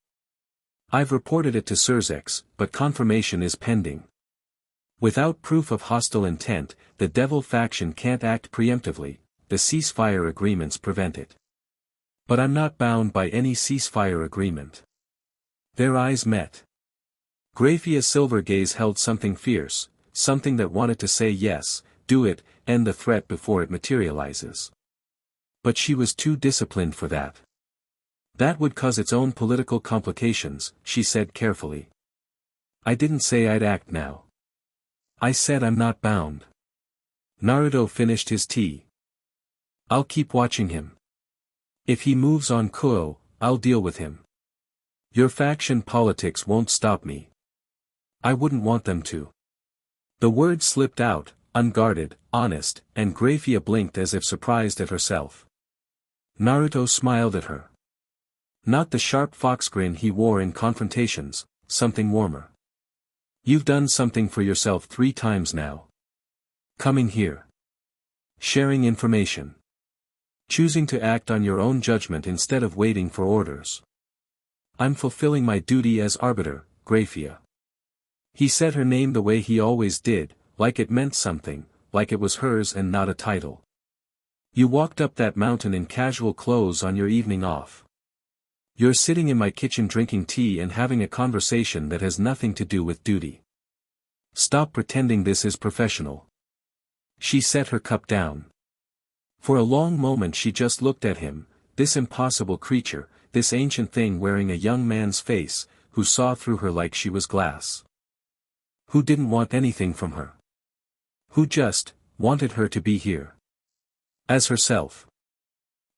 I've reported it to Surzex, but confirmation is pending. Without proof of hostile intent, the devil faction can't act preemptively, the ceasefire agreements prevent it. But I'm not bound by any ceasefire agreement. Their eyes met. Grayfia's silver gaze held something fierce, something that wanted to say yes, do it, end the threat before it materializes. But she was too disciplined for that. That would cause its own political complications, she said carefully. I didn't say I'd act now. I said I'm not bound. Naruto finished his tea. I'll keep watching him. If he moves on Kuoh, I'll deal with him. Your faction politics won't stop me. I wouldn't want them to. The words slipped out, unguarded, honest, and Grayfia blinked as if surprised at herself. Naruto smiled at her. Not the sharp fox grin he wore in confrontations, something warmer. You've done something for yourself 3 times now. Coming here. Sharing information. Choosing to act on your own judgment instead of waiting for orders. I'm fulfilling my duty as arbiter, Grayfia. He said her name the way he always did, like it meant something, like it was hers and not a title. You walked up that mountain in casual clothes on your evening off. You're sitting in my kitchen drinking tea and having a conversation that has nothing to do with duty. Stop pretending this is professional. She set her cup down. For a long moment she just looked at him, this impossible creature, this ancient thing wearing a young man's face, who saw through her like she was glass. Who didn't want anything from her. Who just wanted her to be here. As herself.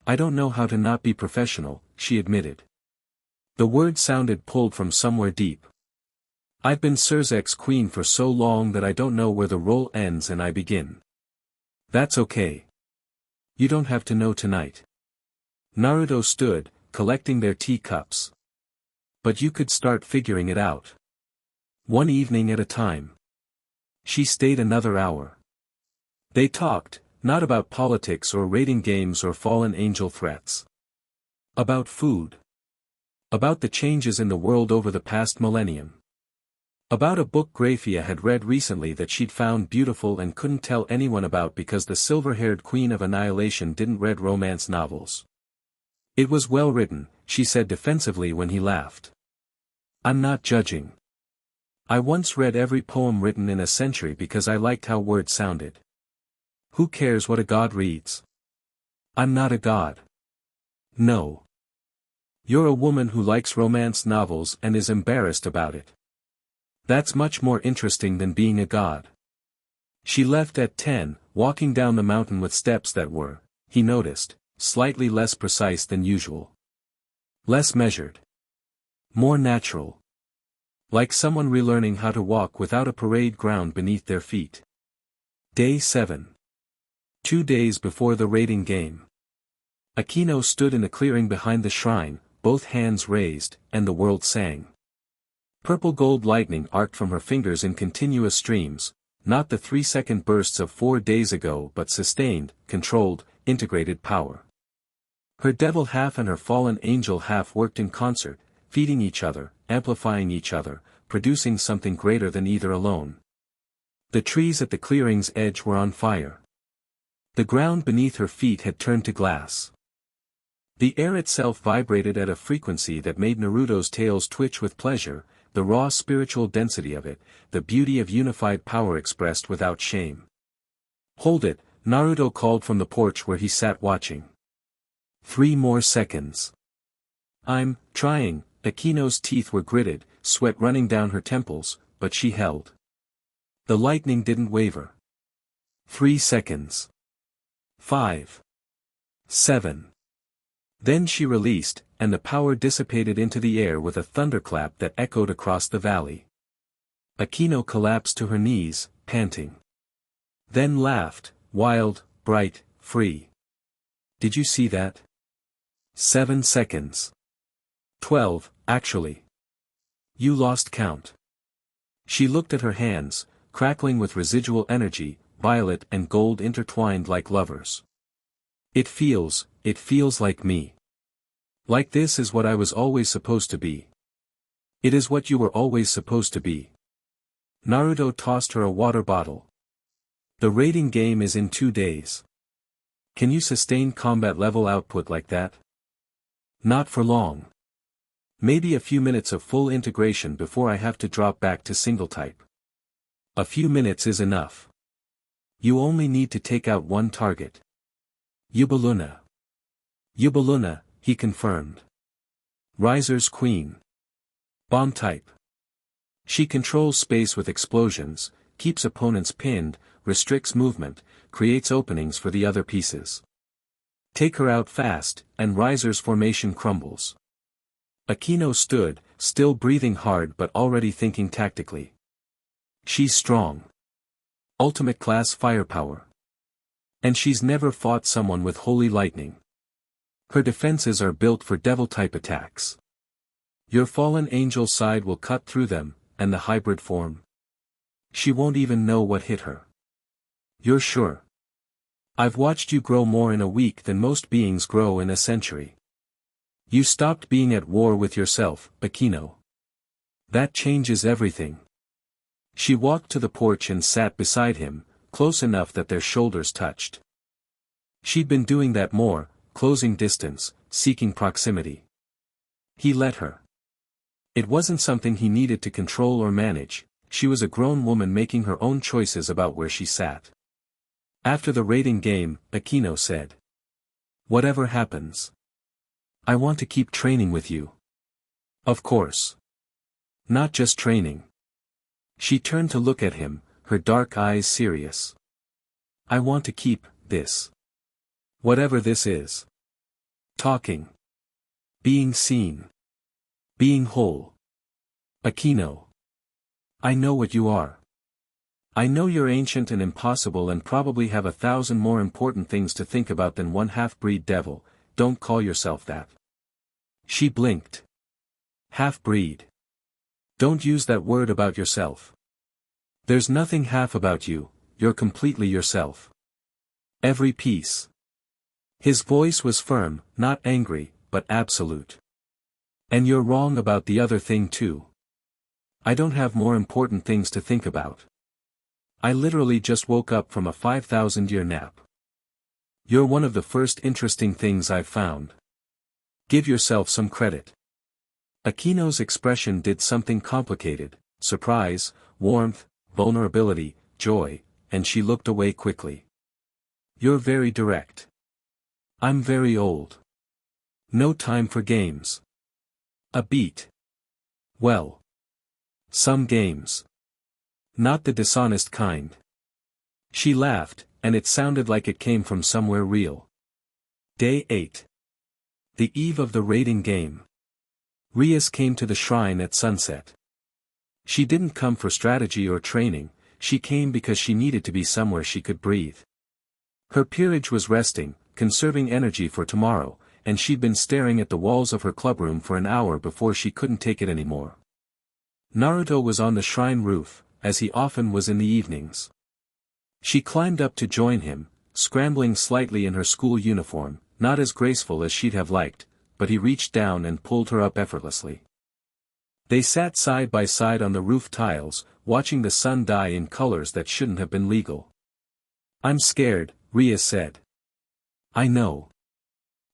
I don't know how to not be professional, she admitted. The word sounded pulled from somewhere deep. I've been Surzek's queen for so long that I don't know where the role ends and I begin. That's okay. You don't have to know tonight. Naruto stood, collecting their teacups. But you could start figuring it out. One evening at a time. She stayed another hour. They talked, not about politics or raiding games or fallen angel threats. About food. About the changes in the world over the past millennium. About a book Grayfia had read recently that she'd found beautiful and couldn't tell anyone about because the silver-haired queen of annihilation didn't read romance novels. It was well written, she said defensively when he laughed. I'm not judging. I once read every poem written in a century because I liked how words sounded. Who cares what a god reads? I'm not a god. No. You're a woman who likes romance novels and is embarrassed about it. That's much more interesting than being a god. She left at 10, walking down the mountain with steps that were, he noticed, slightly less precise than usual. Less measured. More natural. Like someone relearning how to walk without a parade ground beneath their feet. Day 7. 2 days before the raiding game. Akeno stood in a clearing behind the shrine, both hands raised, and the world sang. Purple gold lightning arced from her fingers in continuous streams, not the 3-second bursts of 4 days ago but sustained, controlled, integrated power. Her devil half and her fallen angel half worked in concert, feeding each other, amplifying each other, producing something greater than either alone. The trees at the clearing's edge were on fire. The ground beneath her feet had turned to glass. The air itself vibrated at a frequency that made Naruto's tails twitch with pleasure, the raw spiritual density of it, the beauty of unified power expressed without shame. Hold it, Naruto called from the porch where he sat watching. 3 more seconds. I'm trying. Akeno's teeth were gritted, sweat running down her temples, but she held. The lightning didn't waver. 3 seconds. 5. 7. Then she released, and the power dissipated into the air with a thunderclap that echoed across the valley. Akeno collapsed to her knees, panting. Then laughed, wild, bright, free. Did you see that? 7 seconds. 12, actually. You lost count. She looked at her hands, crackling with residual energy, violet and gold intertwined like lovers. It feels like me. Like this is what I was always supposed to be. It is what you were always supposed to be. Naruto tossed her a water bottle. The raiding game is in 2 days. Can you sustain combat level output like that? Not for long. Maybe a few minutes of full integration before I have to drop back to single type. A few minutes is enough. You only need to take out one target. Yubaluna. Yubaluna, he confirmed. Riser's queen. Bomb type. She controls space with explosions, keeps opponents pinned, restricts movement, creates openings for the other pieces. Take her out fast, and Riser's formation crumbles. Akeno stood, still breathing hard but already thinking tactically. She's strong. Ultimate class firepower. And she's never fought someone with holy lightning. Her defenses are built for devil-type attacks. Your fallen angel side will cut through them, and the hybrid form. She won't even know what hit her. You're sure? I've watched you grow more in a week than most beings grow in a century. You stopped being at war with yourself, Akeno. That changes everything. She walked to the porch and sat beside him, close enough that their shoulders touched. She'd been doing that more, closing distance, seeking proximity. He let her. It wasn't something he needed to control or manage, she was a grown woman making her own choices about where she sat. After the raiding game, Akeno said. Whatever happens. I want to keep training with you. Of course. Not just training. She turned to look at him, her dark eyes serious. I want to keep this. Whatever this is. Talking. Being seen. Being whole. Akeno. I know what you are. I know you're ancient and impossible and probably have 1,000 more important things to think about than one half-breed devil, don't call yourself that. She blinked. Half-breed. Don't use that word about yourself. There's nothing half about you, you're completely yourself. Every piece. His voice was firm, not angry, but absolute. And you're wrong about the other thing too. I don't have more important things to think about. I literally just woke up from a 5,000-year nap. You're one of the first interesting things I've found. Give yourself some credit. Akino's expression did something complicated: surprise, warmth, vulnerability, joy, and she looked away quickly. You're very direct. I'm very old. No time for games. A beat. Well. Some games. Not the dishonest kind. She laughed, and it sounded like it came from somewhere real. Day 8. The eve of the raiding game. Rias came to the shrine at sunset. She didn't come for strategy or training, she came because she needed to be somewhere she could breathe. Her peerage was resting, conserving energy for tomorrow, and she'd been staring at the walls of her clubroom for an hour before she couldn't take it anymore. Naruto was on the shrine roof, as he often was in the evenings. She climbed up to join him, scrambling slightly in her school uniform, not as graceful as she'd have liked, but he reached down and pulled her up effortlessly. They sat side by side on the roof tiles, watching the sun die in colors that shouldn't have been legal. I'm scared, Rias said. I know.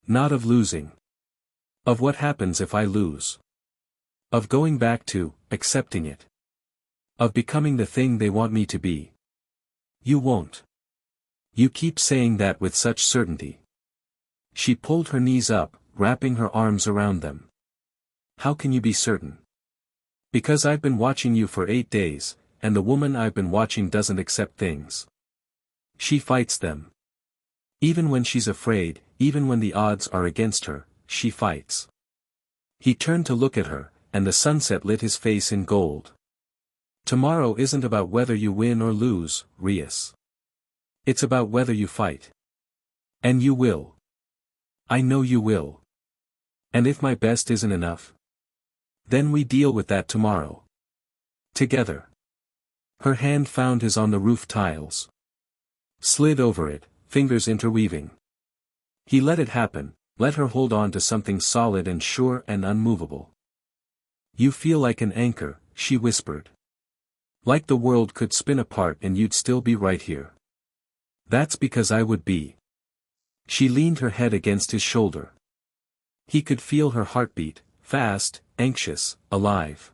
Not of losing. Of what happens if I lose. Of going back to, accepting it. Of becoming the thing they want me to be. You won't. You keep saying that with such certainty. She pulled her knees up, wrapping her arms around them. How can you be certain? Because I've been watching you for 8 days, and the woman I've been watching doesn't accept things. She fights them. Even when she's afraid, even when the odds are against her, she fights. He turned to look at her, and the sunset lit his face in gold. Tomorrow isn't about whether you win or lose, Rias. It's about whether you fight. And you will. I know you will. And if my best isn't enough? Then we deal with that tomorrow. Together. Her hand found his on the roof tiles. Slid over it, fingers interweaving. He let it happen, let her hold on to something solid and sure and unmovable. You feel like an anchor, she whispered. Like the world could spin apart and you'd still be right here. That's because I would be. She leaned her head against his shoulder. He could feel her heartbeat, fast, anxious, alive.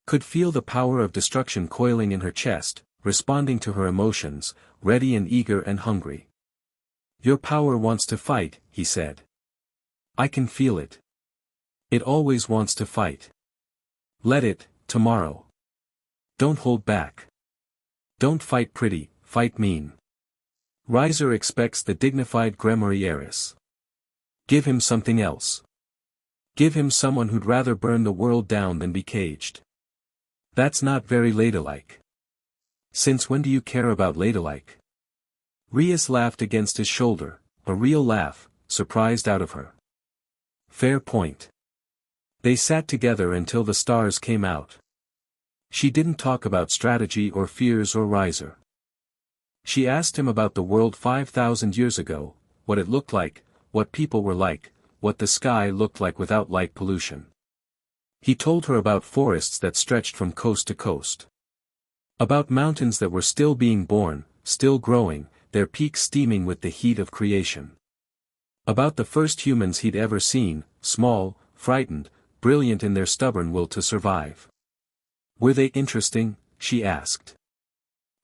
Could feel the power of destruction coiling in her chest, responding to her emotions, ready and eager and hungry. Your power wants to fight, he said. I can feel it. It always wants to fight. Let it, tomorrow. Don't hold back. Don't fight pretty, fight mean. Riser expects the dignified Gremory heiress. Give him something else. Give him someone who'd rather burn the world down than be caged. That's not very ladylike. Since when do you care about ladylike? Rias laughed against his shoulder, a real laugh, surprised out of her. Fair point. They sat together until the stars came out. She didn't talk about strategy or fears or Riser. She asked him about the world 5,000 years ago, what it looked like, what people were like, what the sky looked like without light pollution. He told her about forests that stretched from coast to coast. About mountains that were still being born, still growing, their peaks steaming with the heat of creation. About the first humans he'd ever seen, small, frightened, brilliant in their stubborn will to survive. Were they interesting? She asked.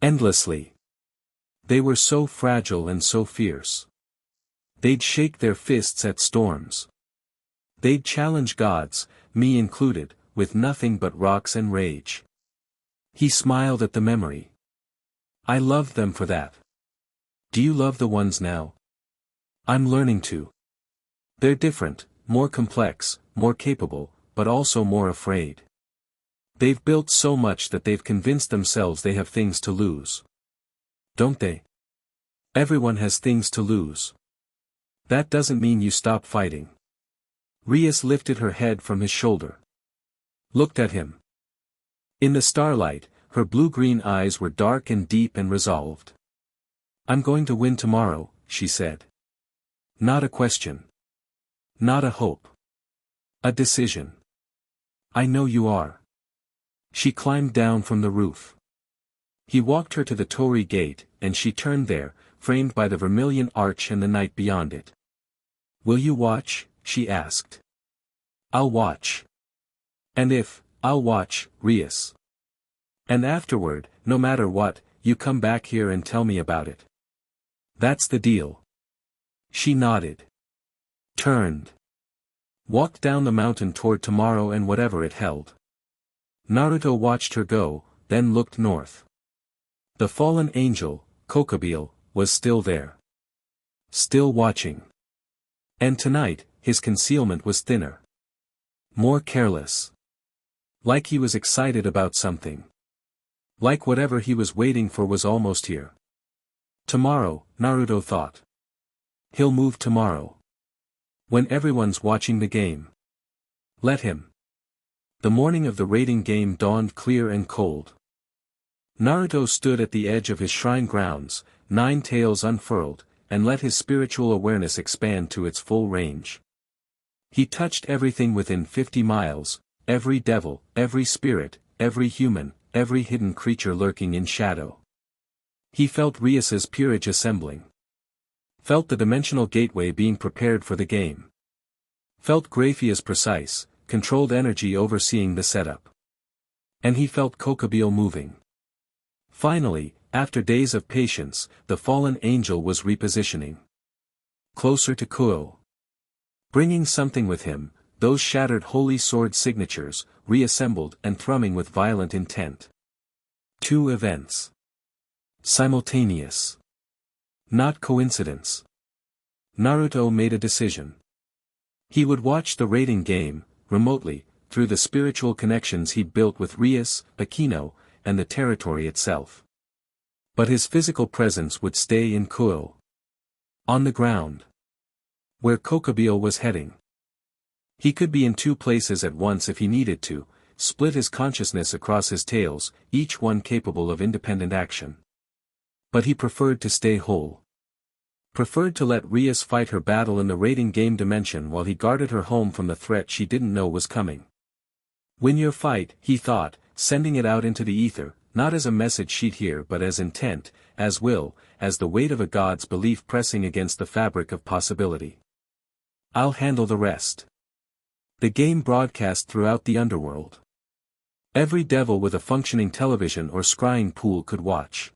Endlessly. They were so fragile and so fierce. They'd shake their fists at storms. They'd challenge gods, me included, with nothing but rocks and rage. He smiled at the memory. I loved them for that. Do you love the ones now? I'm learning to. They're different, more complex, more capable, but also more afraid. They've built so much that they've convinced themselves they have things to lose. Don't they? Everyone has things to lose. That doesn't mean you stop fighting. Rias lifted her head from his shoulder. Looked at him. In the starlight, her blue-green eyes were dark and deep and resolved. I'm going to win tomorrow, she said. Not a question. Not a hope. A decision. I know you are. She climbed down from the roof. He walked her to the torii gate, and she turned there, framed by the vermilion arch and the night beyond it. Will you watch? She asked. I'll watch. And if, I'll watch, Rias. And afterward, no matter what, you come back here and tell me about it. That's the deal. She nodded. Turned. Walked down the mountain toward tomorrow and whatever it held. Naruto watched her go, then looked north. The fallen angel, Kokobile, was still there. Still watching. And tonight, his concealment was thinner. More careless. Like he was excited about something. Like whatever he was waiting for was almost here. Tomorrow, Naruto thought. He'll move tomorrow. When everyone's watching the game. Let him. The morning of the raiding game dawned clear and cold. Naruto stood at the edge of his shrine grounds, 9 tails unfurled, and let his spiritual awareness expand to its full range. He touched everything within 50 miles, every devil, every spirit, every human, every hidden creature lurking in shadow. He felt Rias's peerage assembling. Felt the dimensional gateway being prepared for the game. Felt Grayfia's precise, controlled energy overseeing the setup. And he felt Kokobile moving. Finally, after days of patience, the fallen angel was repositioning. Closer to Kuoh. Bringing something with him, those shattered holy sword signatures, reassembled and thrumming with violent intent. 2 events. Simultaneous. Not coincidence. Naruto made a decision. He would watch the raiding game, remotely, through the spiritual connections he'd built with Rias, Akeno, and the territory itself. But his physical presence would stay in Kuoh. On the ground. Where Kokobile was heading. He could be in 2 places at once if he needed to, split his consciousness across his tails, each one capable of independent action. But he preferred to stay whole. Preferred to let Rias fight her battle in the raiding game dimension while he guarded her home from the threat she didn't know was coming. Win your fight, he thought, sending it out into the ether, not as a message she'd hear but as intent, as will, as the weight of a god's belief pressing against the fabric of possibility. I'll handle the rest. The game broadcast throughout the underworld. Every devil with a functioning television or scrying pool could watch.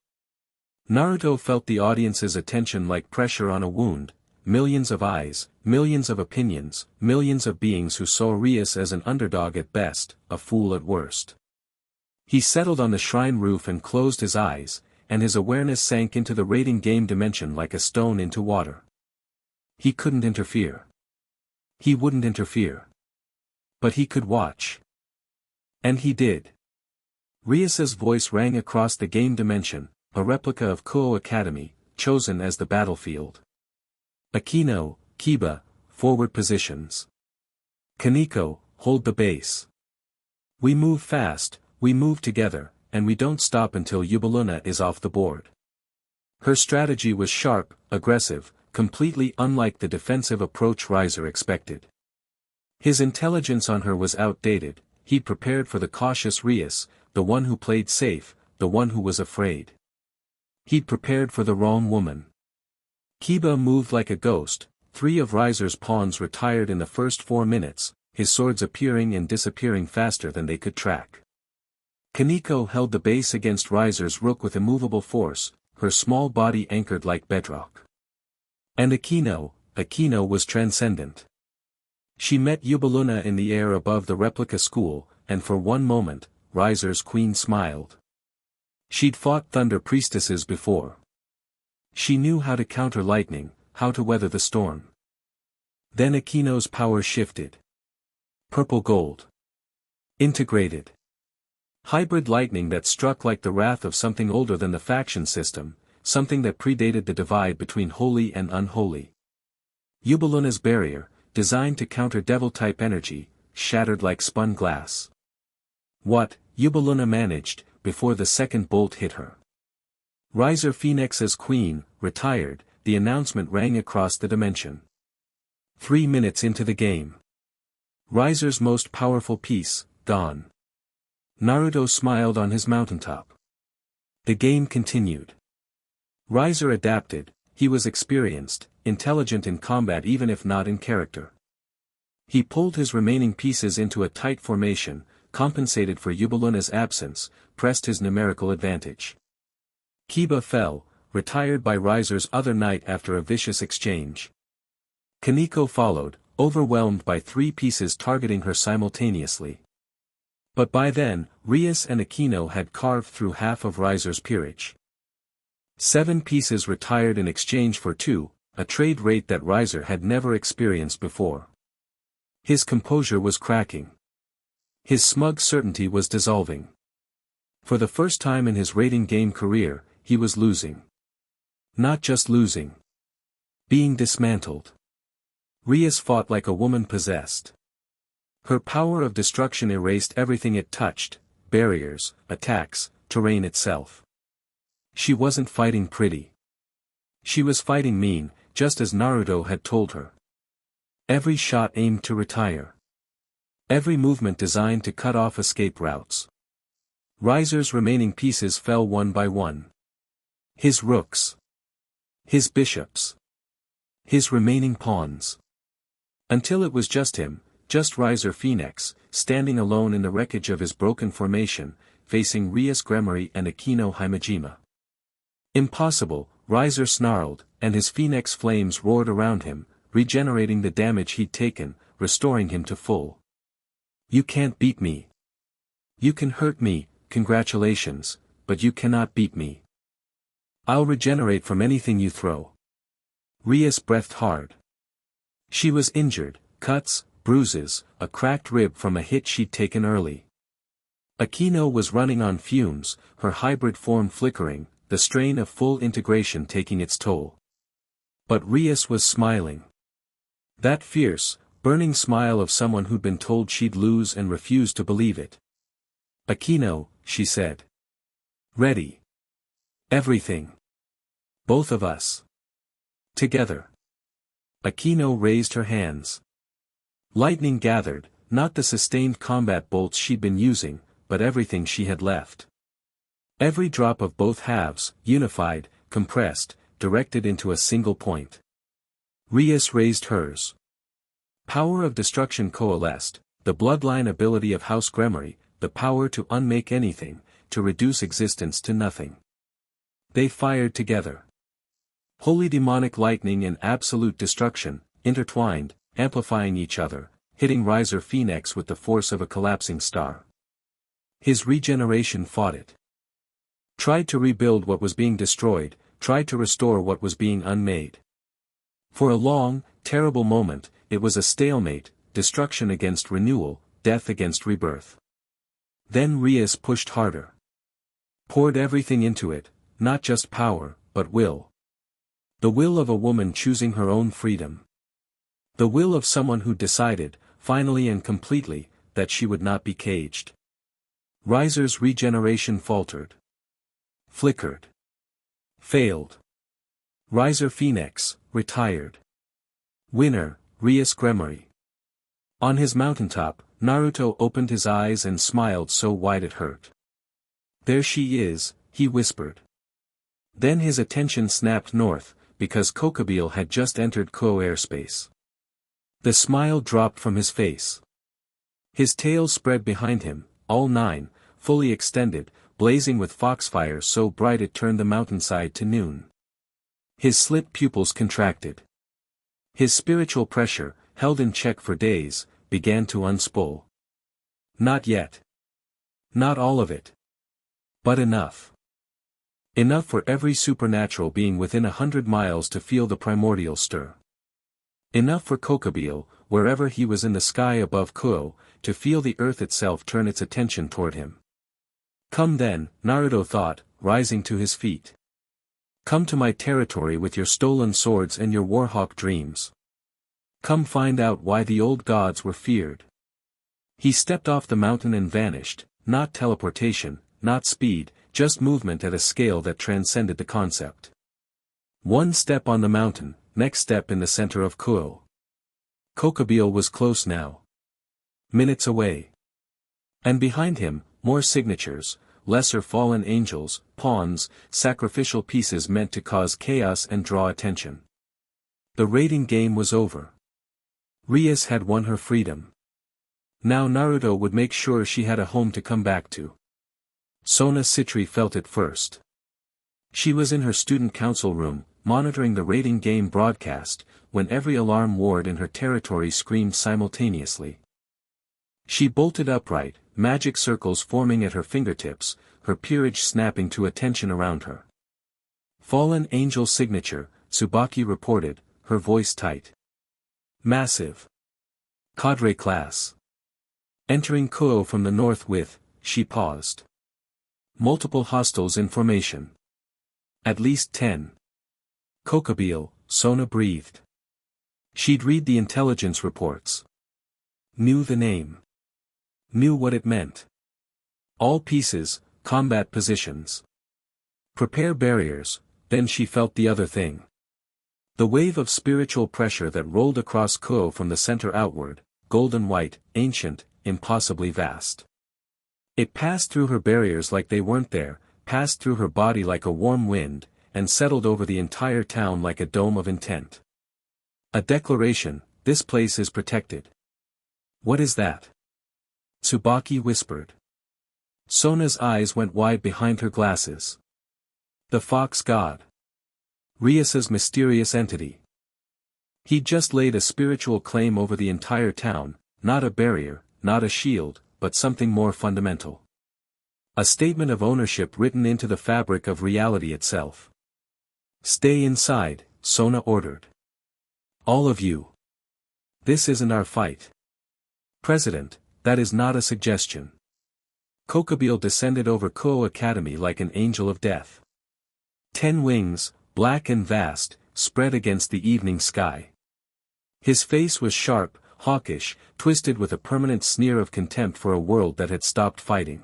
Naruto felt the audience's attention like pressure on a wound, millions of eyes, millions of opinions, millions of beings who saw Rias as an underdog at best, a fool at worst. He settled on the shrine roof and closed his eyes, and his awareness sank into the raiding game dimension like a stone into water. He couldn't interfere. He wouldn't interfere. But he could watch. And he did. Rias's voice rang across the game dimension, a replica of Kuoh Academy, chosen as the battlefield. Akeno, Kiba, forward positions. Kaneko, hold the base. We move fast, we move together, and we don't stop until Yubiluna is off the board. Her strategy was sharp, aggressive, completely unlike the defensive approach Riser expected. His intelligence on her was outdated, he prepared for the cautious Rias, the one who played safe, the one who was afraid. He'd prepared for the wrong woman. Kiba moved like a ghost, 3 of Riser's pawns retired in the first 4 minutes, his swords appearing and disappearing faster than they could track. Kaneko held the base against Riser's rook with immovable force, her small body anchored like bedrock. And Akeno was transcendent. She met Yubiluna in the air above the replica school, and for one moment, Riser's queen smiled. She'd fought thunder priestesses before. She knew how to counter lightning, how to weather the storm. Then Akeno's power shifted. Purple gold. Integrated. Hybrid lightning that struck like the wrath of something older than the faction system, something that predated the divide between holy and unholy. Yubiluna's barrier, designed to counter devil-type energy, shattered like spun glass. What, Yubiluna managed, before the second bolt hit her. Riser Phoenix's queen, retired, the announcement rang across the dimension. 3 minutes into the game. Riser's most powerful piece, gone. Naruto smiled on his mountaintop. The game continued. Riser adapted, he was experienced, intelligent in combat even if not in character. He pulled his remaining pieces into a tight formation, compensated for Yubiluna's absence, pressed his numerical advantage. Kiba fell, retired by Riser's other knight after a vicious exchange. Kaneko followed, overwhelmed by 3 pieces targeting her simultaneously. But by then, Rias and Akeno had carved through half of Riser's peerage. 7 pieces retired in exchange for 2, a trade rate that Riser had never experienced before. His composure was cracking. His smug certainty was dissolving. For the first time in his raiding game career, he was losing. Not just losing. Being dismantled. Rias fought like a woman possessed. Her power of destruction erased everything it touched, barriers, attacks, terrain itself. She wasn't fighting pretty. She was fighting mean, just as Naruto had told her. Every shot aimed to retire. Every movement designed to cut off escape routes. Riser's remaining pieces fell one by one. His rooks. His bishops. His remaining pawns. Until it was just him, just Riser Phoenix, standing alone in the wreckage of his broken formation, facing Rias Gremory and Akeno Himejima. Impossible, Riser snarled, and his Phoenix flames roared around him, regenerating the damage he'd taken, restoring him to full. You can't beat me. You can hurt me, congratulations, but you cannot beat me. I'll regenerate from anything you throw. Rias breathed hard. She was injured, cuts, bruises, a cracked rib from a hit she'd taken early. Akeno was running on fumes, her hybrid form flickering, the strain of full integration taking its toll. But Rias was smiling. That fierce, burning smile of someone who'd been told she'd lose and refused to believe it. Akeno, she said. Ready. Everything. Both of us. Together. Akeno raised her hands. Lightning gathered, not the sustained combat bolts she'd been using, but everything she had left. Every drop of both halves, unified, compressed, directed into a single point. Rias raised hers. Power of destruction coalesced, the bloodline ability of House Gremory, the power to unmake anything, to reduce existence to nothing. They fired together. Holy demonic lightning and absolute destruction, intertwined, amplifying each other, hitting Riser Phoenix with the force of a collapsing star. His regeneration fought it. Tried to rebuild what was being destroyed, tried to restore what was being unmade. For a long, terrible moment, it was a stalemate, destruction against renewal, death against rebirth. Then Rias pushed harder. Poured everything into it, not just power, but will. The will of a woman choosing her own freedom. The will of someone who decided, finally and completely, that she would not be caged. Riser's regeneration faltered. Flickered. Failed. Riser Phoenix, retired. Winner, Rias Gremory. On his mountaintop, Naruto opened his eyes and smiled so wide it hurt. There she is, he whispered. Then his attention snapped north, because Kokobile had just entered Kuoh airspace. The smile dropped from his face. His tail spread behind him, all 9, fully extended, blazing with foxfire so bright it turned the mountainside to noon. His slit pupils contracted. His spiritual pressure, held in check for days, began to unspool. Not yet. Not all of it. But enough. Enough for every supernatural being within 100 miles to feel the primordial stir. Enough for Kokobile, wherever he was in the sky above Kuoh, to feel the earth itself turn its attention toward him. Come then, Naruto thought, rising to his feet. Come to my territory with your stolen swords and your warhawk dreams. Come find out why the old gods were feared. He stepped off the mountain and vanished, not teleportation, not speed, just movement at a scale that transcended the concept. One step on the mountain, next step in the center of Kuoh. Kokobile was close now. Minutes away. And behind him, more signatures, lesser fallen angels, pawns, sacrificial pieces meant to cause chaos and draw attention. The raiding game was over. Rias had won her freedom. Now Naruto would make sure she had a home to come back to. Sona Citri felt it first. She was in her student council room, monitoring the raiding game broadcast, when every alarm ward in her territory screamed simultaneously. She bolted upright, magic circles forming at her fingertips, her peerage snapping to attention around her. Fallen Angel signature, Tsubaki reported, her voice tight. Massive. Cadre class. Entering Kuoh from the north with, she paused. Multiple hostiles in formation. At least 10. Kokobile, Sona breathed. She'd read the intelligence reports. Knew the name. Knew what it meant. All pieces, combat positions. Prepare barriers, then she felt the other thing. The wave of spiritual pressure that rolled across Kuoh from the center outward, golden white, ancient, impossibly vast. It passed through her barriers like they weren't there, passed through her body like a warm wind, and settled over the entire town like a dome of intent. A declaration, this place is protected. What is that? Tsubaki whispered. Sona's eyes went wide behind her glasses. The Fox God. Rias's mysterious entity. He'd just laid a spiritual claim over the entire town, not a barrier, not a shield, but something more fundamental. A statement of ownership written into the fabric of reality itself. Stay inside, Sona ordered. All of you. This isn't our fight. President, that is not a suggestion. Kokobile descended over Kuoh Academy like an angel of death. 10 wings, black and vast, spread against the evening sky. His face was sharp, hawkish, twisted with a permanent sneer of contempt for a world that had stopped fighting.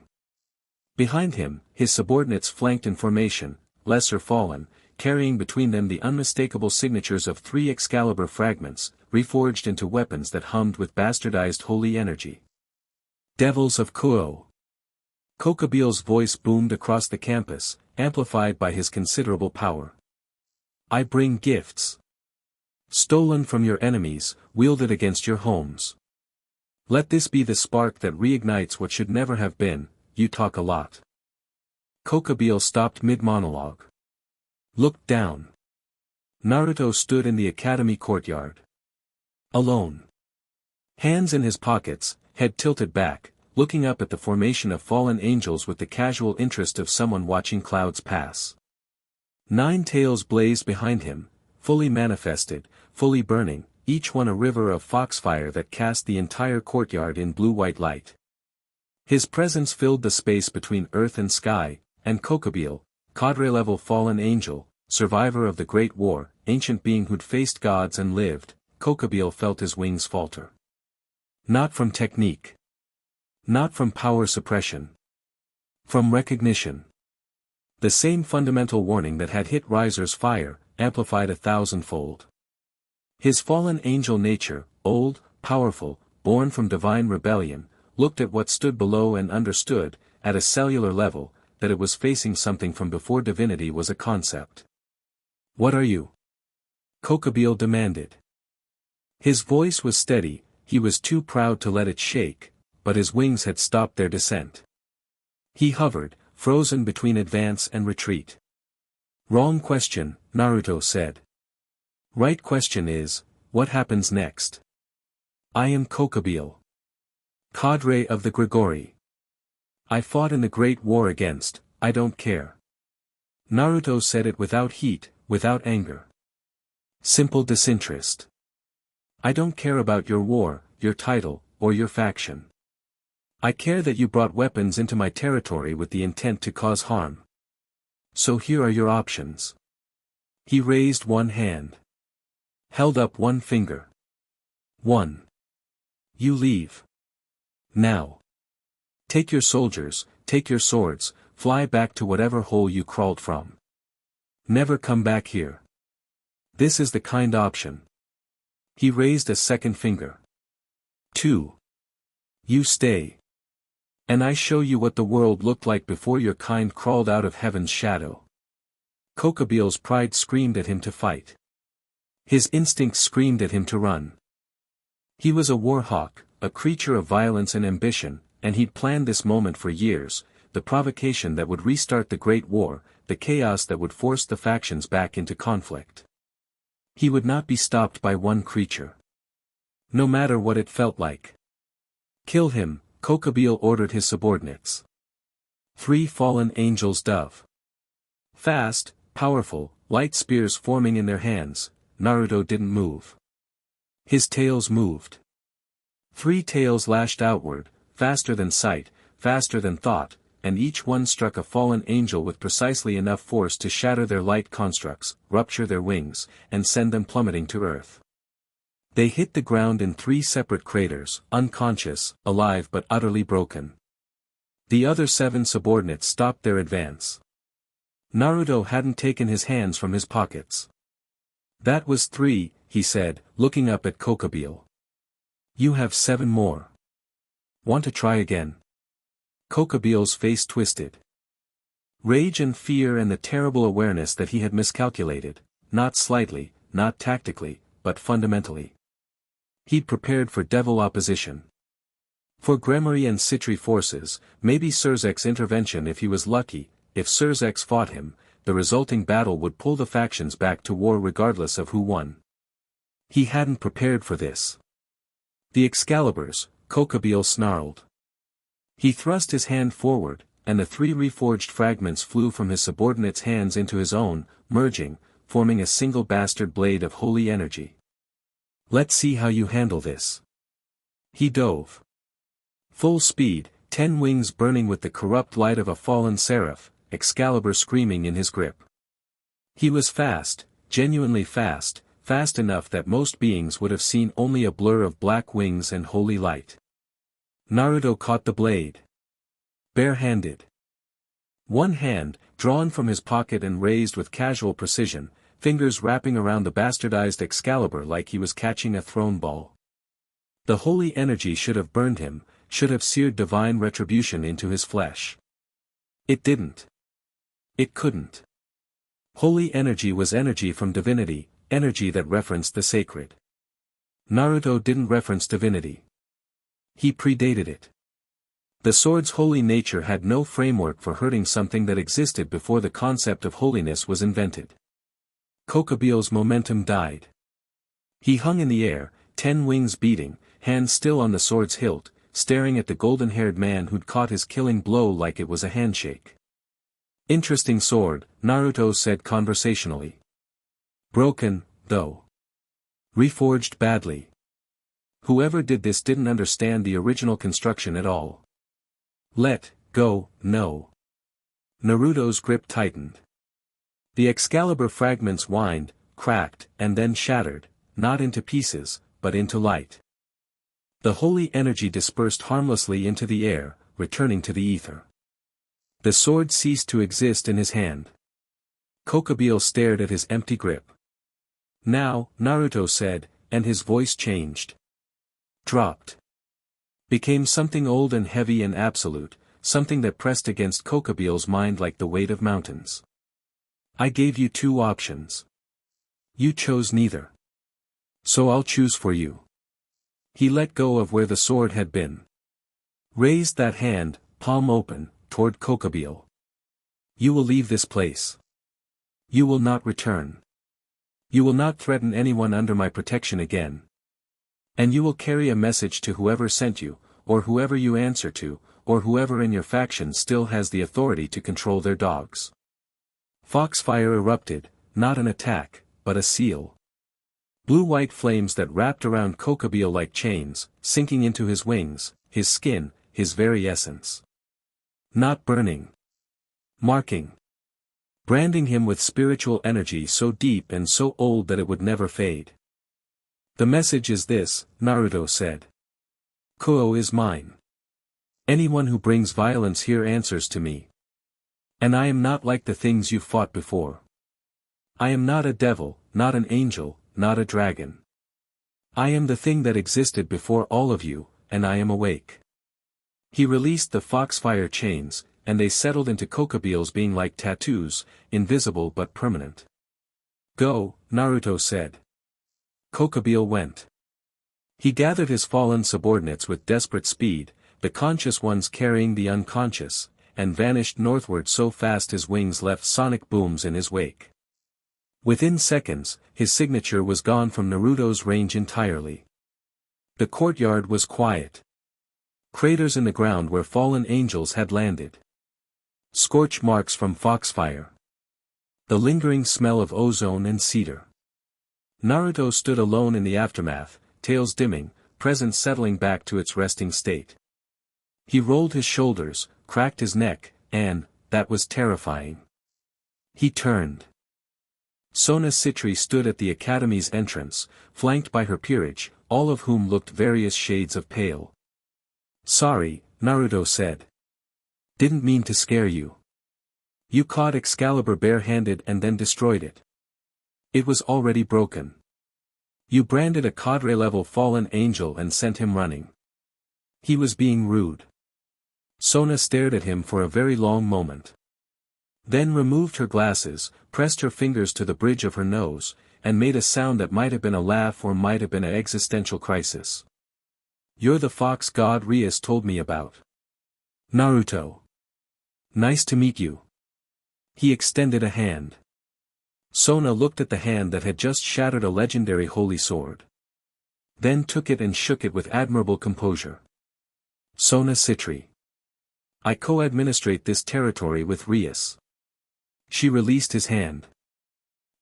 Behind him, his subordinates flanked in formation, lesser fallen, carrying between them the unmistakable signatures of 3 Excalibur fragments, reforged into weapons that hummed with bastardized holy energy. Devils of Kuoh. Kokobile's voice boomed across the campus, amplified by his considerable power. I bring gifts. Stolen from your enemies, wielded against your homes. Let this be the spark that reignites what should never have been. You talk a lot. Kokobile stopped mid-monologue. Looked down. Naruto stood in the academy courtyard. Alone. Hands in his pockets, head tilted back, looking up at the formation of fallen angels with the casual interest of someone watching clouds pass. 9 tails blazed behind him, fully manifested, fully burning, each one a river of foxfire that cast the entire courtyard in blue-white light. His presence filled the space between earth and sky, and Kokobile, cadre-level fallen angel, survivor of the Great War, ancient being who'd faced gods and lived, Kokobile felt his wings falter. Not from technique. Not from power suppression. From recognition. The same fundamental warning that had hit Riser's fire, amplified 1,000-fold. His fallen angel nature, old, powerful, born from divine rebellion, looked at what stood below and understood, at a cellular level, that it was facing something from before divinity was a concept. What are you? Kokobile demanded. His voice was steady, he was too proud to let it shake, but his wings had stopped their descent. He hovered, frozen between advance and retreat. Wrong question, Naruto said. Right question is, what happens next? I am Kokobile. Cadre of the Gregory. I fought in the Great War against, I don't care. Naruto said it without heat, without anger. Simple disinterest. I don't care about your war, your title, or your faction. I care that you brought weapons into my territory with the intent to cause harm. So here are your options. He raised one hand. Held up one finger. 1. You leave. Now. Take your soldiers, take your swords, fly back to whatever hole you crawled from. Never come back here. This is the kind option. He raised a second finger. 2. You stay. And I show you what the world looked like before your kind crawled out of heaven's shadow. Kokobile's pride screamed at him to fight. His instincts screamed at him to run. He was a war hawk, a creature of violence and ambition, and he'd planned this moment for years, the provocation that would restart the Great War, the chaos that would force the factions back into conflict. He would not be stopped by one creature. No matter what it felt like. Kill him, Kokobile ordered his subordinates. 3 fallen angels dove. Fast, powerful, light spears forming in their hands, Naruto didn't move. His tails moved. 3 tails lashed outward, faster than sight, faster than thought, and each one struck a fallen angel with precisely enough force to shatter their light constructs, rupture their wings, and send them plummeting to earth. They hit the ground in 3 separate craters, unconscious, alive but utterly broken. The other 7 subordinates stopped their advance. Naruto hadn't taken his hands from his pockets. That was 3, he said, looking up at Kokobile. You have 7 more. Want to try again? Kokobile's face twisted. Rage and fear and the terrible awareness that he had miscalculated, not slightly, not tactically, but fundamentally. He'd prepared for devil opposition. For Gremory and Citri forces, maybe Surzek's intervention if he was lucky. If Surzek fought him, the resulting battle would pull the factions back to war regardless of who won. He hadn't prepared for this. The Excaliburs, Kokobile snarled. He thrust his hand forward, and the 3 reforged fragments flew from his subordinate's hands into his own, merging, forming a single bastard blade of holy energy. Let's see how you handle this. He dove. Full speed, 10 wings burning with the corrupt light of a fallen seraph, Excalibur screaming in his grip. He was fast, genuinely fast, fast enough that most beings would have seen only a blur of black wings and holy light. Naruto caught the blade. Bare-handed. One hand, drawn from his pocket and raised with casual precision, fingers wrapping around the bastardized Excalibur like he was catching a thrown ball. The holy energy should have burned him, should have seared divine retribution into his flesh. It didn't. It couldn't. Holy energy was energy from divinity, energy that referenced the sacred. Naruto didn't reference divinity. He predated it. The sword's holy nature had no framework for hurting something that existed before the concept of holiness was invented. Kokobile's momentum died. He hung in the air, 10 wings beating, hands still on the sword's hilt, staring at the golden-haired man who'd caught his killing blow like it was a handshake. Interesting sword, Naruto said conversationally. Broken, though. Reforged badly. Whoever did this didn't understand the original construction at all. Let go, no. Naruto's grip tightened. The Excalibur fragments whined, cracked, and then shattered, not into pieces, but into light. The holy energy dispersed harmlessly into the air, returning to the ether. The sword ceased to exist in his hand. Kokobile stared at his empty grip. Now, Naruto said, and his voice changed. Dropped. Became something old and heavy and absolute, something that pressed against Kokobile's mind like the weight of mountains. I gave you 2 options. You chose neither. So I'll choose for you. He let go of where the sword had been. Raised that hand, palm open, toward Kokobile. You will leave this place. You will not return. You will not threaten anyone under my protection again. And you will carry a message to whoever sent you, or whoever you answer to, or whoever in your faction still has the authority to control their dogs. Foxfire erupted, not an attack, but a seal. Blue-white flames that wrapped around Kokobile like chains, sinking into his wings, his skin, his very essence. Not burning. Marking. Branding him with spiritual energy so deep and so old that it would never fade. The message is this, Naruto said. Kuoh is mine. Anyone who brings violence here answers to me. And I am not like the things you've fought before. I am not a devil, not an angel, not a dragon. I am the thing that existed before all of you, and I am awake. He released the foxfire chains, and they settled into Kokobile's being like tattoos, invisible but permanent. Go, Naruto said. Kokobile went. He gathered his fallen subordinates with desperate speed, the conscious ones carrying the unconscious, and vanished northward so fast his wings left sonic booms in his wake. Within seconds, his signature was gone from Naruto's range entirely. The courtyard was quiet. Craters in the ground where fallen angels had landed. Scorch marks from foxfire. The lingering smell of ozone and cedar. Naruto stood alone in the aftermath, tails dimming, presence settling back to its resting state. He rolled his shoulders, cracked his neck, and, that was terrifying. He turned. Sona Citri stood at the academy's entrance, flanked by her peerage, all of whom looked various shades of pale. "Sorry," Naruto said. "Didn't mean to scare you. You caught Excalibur bare-handed and then destroyed it. It was already broken. You branded a cadre-level fallen angel and sent him running. He was being rude." Sona stared at him for a very long moment. Then removed her glasses, pressed her fingers to the bridge of her nose, and made a sound that might have been a laugh or might have been an existential crisis. "You're the fox god Rias told me about. Naruto. Nice to meet you." He extended a hand. Sona looked at the hand that had just shattered a legendary holy sword. Then took it and shook it with admirable composure. "Sona Citri. I co-administrate this territory with Rias." She released his hand.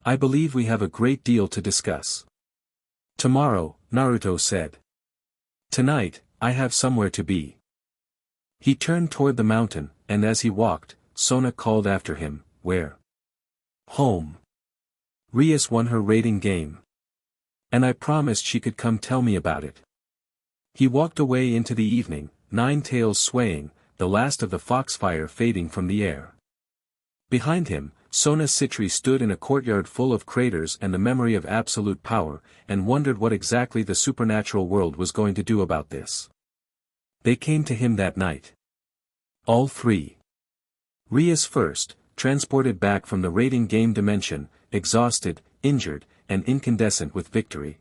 "I believe we have a great deal to discuss." "Tomorrow," Naruto said. "Tonight, I have somewhere to be." He turned toward the mountain, and as he walked, Sona called after him, "Where?" "Home. Rias won her raiding game. And I promised she could come tell me about it." He walked away into the evening, nine tails swaying, the last of the foxfire fading from the air. Behind him, Sona Citri stood in a courtyard full of craters and the memory of absolute power, and wondered what exactly the supernatural world was going to do about this. They came to him that night. All three. Rias first, transported back from the raiding game dimension, exhausted, injured, and incandescent with victory.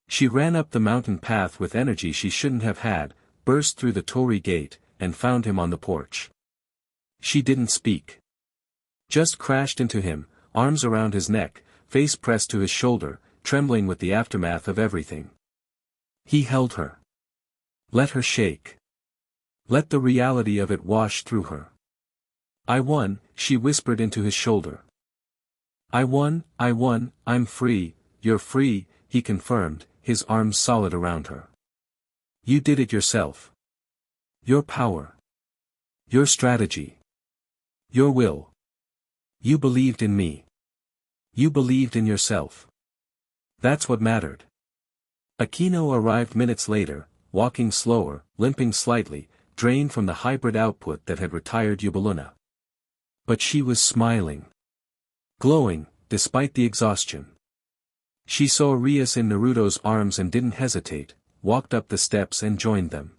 She ran up the mountain path with energy she shouldn't have had, burst through the torii gate, and found him on the porch. She didn't speak. Just crashed into him, arms around his neck, face pressed to his shoulder, trembling with the aftermath of everything. He held her. Let her shake. Let the reality of it wash through her. "I won," she whispered into his shoulder. I won, I'm free." "You're free," he confirmed, his arms solid around her. "You did it yourself. Your power. Your strategy. Your will. You believed in me. You believed in yourself. That's what mattered." Akeno arrived minutes later, walking slower, limping slightly, drained from the hybrid output that had retired Yubaluna. But she was smiling. Glowing, despite the exhaustion. She saw Rias in Naruto's arms and didn't hesitate, walked up the steps and joined them.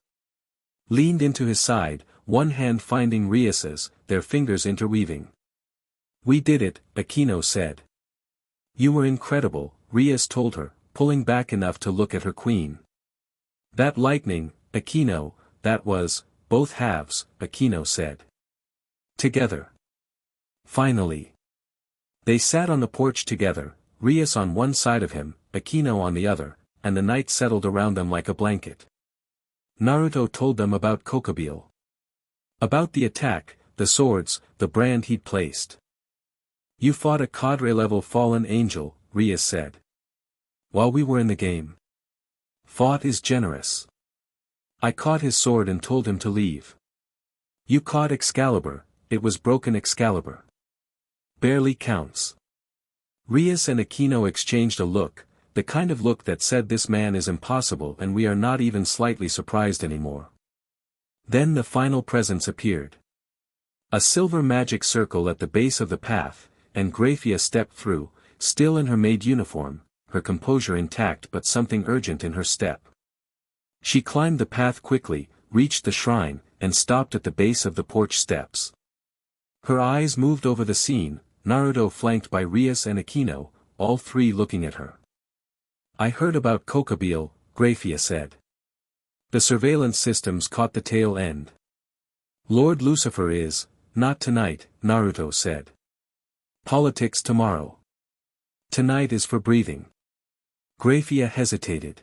Leaned into his side, one hand finding Rias's, their fingers interweaving. "We did it," Akeno said. "You were incredible," Rias told her, pulling back enough to look at her queen. "That lightning, Akeno, that was, both halves," Akeno said. "Together. Finally." They sat on the porch together, Rias on one side of him, Akeno on the other, and the night settled around them like a blanket. Naruto told them about Kokobile. About the attack, the swords, the brand he'd placed. "You fought a cadre-level fallen angel," Rias said. "While we were in the game. Fought is generous. I caught his sword and told him to leave. You caught Excalibur, it was broken Excalibur. Barely counts." Rias and Akeno exchanged a look, the kind of look that said this man is impossible and we are not even slightly surprised anymore. Then the final presence appeared. A silver magic circle at the base of the path, and Grayfia stepped through, still in her maid uniform, her composure intact but something urgent in her step. She climbed the path quickly, reached the shrine, and stopped at the base of the porch steps. Her eyes moved over the scene, Naruto flanked by Rias and Akeno, all three looking at her. "I heard about Kokobile," Grayfia said. The surveillance systems caught the tail end. Lord Lucifer is, not tonight, Naruto said. Politics tomorrow. Tonight is for breathing. Grayfia hesitated.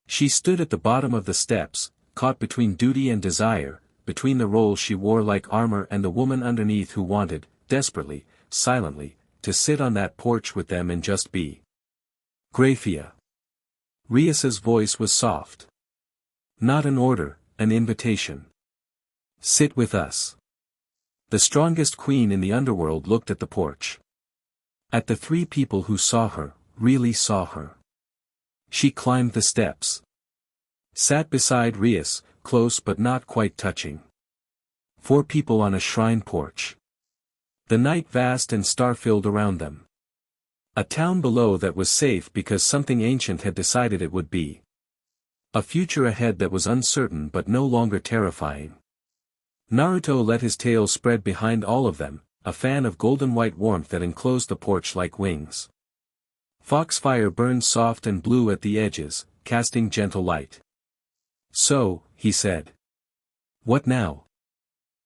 She stood at the bottom of the steps, caught between duty and desire, between the roles she wore like armor and the woman underneath who wanted, desperately, silently, to sit on that porch with them and just be. Grayfia. Rias's voice was soft. Not an order, an invitation. Sit with us. The strongest queen in the underworld looked at the porch. At the three people who saw her, really saw her. She climbed the steps. Sat beside Rias, close but not quite touching. 4 people on a shrine porch. The night vast and star-filled around them. A town below that was safe because something ancient had decided it would be. A future ahead that was uncertain but no longer terrifying. Naruto let his tail spread behind all of them, a fan of golden-white warmth that enclosed the porch like wings. Foxfire burned soft and blue at the edges, casting gentle light. So, he said. What now?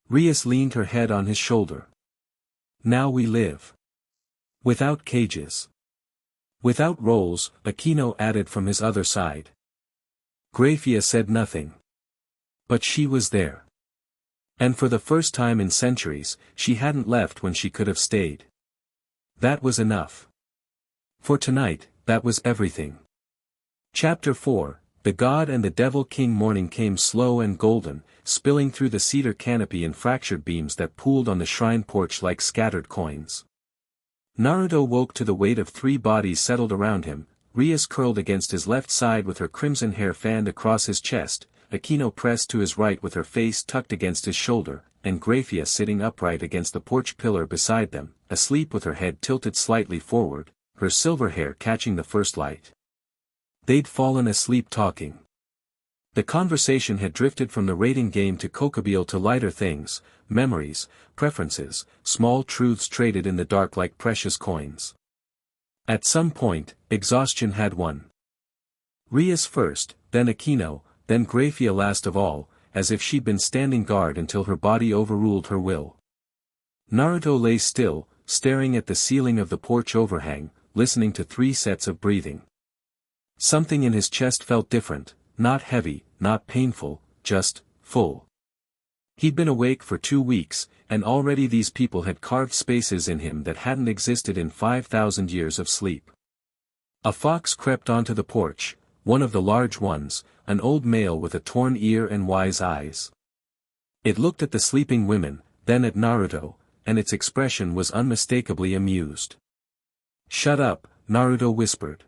Rias leaned her head on his shoulder. Now we live. Without cages. Without roles, Akeno added from his other side. Grayfia said nothing. But she was there. And for the first time in centuries, she hadn't left when she could have stayed. That was enough. For tonight, that was everything. Chapter 4, The God and the Devil King. Morning came slow and golden, spilling through the cedar canopy in fractured beams that pooled on the shrine porch like scattered coins. Naruto woke to the weight of 3 bodies settled around him, Rias curled against his left side with her crimson hair fanned across his chest, Akeno pressed to his right with her face tucked against his shoulder, and Grayfia sitting upright against the porch pillar beside them, asleep with her head tilted slightly forward, her silver hair catching the first light. They'd fallen asleep talking. The conversation had drifted from the raiding game to Kokobile to lighter things, memories, preferences, small truths traded in the dark like precious coins. At some point, exhaustion had won. Rias first, then Akeno, then Grayfia last of all, as if she'd been standing guard until her body overruled her will. Naruto lay still, staring at the ceiling of the porch overhang, listening to 3 sets of breathing. Something in his chest felt different, not heavy, not painful, just full. He'd been awake for 2 weeks, and already these people had carved spaces in him that hadn't existed in 5,000 years of sleep. A fox crept onto the porch, one of the large ones, an old male with a torn ear and wise eyes. It looked at the sleeping women, then at Naruto, and its expression was unmistakably amused. "Shut up," Naruto whispered.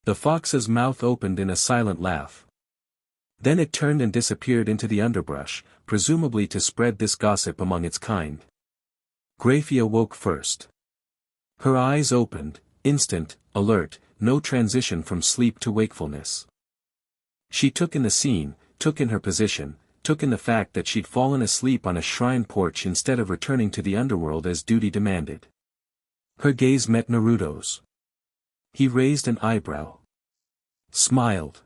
The fox's mouth opened in a silent laugh. Then it turned and disappeared into the underbrush, presumably to spread this gossip among its kind. Grayfia woke first. Her eyes opened, instant, alert, no transition from sleep to wakefulness. She took in the scene, took in her position, took in the fact that she'd fallen asleep on a shrine porch instead of returning to the underworld as duty demanded. Her gaze met Naruto's. He raised an eyebrow. Smiled.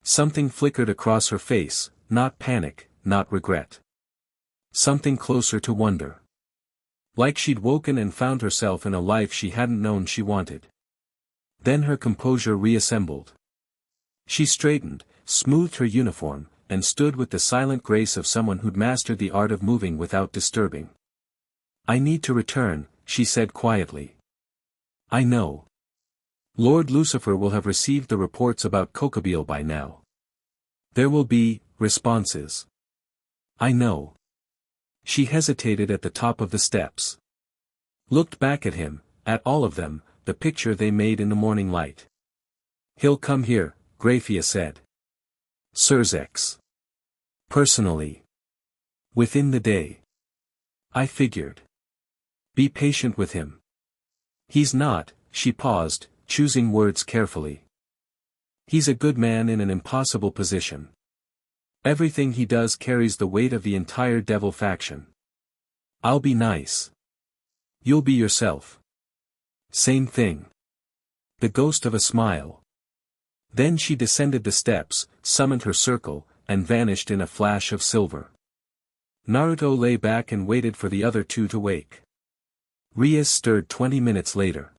Something flickered across her face, not panic, not regret. Something closer to wonder. Like she'd woken and found herself in a life she hadn't known she wanted. Then her composure reassembled. She straightened, smoothed her uniform, and stood with the silent grace of someone who'd mastered the art of moving without disturbing. "I need to return," she said quietly. "I know. Lord Lucifer will have received the reports about Kokobile by now. There will be responses. I know." She hesitated at the top of the steps. Looked back at him, at all of them, the picture they made in the morning light. "He'll come here," Grayfia said. "Surzex. Personally. Within the day. I figured. Be patient with him. He's not," she paused, choosing words carefully. "He's a good man in an impossible position. Everything he does carries the weight of the entire devil faction. I'll be nice. You'll be yourself. Same thing." The ghost of a smile. Then she descended the steps, summoned her circle, and vanished in a flash of silver. Naruto lay back and waited for the other two to wake. Rias stirred 20 minutes later.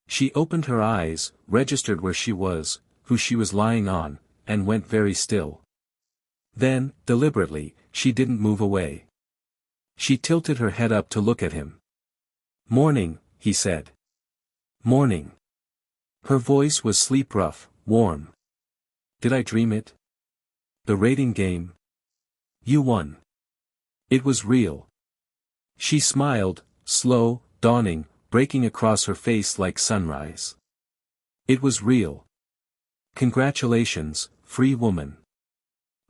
She opened her eyes, registered where she was, who she was lying on, and went very still. Then, deliberately, she didn't move away. She tilted her head up to look at him. "Morning," he said. "Morning." Her voice was sleep-rough, warm. "Did I dream it? The rating game? You won." It was real. She smiled, slow, dawning, breaking across her face like sunrise. It was real. "Congratulations, free woman."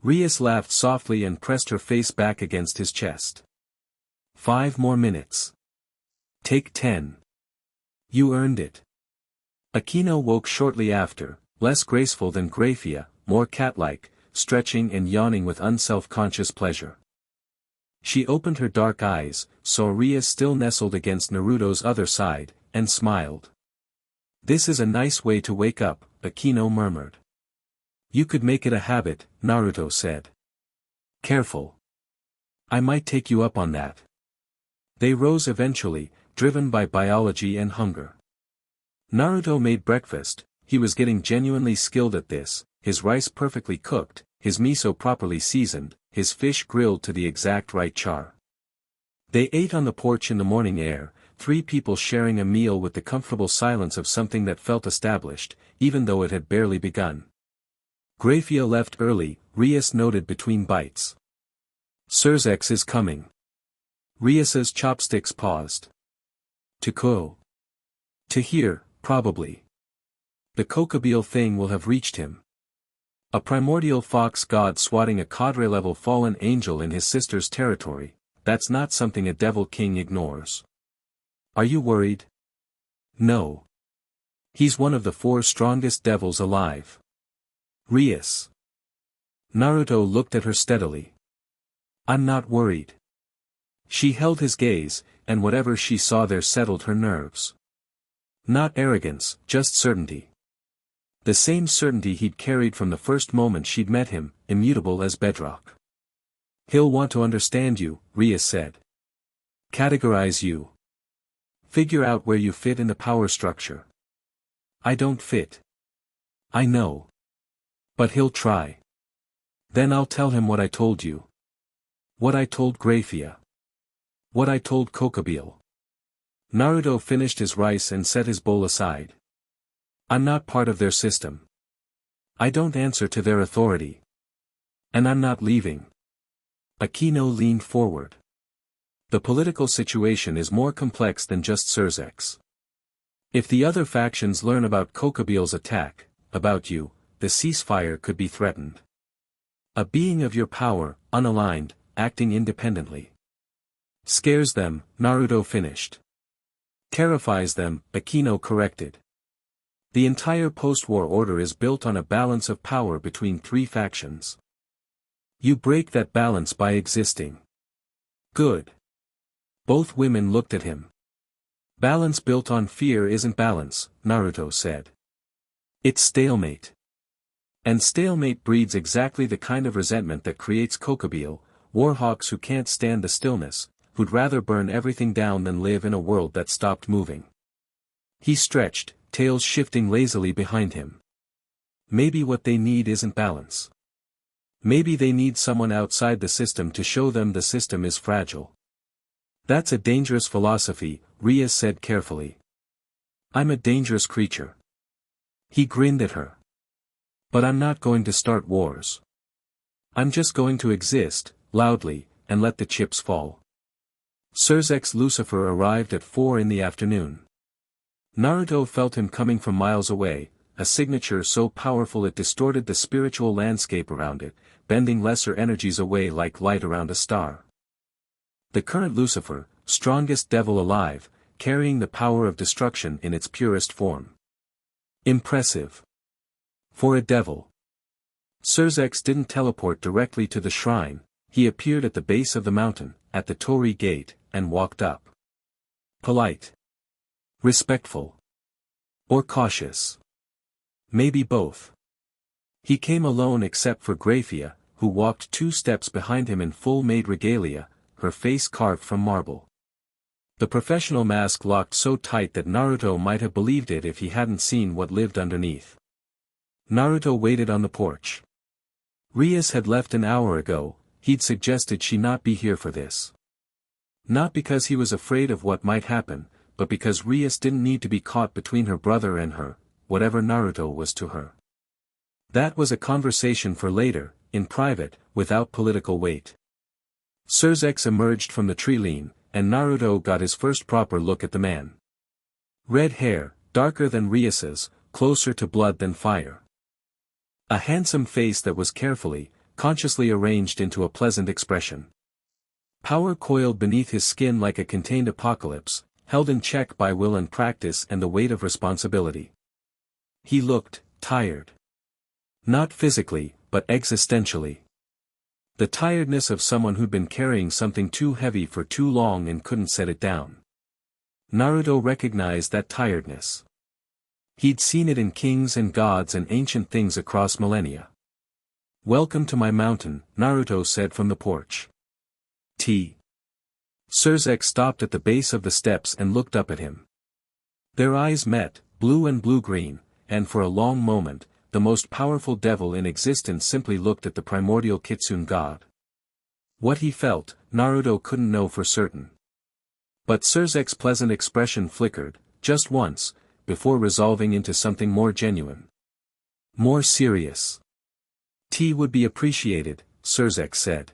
Rias laughed softly and pressed her face back against his chest. 5 more minutes. Take 10. You earned it. Akeno woke shortly after, less graceful than Grayfia, more cat-like, stretching and yawning with unself-conscious pleasure. She opened her dark eyes, saw Rias still nestled against Naruto's other side, and smiled. "This is a nice way to wake up," Akeno murmured. "You could make it a habit," Naruto said. "Careful. I might take you up on that." They rose eventually, driven by biology and hunger. Naruto made breakfast. He was getting genuinely skilled at this, his rice perfectly cooked, his miso properly seasoned, his fish grilled to the exact right char. They ate on the porch in the morning air, 3 people sharing a meal with the comfortable silence of something that felt established, even though it had barely begun. Grayfia left early, Rias noted between bites. "Surzex is coming." Rias's chopsticks paused. "To Kuoh. To here, probably. The Kokobile thing will have reached him. A primordial fox god swatting a cadre-level fallen angel in his sister's territory, that's not something a devil king ignores. Are you worried?" "No. He's one of the 4 strongest devils alive." "Rias." Naruto looked at her steadily. "I'm not worried." She held his gaze, and whatever she saw there settled her nerves. Not arrogance, just certainty. The same certainty he'd carried from the first moment she'd met him, immutable as bedrock. "He'll want to understand you," Rias said. "Categorize you. Figure out where you fit in the power structure." "I don't fit." "I know. But he'll try. Then I'll tell him what I told you. What I told Grayfia. What I told Kokobile." Naruto finished his rice and set his bowl aside. "I'm not part of their system. I don't answer to their authority. And I'm not leaving." Akeno leaned forward. "The political situation is more complex than just Surzex. If the other factions learn about Kokobile's attack, about you, the ceasefire could be threatened. A being of your power, unaligned, acting independently. Scares them," Naruto finished. "Terrifies them," Akeno corrected. "The entire post-war order is built on a balance of power between 3 factions. You break that balance by existing." "Good." Both women looked at him. "Balance built on fear isn't balance," Naruto said. "It's stalemate. And stalemate breeds exactly the kind of resentment that creates Kokobile, warhawks who can't stand the stillness, who'd rather burn everything down than live in a world that stopped moving." He stretched, tails shifting lazily behind him. "Maybe what they need isn't balance. Maybe they need someone outside the system to show them the system is fragile." "That's a dangerous philosophy," Rias said carefully. "I'm a dangerous creature." He grinned at her. "But I'm not going to start wars. I'm just going to exist, loudly, and let the chips fall." Surzex Lucifer arrived at 4 in the afternoon. Naruto felt him coming from miles away, a signature so powerful it distorted the spiritual landscape around it, bending lesser energies away like light around a star. The current Lucifer, strongest devil alive, carrying the power of destruction in its purest form. Impressive. For a devil. Surzex didn't teleport directly to the shrine, he appeared at the base of the mountain, at the Torii gate, and walked up. Polite. Respectful. Or cautious. Maybe both. He came alone except for Grayfia, who walked 2 steps behind him in full maid regalia, her face carved from marble. The professional mask locked so tight that Naruto might have believed it if he hadn't seen what lived underneath. Naruto waited on the porch. Rias had left an hour ago. He'd suggested she not be here for this. Not because he was afraid of what might happen, but because Rias didn't need to be caught between her brother and her, whatever Naruto was to her. That was a conversation for later, in private, without political weight. Surzex emerged from the tree line, and Naruto got his first proper look at the man. Red hair, darker than Rias's, closer to blood than fire. A handsome face that was carefully, consciously arranged into a pleasant expression. Power coiled beneath his skin like a contained apocalypse, held in check by will and practice and the weight of responsibility. He looked tired. Not physically, but existentially. The tiredness of someone who'd been carrying something too heavy for too long and couldn't set it down. Naruto recognized that tiredness. He'd seen it in kings and gods and ancient things across millennia. "Welcome to my mountain," Naruto said from the porch. "Tea." Surzex stopped at the base of the steps and looked up at him. Their eyes met, blue and blue-green, and for a long moment, the most powerful devil in existence simply looked at the primordial Kitsune god. What he felt, Naruto couldn't know for certain. But Surzex's pleasant expression flickered, just once, before resolving into something more genuine. More serious. "Tea would be appreciated," Surzex said.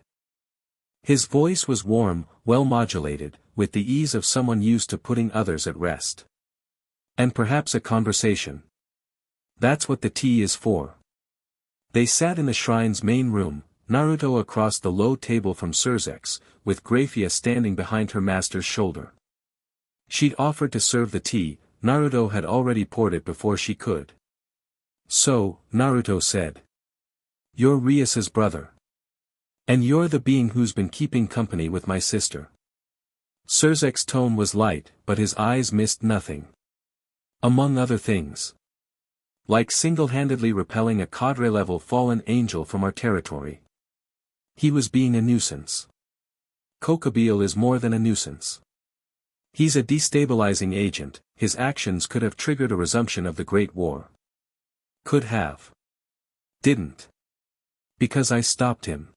His voice was warm, well-modulated, with the ease of someone used to putting others at rest. "And perhaps a conversation. That's what the tea is for." They sat in the shrine's main room, Naruto across the low table from Surzex, with Grayfia standing behind her master's shoulder. She'd offered to serve the tea, Naruto had already poured it before she could. "So," Naruto said. "You're Rias's brother. And you're the being who's been keeping company with my sister." Surzex's tone was light, but his eyes missed nothing. "Among other things. Like single-handedly repelling a cadre-level fallen angel from our territory. He was being a nuisance. Kokobile is more than a nuisance. He's a destabilizing agent. His actions could have triggered a resumption of the Great War. Could have. Didn't. Because I stopped him.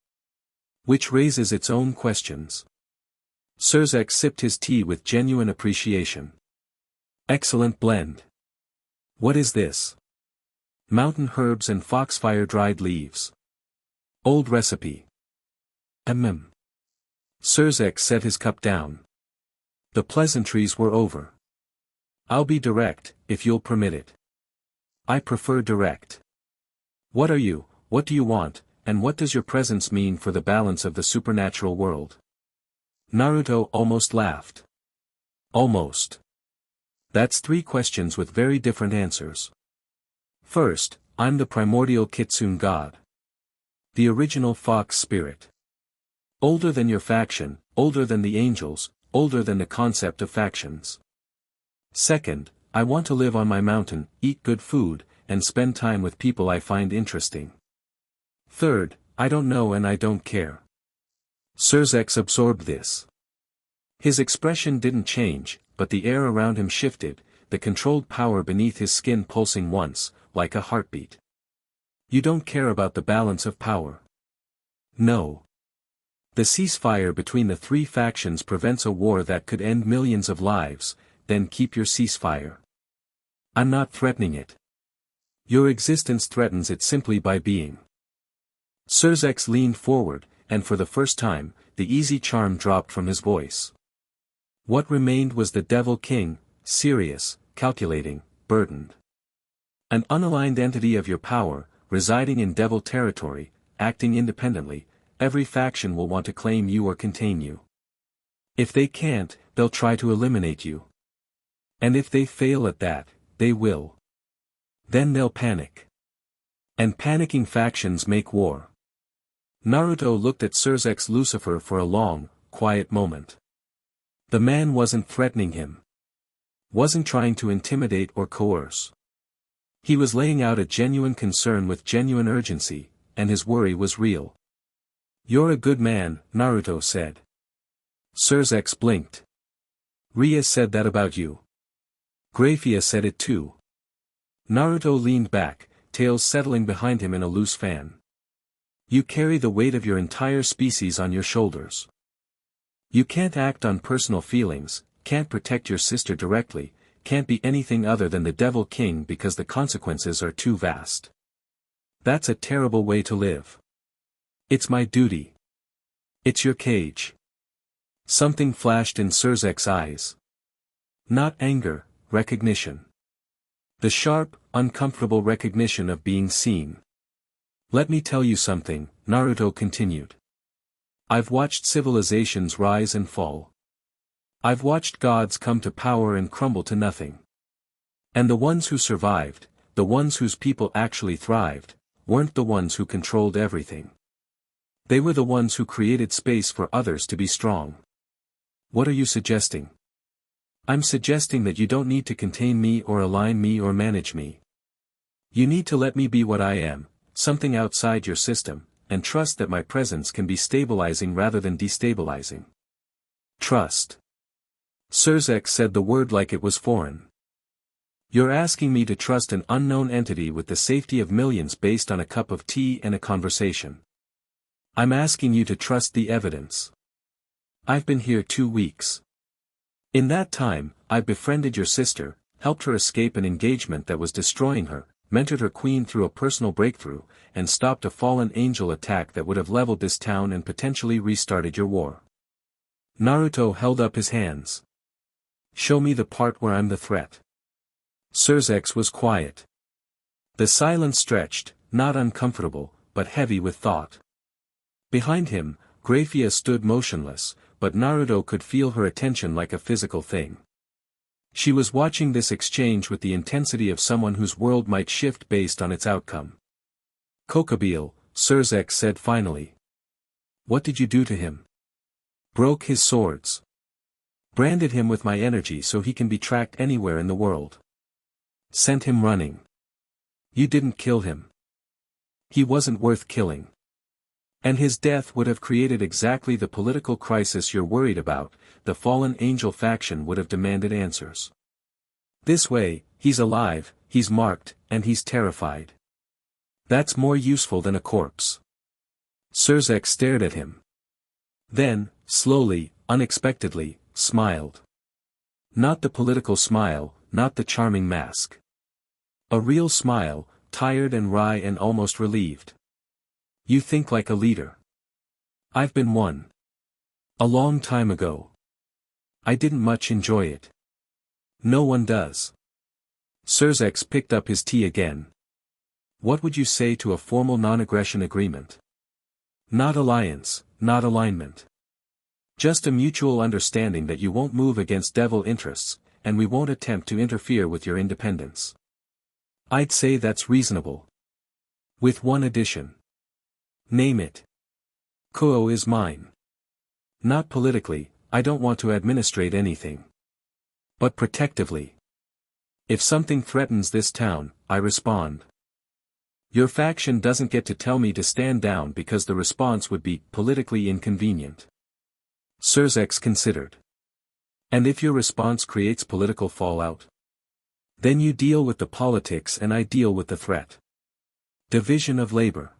Which raises its own questions." Surzex sipped his tea with genuine appreciation. "Excellent blend. What is this?" "Mountain herbs and foxfire dried leaves. Old recipe." Surzex set his cup down. The pleasantries were over. "I'll be direct, if you'll permit it." "I prefer direct. What are you, what do you want, and what does your presence mean for the balance of the supernatural world?" Naruto almost laughed. "Almost. That's 3 questions with very different answers. First, I'm the primordial Kitsune god. The original fox spirit. Older than your faction, older than the angels, older than the concept of factions. Second, I want to live on my mountain, eat good food, and spend time with people I find interesting. Third, I don't know and I don't care." Surzex absorbed this. His expression didn't change, but the air around him shifted, the controlled power beneath his skin pulsing once, like a heartbeat. "You don't care about the balance of power." "No. The ceasefire between the 3 factions prevents a war that could end millions of lives, then keep your ceasefire. I'm not threatening it. Your existence threatens it simply by being." Surzex leaned forward, and for the first time, the easy charm dropped from his voice. What remained was the Devil King, serious, calculating, burdened. An unaligned entity of your power, residing in devil territory, acting independently, every faction will want to claim you or contain you. If they can't, they'll try to eliminate you. And if they fail at that, they will. Then they'll panic. And panicking factions make war. Naruto looked at Surzex Lucifer for a long, quiet moment. The man wasn't threatening him. Wasn't trying to intimidate or coerce. He was laying out a genuine concern with genuine urgency, and his worry was real. "You're a good man," Naruto said. Surzex blinked. "Rias said that about you." Grayfia said it too. Naruto leaned back, tails settling behind him in a loose fan. "You carry the weight of your entire species on your shoulders. You can't act on personal feelings, can't protect your sister directly, can't be anything other than the Devil King because the consequences are too vast. That's a terrible way to live. It's my duty. It's your cage." Something flashed in Surzek's eyes. Not anger, recognition. The sharp, uncomfortable recognition of being seen. "Let me tell you something," Naruto continued. "I've watched civilizations rise and fall. I've watched gods come to power and crumble to nothing. And the ones who survived, the ones whose people actually thrived, weren't the ones who controlled everything. They were the ones who created space for others to be strong. What are you suggesting?" "I'm suggesting that you don't need to contain me or align me or manage me. You need to let me be what I am, something outside your system, and trust that my presence can be stabilizing rather than destabilizing." "Trust." Surzek said the word like it was foreign. "You're asking me to trust an unknown entity with the safety of millions based on a cup of tea and a conversation. I'm asking you to trust the evidence. I've been here 2 weeks. In that time, I've befriended your sister, helped her escape an engagement that was destroying her, mentored her queen through a personal breakthrough, and stopped a fallen angel attack that would have leveled this town and potentially restarted your war." Naruto held up his hands. "Show me the part where I'm the threat." Surzex was quiet. The silence stretched, not uncomfortable, but heavy with thought. Behind him, Grayfia stood motionless, but Naruto could feel her attention like a physical thing. She was watching this exchange with the intensity of someone whose world might shift based on its outcome. "Kokobile," Surzex said finally. "What did you do to him?" "Broke his swords. Branded him with my energy so he can be tracked anywhere in the world. Sent him running. You didn't kill him. He wasn't worth killing. And his death would have created exactly the political crisis you're worried about. The fallen angel faction would have demanded answers. This way, he's alive, he's marked, and he's terrified. That's more useful than a corpse." Surzek stared at him. Then, slowly, unexpectedly, smiled. Not the political smile, not the charming mask. A real smile, tired and wry and almost relieved. "You think like a leader. I've been one. A long time ago. I didn't much enjoy it. No one does." Surzex picked up his tea again. "What would you say to a formal non-aggression agreement? Not alliance, not alignment. Just a mutual understanding that you won't move against devil interests, and we won't attempt to interfere with your independence. I'd say that's reasonable. With one addition. Name it. Kuoh is mine. Not politically, I don't want to administrate anything. But protectively. If something threatens this town, I respond. Your faction doesn't get to tell me to stand down because the response would be politically inconvenient." Surzex considered. "And if your response creates political fallout? Then you deal with the politics and I deal with the threat. Division of labor."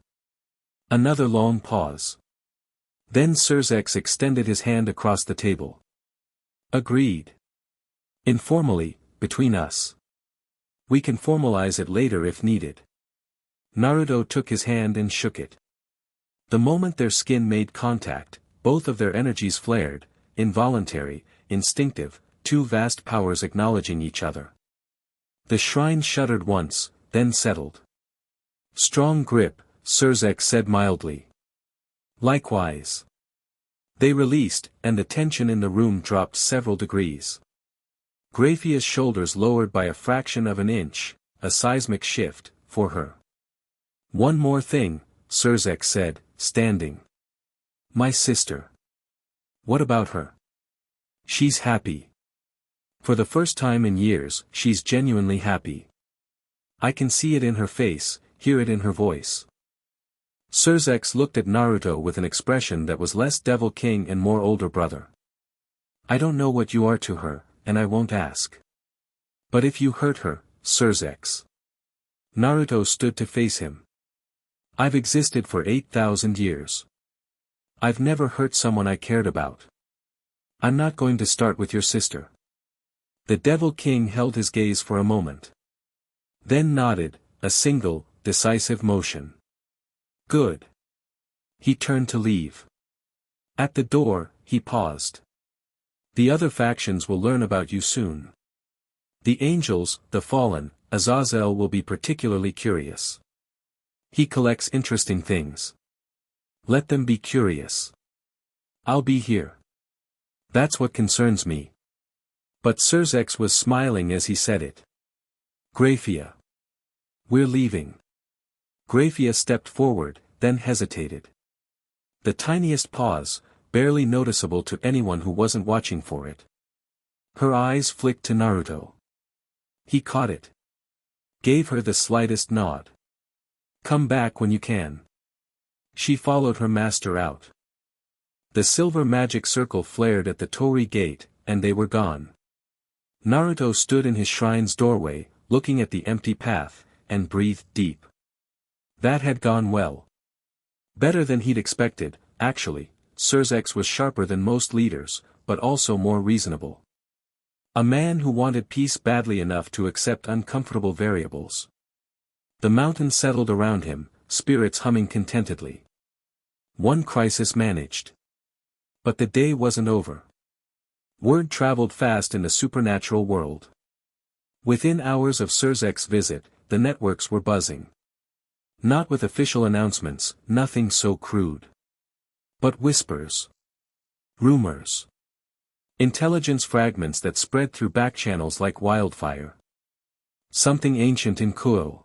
Another long pause. Then Surzex extended his hand across the table. "Agreed. Informally, between us. We can formalize it later if needed." Naruto took his hand and shook it. The moment their skin made contact, both of their energies flared, involuntary, instinctive, two vast powers acknowledging each other. The shrine shuddered once, then settled. "Strong grip," Surzex said mildly. "Likewise." They released, and the tension in the room dropped several degrees. Grayfia's shoulders lowered by a fraction of an inch, a seismic shift, for her. "One more thing," Surzex said, standing. "My sister. What about her?" "She's happy. For the first time in years, she's genuinely happy. I can see it in her face, hear it in her voice. Surzex looked at Naruto with an expression that was less Devil King and more older brother. I don't know what you are to her, and I won't ask. But if you hurt her, Surzex. Naruto stood to face him. I've existed for 8,000 years. I've never hurt someone I cared about. I'm not going to start with your sister. The Devil King held his gaze for a moment. Then nodded, a single, decisive motion. Good. He turned to leave. At the door, he paused. The other factions will learn about you soon. The angels, the fallen, Azazel will be particularly curious. He collects interesting things. Let them be curious. I'll be here. That's what concerns me. But Surzex was smiling as he said it. Grayfia. We're leaving. Grayfia stepped forward, then hesitated. The tiniest pause, barely noticeable to anyone who wasn't watching for it. Her eyes flicked to Naruto. He caught it. Gave her the slightest nod. Come back when you can. She followed her master out. The silver magic circle flared at the Torii gate, and they were gone. Naruto stood in his shrine's doorway, looking at the empty path, and breathed deep. That had gone well. Better than he'd expected, actually. Surzex was sharper than most leaders, but also more reasonable. A man who wanted peace badly enough to accept uncomfortable variables. The mountain settled around him, spirits humming contentedly. One crisis managed. But the day wasn't over. Word traveled fast in the supernatural world. Within hours of Surzex's visit, the networks were buzzing. Not with official announcements, nothing so crude. But whispers. Rumors. Intelligence fragments that spread through backchannels like wildfire. Something ancient in Kuoh.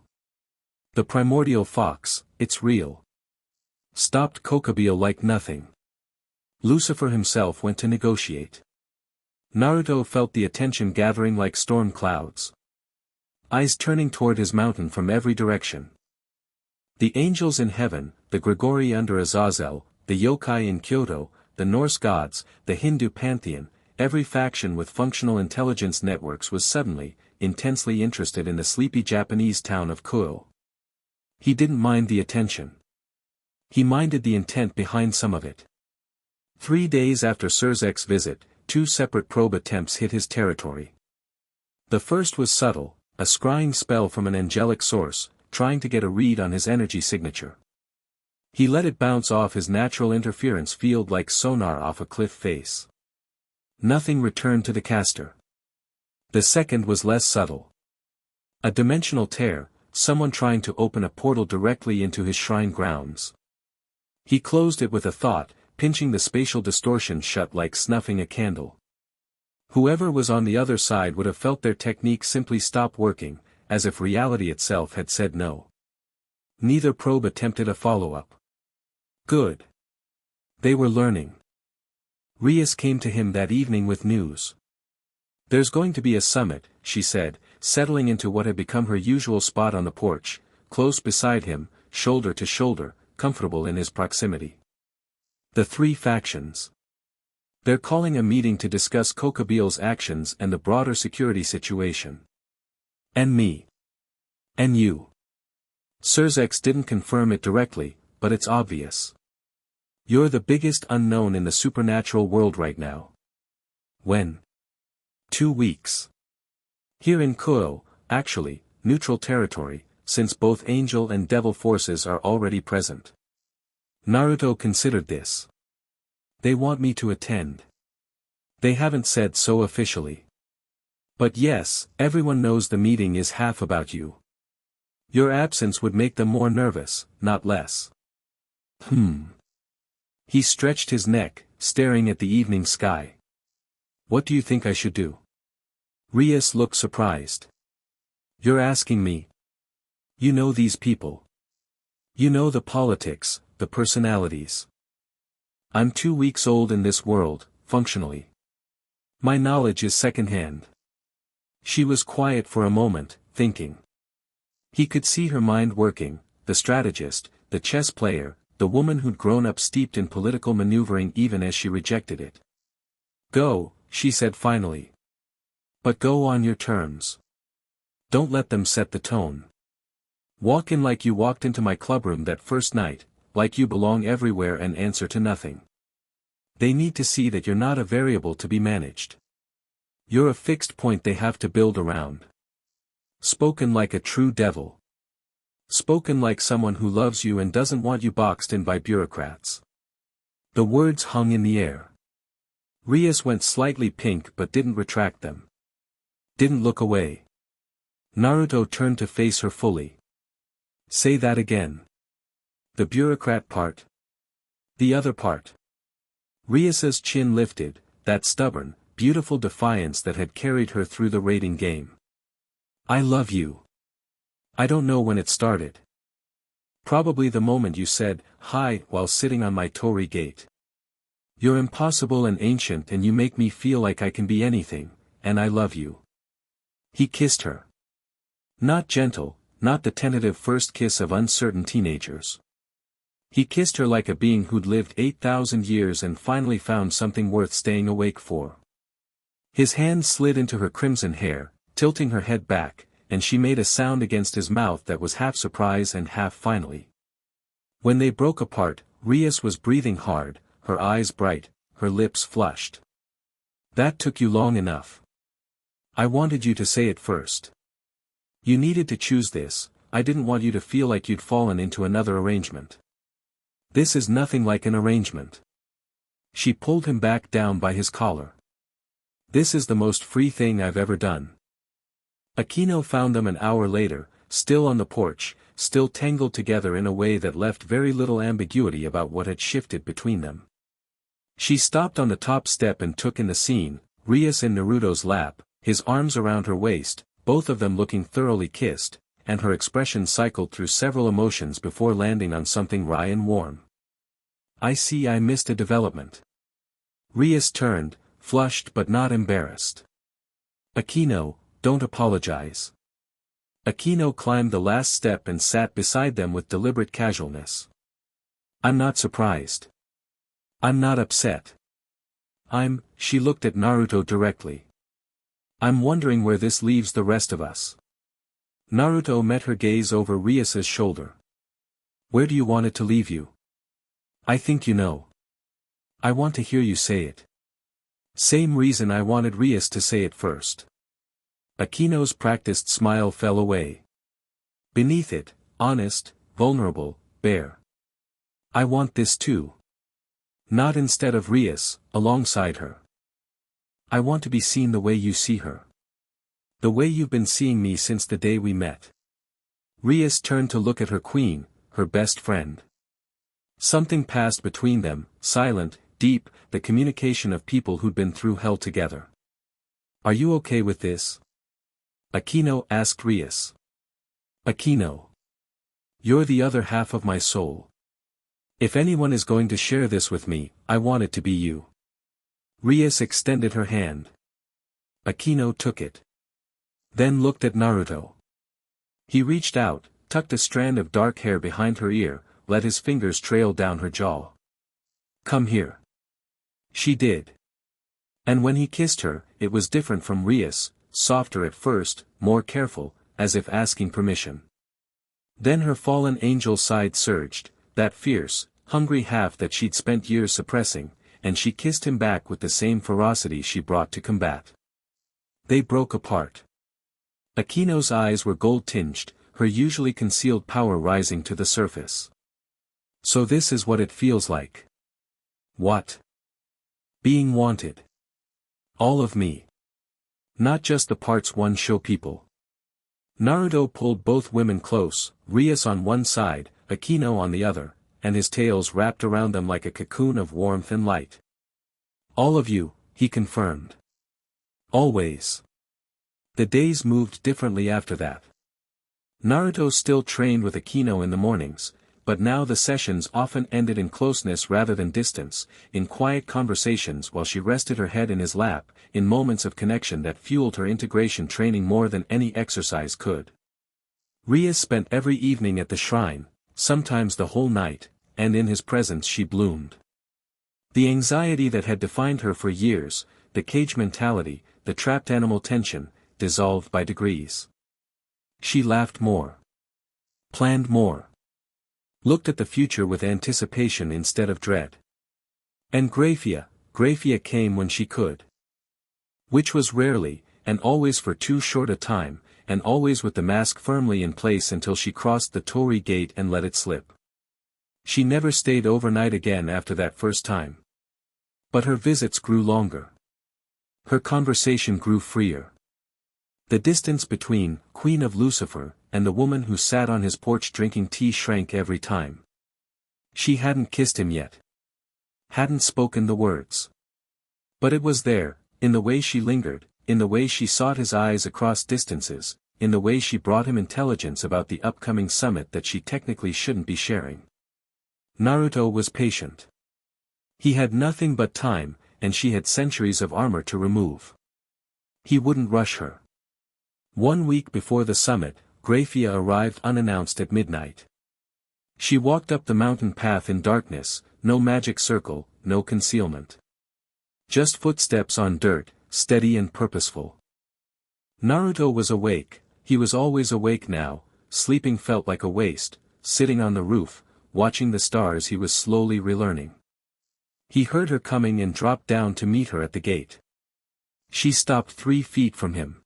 The primordial fox, it's real. Stopped Kokobile like nothing. Lucifer himself went to negotiate. Naruto felt the attention gathering like storm clouds. Eyes turning toward his mountain from every direction. The angels in heaven, the Gregory under Azazel, the yokai in Kyoto, the Norse gods, the Hindu pantheon, every faction with functional intelligence networks was suddenly, intensely interested in the sleepy Japanese town of Kuoh. He didn't mind the attention. He minded the intent behind some of it. 3 days after Surzex's visit, 2 separate probe attempts hit his territory. The first was subtle, a scrying spell from an angelic source, trying to get a read on his energy signature. He let it bounce off his natural interference field like sonar off a cliff face. Nothing returned to the caster. The second was less subtle. A dimensional tear, someone trying to open a portal directly into his shrine grounds. He closed it with a thought, pinching the spatial distortion shut like snuffing a candle. Whoever was on the other side would have felt their technique simply stop working, as if reality itself had said no. Neither probe attempted a follow-up. Good. They were learning. Rias came to him that evening with news. There's going to be a summit, she said, settling into what had become her usual spot on the porch, close beside him, shoulder to shoulder, comfortable in his proximity. The 3 factions. They're calling a meeting to discuss Kokobile's actions and the broader security situation. And me. And you. Surzex didn't confirm it directly, but it's obvious. You're the biggest unknown in the supernatural world right now. When? 2 weeks. Here in Kuoh, actually, neutral territory, since both angel and devil forces are already present. Naruto considered this. They want me to attend. They haven't said so officially. But yes, everyone knows the meeting is half about you. Your absence would make them more nervous, not less. He stretched his neck, staring at the evening sky. What do you think I should do? Rias looked surprised. You're asking me. You know these people. You know the politics, the personalities. I'm 2 weeks old in this world, functionally. My knowledge is secondhand. She was quiet for a moment, thinking. He could see her mind working, the strategist, the chess player, the woman who'd grown up steeped in political maneuvering even as she rejected it. Go, she said finally. But go on your terms. Don't let them set the tone. Walk in like you walked into my clubroom that first night, like you belong everywhere and answer to nothing. They need to see that you're not a variable to be managed. You're a fixed point they have to build around. Spoken like a true devil. Spoken like someone who loves you and doesn't want you boxed in by bureaucrats. The words hung in the air. Rias went slightly pink but didn't retract them. Didn't look away. Naruto turned to face her fully. Say that again. The bureaucrat part. The other part. Rias's chin lifted, that stubborn, beautiful defiance that had carried her through the raiding game. I love you. I don't know when it started. Probably the moment you said, hi, while sitting on my torii gate. You're impossible and ancient and you make me feel like I can be anything, and I love you. He kissed her. Not gentle, not the tentative first kiss of uncertain teenagers. He kissed her like a being who'd lived 8,000 years and finally found something worth staying awake for. His hand slid into her crimson hair, tilting her head back, and she made a sound against his mouth that was half surprise and half finally. When they broke apart, Rias was breathing hard, her eyes bright, her lips flushed. That took you long enough. I wanted you to say it first. You needed to choose this, I didn't want you to feel like you'd fallen into another arrangement. This is nothing like an arrangement. She pulled him back down by his collar. This is the most free thing I've ever done. Akeno found them an hour later, still on the porch, still tangled together in a way that left very little ambiguity about what had shifted between them. She stopped on the top step and took in the scene, Rias in Naruto's lap, his arms around her waist, both of them looking thoroughly kissed, and her expression cycled through several emotions before landing on something wry and warm. I see I missed a development. Rias turned, flushed but not embarrassed. Akeno, don't apologize. Akeno climbed the last step and sat beside them with deliberate casualness. I'm not surprised. I'm not upset. She looked at Naruto directly. I'm wondering where this leaves the rest of us. Naruto met her gaze over Rias's shoulder. Where do you want it to leave you? I think you know. I want to hear you say it. Same reason I wanted Rias to say it first. Akeno's practiced smile fell away. Beneath it, honest, vulnerable, bare. I want this too. Not instead of Rias, alongside her. I want to be seen the way you see her. The way you've been seeing me since the day we met. Rias turned to look at her queen, her best friend. Something passed between them, silent, deep, the communication of people who'd been through hell together. Are you okay with this? Akeno asked Rias. Akeno. You're the other half of my soul. If anyone is going to share this with me, I want it to be you. Rias extended her hand. Akeno took it. Then looked at Naruto. He reached out, tucked a strand of dark hair behind her ear, let his fingers trail down her jaw. Come here. She did. And when he kissed her, it was different from Rias, softer at first, more careful, as if asking permission. Then her fallen angel side surged, that fierce, hungry half that she'd spent years suppressing, and she kissed him back with the same ferocity she brought to combat. They broke apart. Akeno's eyes were gold-tinged, her usually concealed power rising to the surface. So this is what it feels like. What? Being wanted. All of me. Not just the parts one show people. Naruto pulled both women close, Rias on one side, Akeno on the other, and his tails wrapped around them like a cocoon of warmth and light. All of you, he confirmed. Always. The days moved differently after that. Naruto still trained with Akeno in the mornings, but now the sessions often ended in closeness rather than distance, in quiet conversations while she rested her head in his lap, in moments of connection that fueled her integration training more than any exercise could. Rias spent every evening at the shrine, sometimes the whole night, and in his presence she bloomed. The anxiety that had defined her for years, the cage mentality, the trapped animal tension, dissolved by degrees. She laughed more. Planned more. Looked at the future with anticipation instead of dread. And Grayfia came when she could. Which was rarely, and always for too short a time, and always with the mask firmly in place until she crossed the Torii gate and let it slip. She never stayed overnight again after that first time. But her visits grew longer. Her conversation grew freer. The distance between Queen of Lucifer and the woman who sat on his porch drinking tea shrank every time. She hadn't kissed him yet. Hadn't spoken the words. But it was there, in the way she lingered, in the way she sought his eyes across distances, in the way she brought him intelligence about the upcoming summit that she technically shouldn't be sharing. Naruto was patient. He had nothing but time, and she had centuries of armor to remove. He wouldn't rush her. 1 week before the summit, Grayfia arrived unannounced at midnight. She walked up the mountain path in darkness, no magic circle, no concealment. Just footsteps on dirt, steady and purposeful. Naruto was awake, he was always awake now, sleeping felt like a waste, sitting on the roof, watching the stars he was slowly relearning. He heard her coming and dropped down to meet her at the gate. She stopped 3 feet from him.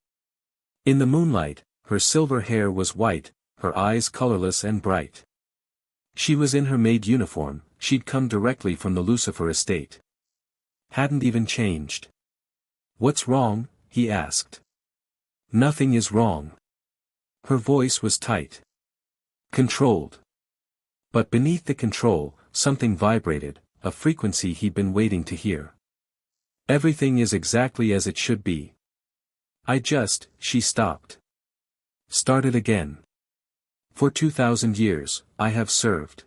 In the moonlight, her silver hair was white, her eyes colorless and bright. She was in her maid uniform, she'd come directly from the Lucifer estate. Hadn't even changed. "What's wrong?" he asked. "Nothing is wrong." Her voice was tight. Controlled. But beneath the control, something vibrated, a frequency he'd been waiting to hear. "Everything is exactly as it should be. She stopped. Started again. For 2,000 years, I have served.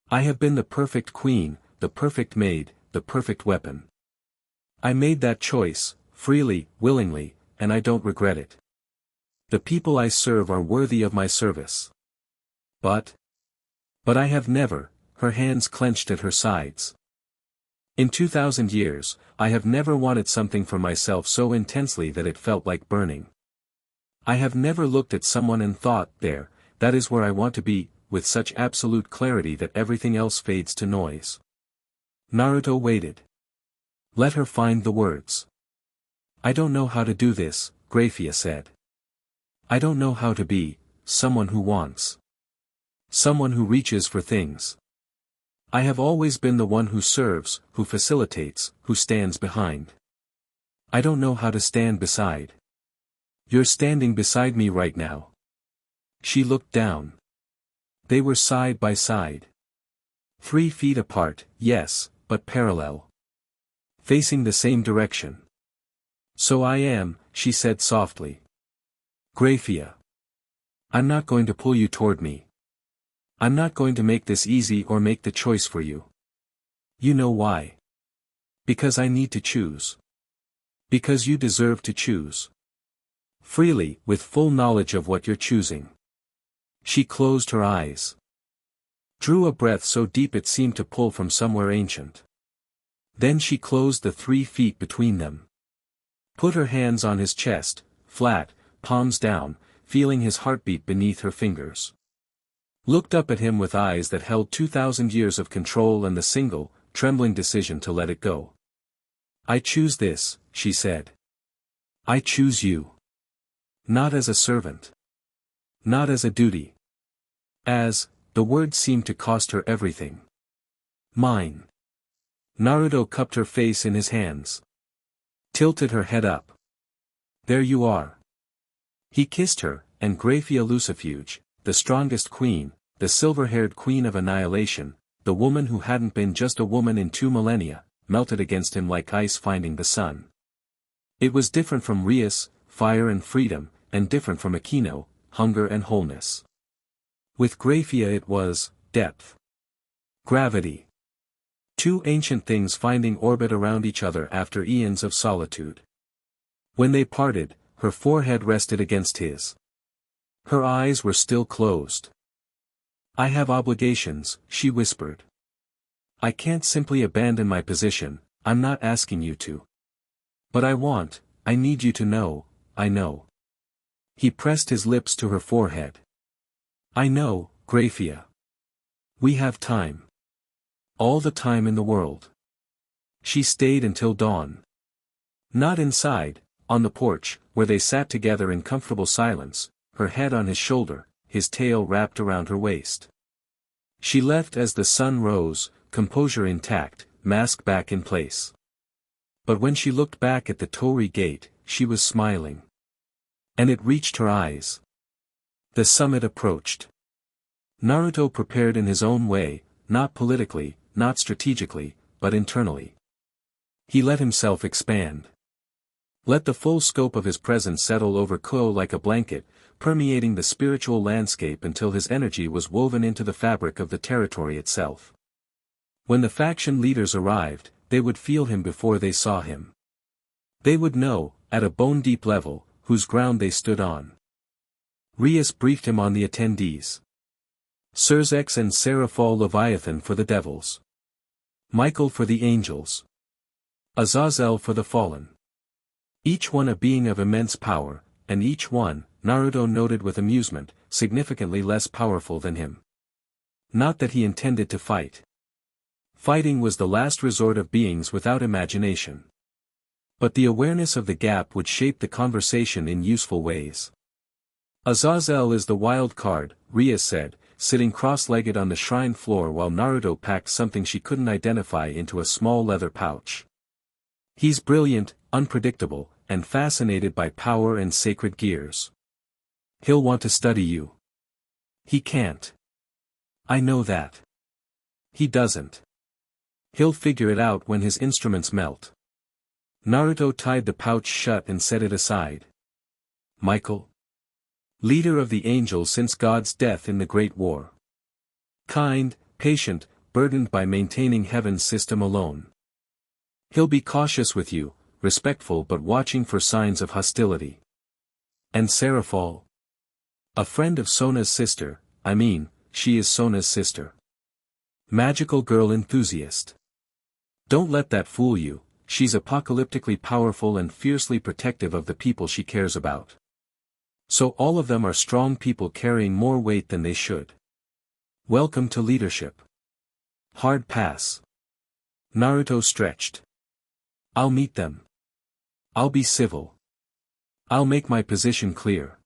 I have been the perfect queen, the perfect maid, the perfect weapon. I made that choice, freely, willingly, and I don't regret it. The people I serve are worthy of my service. But I have never," her hands clenched at her sides. "In 2,000 years, I have never wanted something for myself so intensely that it felt like burning. I have never looked at someone and thought, that is where I want to be, with such absolute clarity that everything else fades to noise." Naruto waited. Let her find the words. "I don't know how to do this," Grayfia said. "I don't know how to be someone who wants. Someone who reaches for things. I have always been the one who serves, who facilitates, who stands behind. I don't know how to stand beside. You're standing beside me right now." She looked down. They were side by side. 3 feet apart, yes, but parallel. Facing the same direction. "So I am," she said softly. "Grayfia. I'm not going to pull you toward me. I'm not going to make this easy or make the choice for you. You know why? Because I need to choose. Because you deserve to choose. Freely, with full knowledge of what you're choosing." She closed her eyes. Drew a breath so deep it seemed to pull from somewhere ancient. Then she closed the 3 feet between them. Put her hands on his chest, flat, palms down, feeling his heartbeat beneath her fingers. Looked up at him with eyes that held 2,000 years of control and the single, trembling decision to let it go. "I choose this," she said. "I choose you. Not as a servant. Not as a duty. The word seemed to cost her everything. Mine." Naruto cupped her face in his hands. Tilted her head up. "There you are." He kissed her, and Grayfia Lucifuge, the strongest queen, the silver-haired queen of annihilation, the woman who hadn't been just a woman in 2 millennia, melted against him like ice finding the sun. It was different from Rias, fire and freedom, and different from Akeno, hunger and wholeness. With Grayfia it was depth. Gravity. 2 ancient things finding orbit around each other after eons of solitude. When they parted, her forehead rested against his. Her eyes were still closed. I have obligations, she whispered. I can't simply abandon my position, I'm not asking you to. But I need you to know, I know. He pressed his lips to her forehead. I know, Grayfia. We have time. All the time in the world. She stayed until dawn. Not inside, on the porch, where they sat together in comfortable silence, her head on his shoulder, his tail wrapped around her waist. She left as the sun rose, composure intact, mask back in place. But when she looked back at the torii gate, she was smiling. And it reached her eyes. The summit approached. Naruto prepared in his own way, not politically, not strategically, but internally. He let himself expand. Let the full scope of his presence settle over Kuoh like a blanket, permeating the spiritual landscape until his energy was woven into the fabric of the territory itself. When the faction leaders arrived, they would feel him before they saw him. They would know, at a bone-deep level, whose ground they stood on. Rias briefed him on the attendees. Xerxes and Seraphol Leviathan for the devils. Michael for the angels. Azazel for the fallen. Each one a being of immense power, and each one, Naruto noted with amusement, significantly less powerful than him. Not that he intended to fight. Fighting was the last resort of beings without imagination. But the awareness of the gap would shape the conversation in useful ways. Azazel is the wild card, Rias said, sitting cross-legged on the shrine floor while Naruto packed something she couldn't identify into a small leather pouch. He's brilliant, unpredictable, and fascinated by power and sacred gears. He'll want to study you. He can't. I know that. He doesn't. He'll figure it out when his instruments melt. Naruto tied the pouch shut and set it aside. Michael? Leader of the angels since God's death in the Great War. Kind, patient, burdened by maintaining heaven's system alone. He'll be cautious with you, respectful but watching for signs of hostility. And Seraphol? A friend of Sona's sister, she is Sona's sister. Magical girl enthusiast. Don't let that fool you. She's apocalyptically powerful and fiercely protective of the people she cares about. So all of them are strong people carrying more weight than they should. Welcome to leadership. Hard pass. Naruto stretched. I'll meet them. I'll be civil. I'll make my position clear.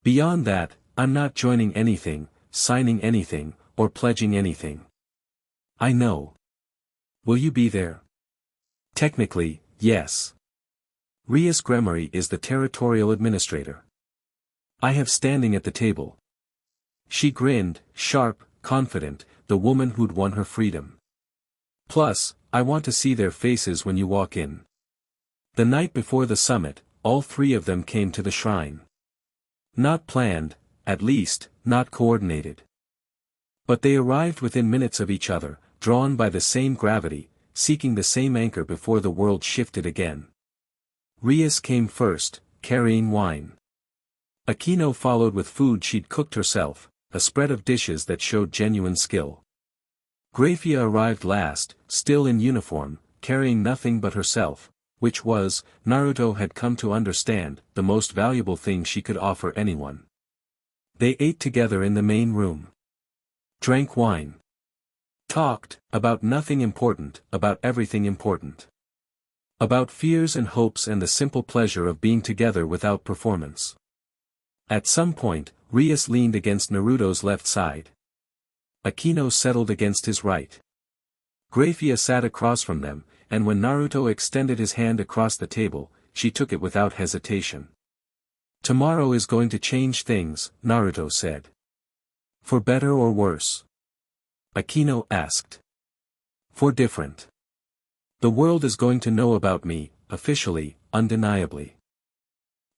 Beyond that, I'm not joining anything, signing anything, or pledging anything. I know. Will you be there? Technically, yes. Rias Gremory is the territorial administrator. I have standing at the table. She grinned, sharp, confident, the woman who'd won her freedom. Plus, I want to see their faces when you walk in. The night before the summit, all three of them came to the shrine. Not planned, at least, not coordinated. But they arrived within minutes of each other, drawn by the same gravity, seeking the same anchor before the world shifted again. Rias came first, carrying wine. Akeno followed with food she'd cooked herself, a spread of dishes that showed genuine skill. Grayfia arrived last, still in uniform, carrying nothing but herself, which was, Naruto had come to understand, the most valuable thing she could offer anyone. They ate together in the main room. Drank wine. Talked, about nothing important, about everything important. About fears and hopes and the simple pleasure of being together without performance. At some point, Rias leaned against Naruto's left side. Akeno settled against his right. Grayfia sat across from them, and when Naruto extended his hand across the table, she took it without hesitation. Tomorrow is going to change things, Naruto said. For better or worse? Akeno asked. For different. The world is going to know about me, officially, undeniably.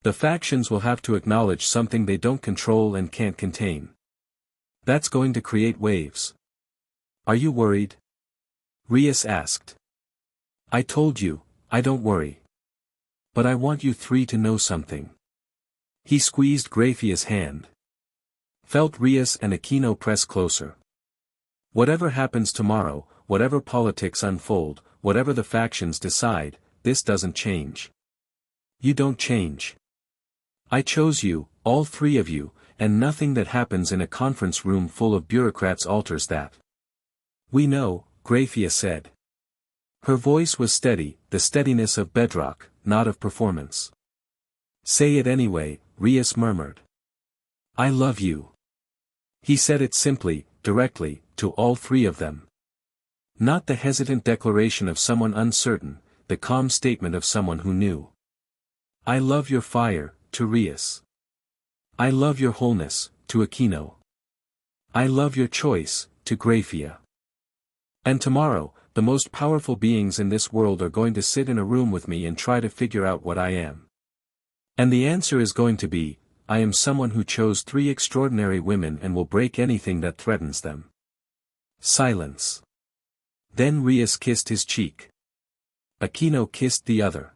The factions will have to acknowledge something they don't control and can't contain. That's going to create waves. Are you worried? Rias asked. I told you, I don't worry. But I want you three to know something. He squeezed Grayfia's hand. Felt Rias and Akeno press closer. Whatever happens tomorrow, whatever politics unfold, whatever the factions decide, this doesn't change. You don't change. I chose you, all three of you, and nothing that happens in a conference room full of bureaucrats alters that. We know, Grayfia said. Her voice was steady, the steadiness of bedrock, not of performance. Say it anyway, Rias murmured. I love you. He said it simply, directly, to all three of them. Not the hesitant declaration of someone uncertain, the calm statement of someone who knew. I love your fire, to Rias. I love your wholeness, to Akeno. I love your choice, to Grayfia. And tomorrow, the most powerful beings in this world are going to sit in a room with me and try to figure out what I am. And the answer is going to be, I am someone who chose three extraordinary women and will break anything that threatens them. Silence. Then Rias kissed his cheek. Akeno kissed the other.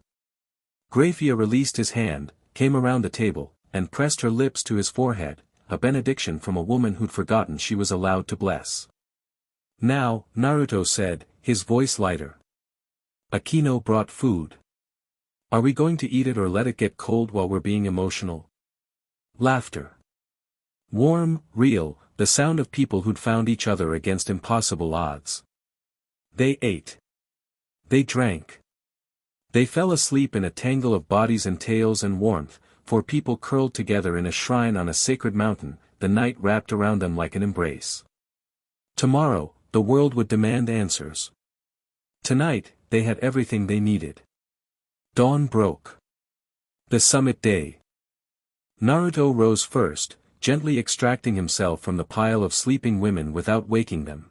Grayfia released his hand, came around the table, and pressed her lips to his forehead, a benediction from a woman who'd forgotten she was allowed to bless. Now, Naruto said, his voice lighter. Akeno brought food. Are we going to eat it or let it get cold while we're being emotional? Laughter. Warm, real, the sound of people who'd found each other against impossible odds. They ate. They drank. They fell asleep in a tangle of bodies and tails and warmth, for people curled together in a shrine on a sacred mountain, the night wrapped around them like an embrace. Tomorrow, the world would demand answers. Tonight, they had everything they needed. Dawn broke. The summit day. Naruto rose first, gently extracting himself from the pile of sleeping women without waking them.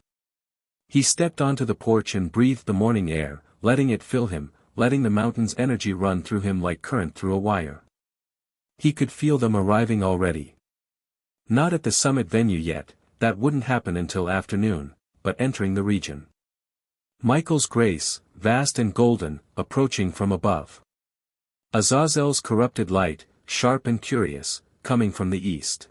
He stepped onto the porch and breathed the morning air, letting it fill him, letting the mountain's energy run through him like current through a wire. He could feel them arriving already. Not at the summit venue yet, that wouldn't happen until afternoon, but entering the region. Michael's grace, vast and golden, approaching from above. Azazel's corrupted light, sharp and curious, coming from the east.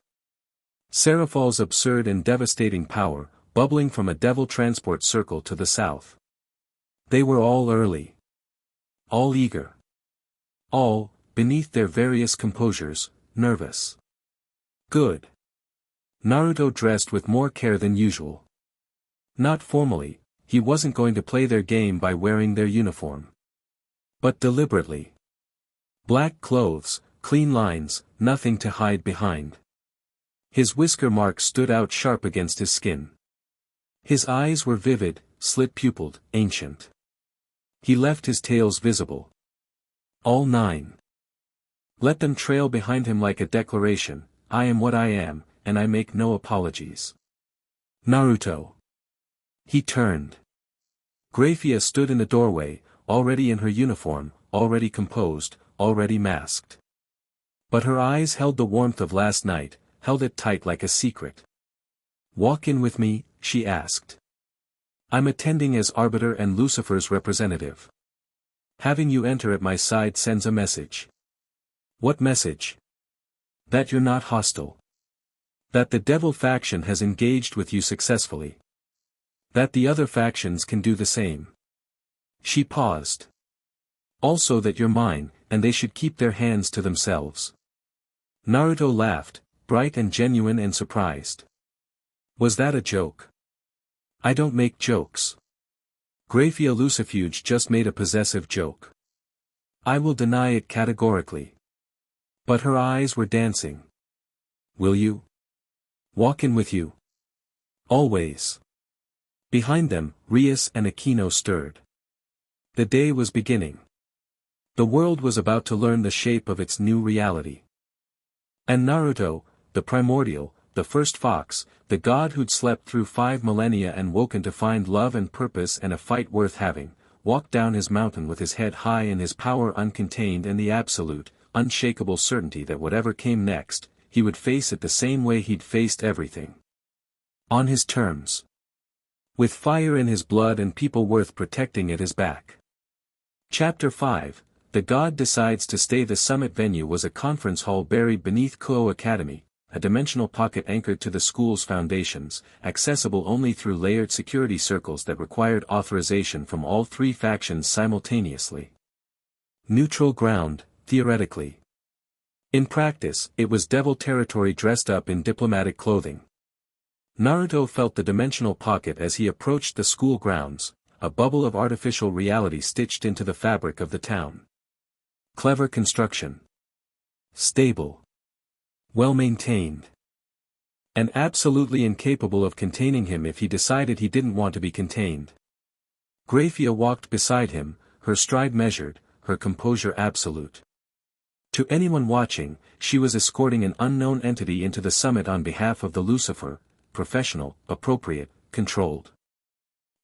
Seraphal's absurd and devastating power, bubbling from a devil transport circle to the south. They were all early. All eager. All, beneath their various composures, nervous. Good. Naruto dressed with more care than usual. Not formally, he wasn't going to play their game by wearing their uniform. But deliberately. Black clothes, clean lines, nothing to hide behind. His whisker marks stood out sharp against his skin. His eyes were vivid, slit-pupilled, ancient. He left his tails visible. All 9. Let them trail behind him like a declaration, I am what I am, and I make no apologies. Naruto. He turned. Grayfia stood in the doorway, already in her uniform, already composed, already masked. But her eyes held the warmth of last night, held it tight like a secret. Walk in with me, she asked. I'm attending as arbiter and Lucifer's representative. Having you enter at my side sends a message. What message? That you're not hostile. That the devil faction has engaged with you successfully. That the other factions can do the same. She paused. Also that you're mine, and they should keep their hands to themselves. Naruto laughed, bright and genuine and surprised. Was that a joke? I don't make jokes. Grayfia Lucifuge just made a possessive joke. I will deny it categorically. But her eyes were dancing. Will you? Walk in with you. Always. Behind them, Rias and Akeno stirred. The day was beginning. The world was about to learn the shape of its new reality. And Naruto, the primordial, the first fox, the god who'd slept through 5 millennia and woken to find love and purpose and a fight worth having, walked down his mountain with his head high and his power uncontained and the absolute, unshakable certainty that whatever came next, he would face it the same way he'd faced everything. On his terms. With fire in his blood and people worth protecting at his back. Chapter 5, The god decides to stay. The summit venue was a conference hall buried beneath Kuoh Academy, a dimensional pocket anchored to the school's foundations, accessible only through layered security circles that required authorization from all three factions simultaneously. Neutral ground, theoretically. In practice, it was devil territory dressed up in diplomatic clothing. Naruto felt the dimensional pocket as he approached the school grounds, a bubble of artificial reality stitched into the fabric of the town. Clever construction. Stable. Well-maintained. And absolutely incapable of containing him if he decided he didn't want to be contained. Grayfia walked beside him, her stride measured, her composure absolute. To anyone watching, she was escorting an unknown entity into the summit on behalf of the Lucifer, professional, appropriate, controlled.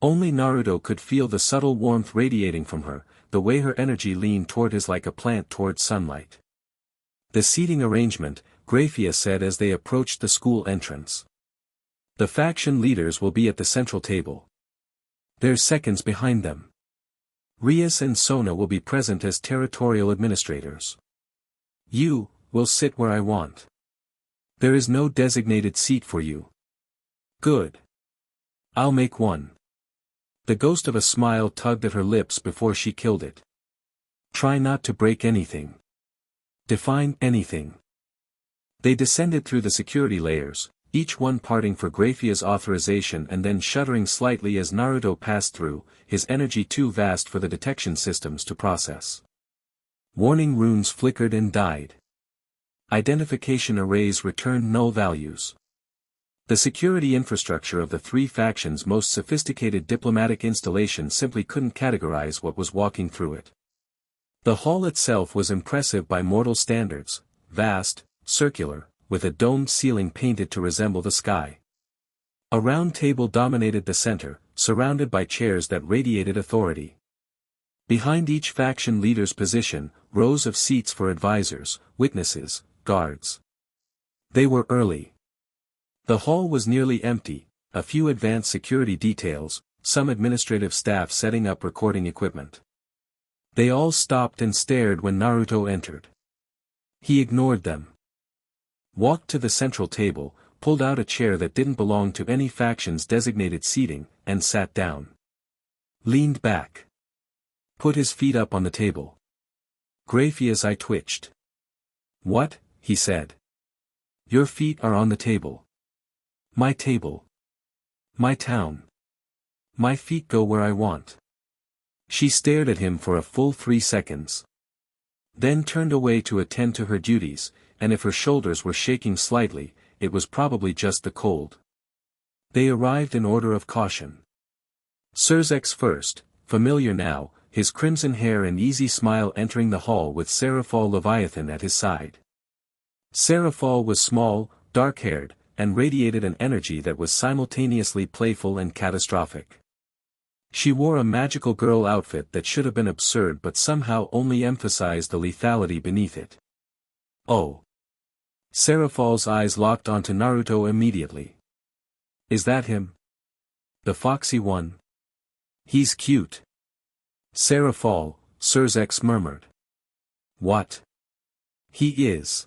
Only Naruto could feel the subtle warmth radiating from her, the way her energy leaned toward his like a plant towards sunlight. The seating arrangement, Grayfia said as they approached the school entrance. The faction leaders will be at the central table. There's seconds behind them. Rias and Sona will be present as territorial administrators. You will sit where I want. There is no designated seat for you. Good. I'll make one. The ghost of a smile tugged at her lips before she killed it. Try not to break anything. Define anything. They descended through the security layers, each one parting for Grayfia's authorization and then shuddering slightly as Naruto passed through, his energy too vast for the detection systems to process. Warning runes flickered and died. Identification arrays returned null values. The security infrastructure of the three factions' most sophisticated diplomatic installation simply couldn't categorize what was walking through it. The hall itself was impressive by mortal standards, vast, circular, with a domed ceiling painted to resemble the sky. A round table dominated the center, surrounded by chairs that radiated authority. Behind each faction leader's position, rows of seats for advisors, witnesses, guards. They were early. The hall was nearly empty, a few advanced security details, some administrative staff setting up recording equipment. They all stopped and stared when Naruto entered. He ignored them. Walked to the central table, pulled out a chair that didn't belong to any faction's designated seating, and sat down. Leaned back. Put his feet up on the table. Grayfia's eye twitched. What? He said. Your feet are on the table. My table. My town. My feet go where I want. She stared at him for a full 3 seconds. Then turned away to attend to her duties, and if her shoulders were shaking slightly, it was probably just the cold. They arrived in order of caution. Surzex first, familiar now, his crimson hair and easy smile entering the hall with Seraphol Leviathan at his side. Seraphol was small, dark-haired, and radiated an energy that was simultaneously playful and catastrophic. She wore a magical girl outfit that should have been absurd but somehow only emphasized the lethality beneath it. Oh. Seraphol's eyes locked onto Naruto immediately. Is that him? The foxy one? He's cute. Seraphol, Surzex murmured. What? He is.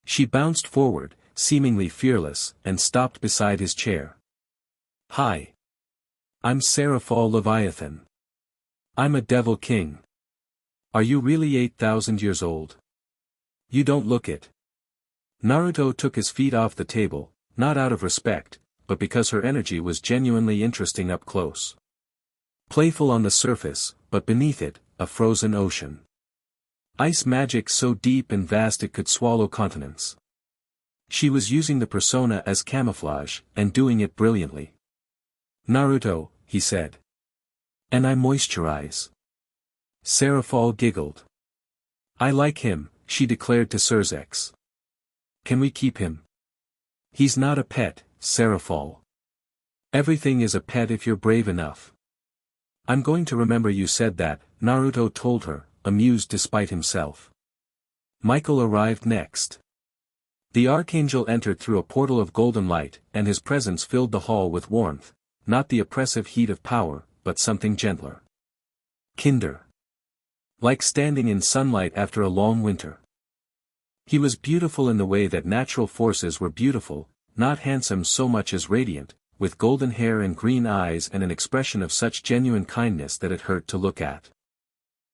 She bounced forward, seemingly fearless, and stopped beside his chair. Hi. I'm Seraphol Leviathan. I'm a devil king. Are you really 8,000 years old? You don't look it. Naruto took his feet off the table, not out of respect, but because her energy was genuinely interesting up close. Playful on the surface, but beneath it, a frozen ocean. Ice magic so deep and vast it could swallow continents. She was using the persona as camouflage, and doing it brilliantly. Naruto, he said. And I moisturize. Seraphol giggled. I like him, she declared to Surzex. Can we keep him? He's not a pet, Seraphol. Everything is a pet if you're brave enough. I'm going to remember you said that, Naruto told her, amused despite himself. Michael arrived next. The archangel entered through a portal of golden light, and his presence filled the hall with warmth, not the oppressive heat of power, but something gentler. Kinder. Like standing in sunlight after a long winter. He was beautiful in the way that natural forces were beautiful, not handsome so much as radiant, with golden hair and green eyes and an expression of such genuine kindness that it hurt to look at.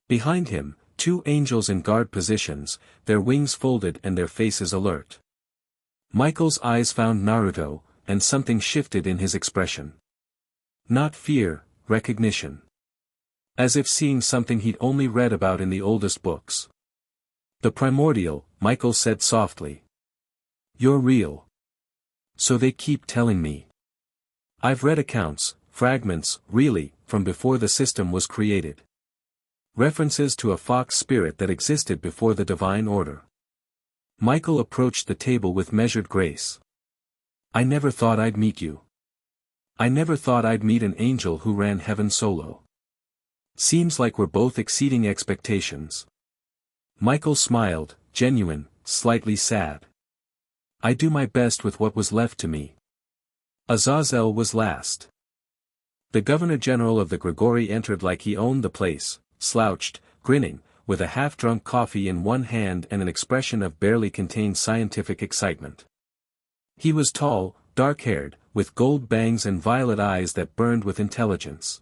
Behind him, two angels in guard positions, their wings folded and their faces alert. Michael's eyes found Naruto, and something shifted in his expression. Not fear, recognition. As if seeing something he'd only read about in the oldest books. The primordial, Michael said softly. You're real. So they keep telling me. I've read accounts, fragments, really, from before the system was created. References to a fox spirit that existed before the divine order. Michael approached the table with measured grace. I never thought I'd meet you. I never thought I'd meet an angel who ran heaven solo. Seems like we're both exceeding expectations. Michael smiled, genuine, slightly sad. I do my best with what was left to me. Azazel was last. The Governor-General of the Gregory entered like he owned the place, slouched, grinning, with a half-drunk coffee in one hand and an expression of barely contained scientific excitement. He was tall, dark-haired, with gold bangs and violet eyes that burned with intelligence.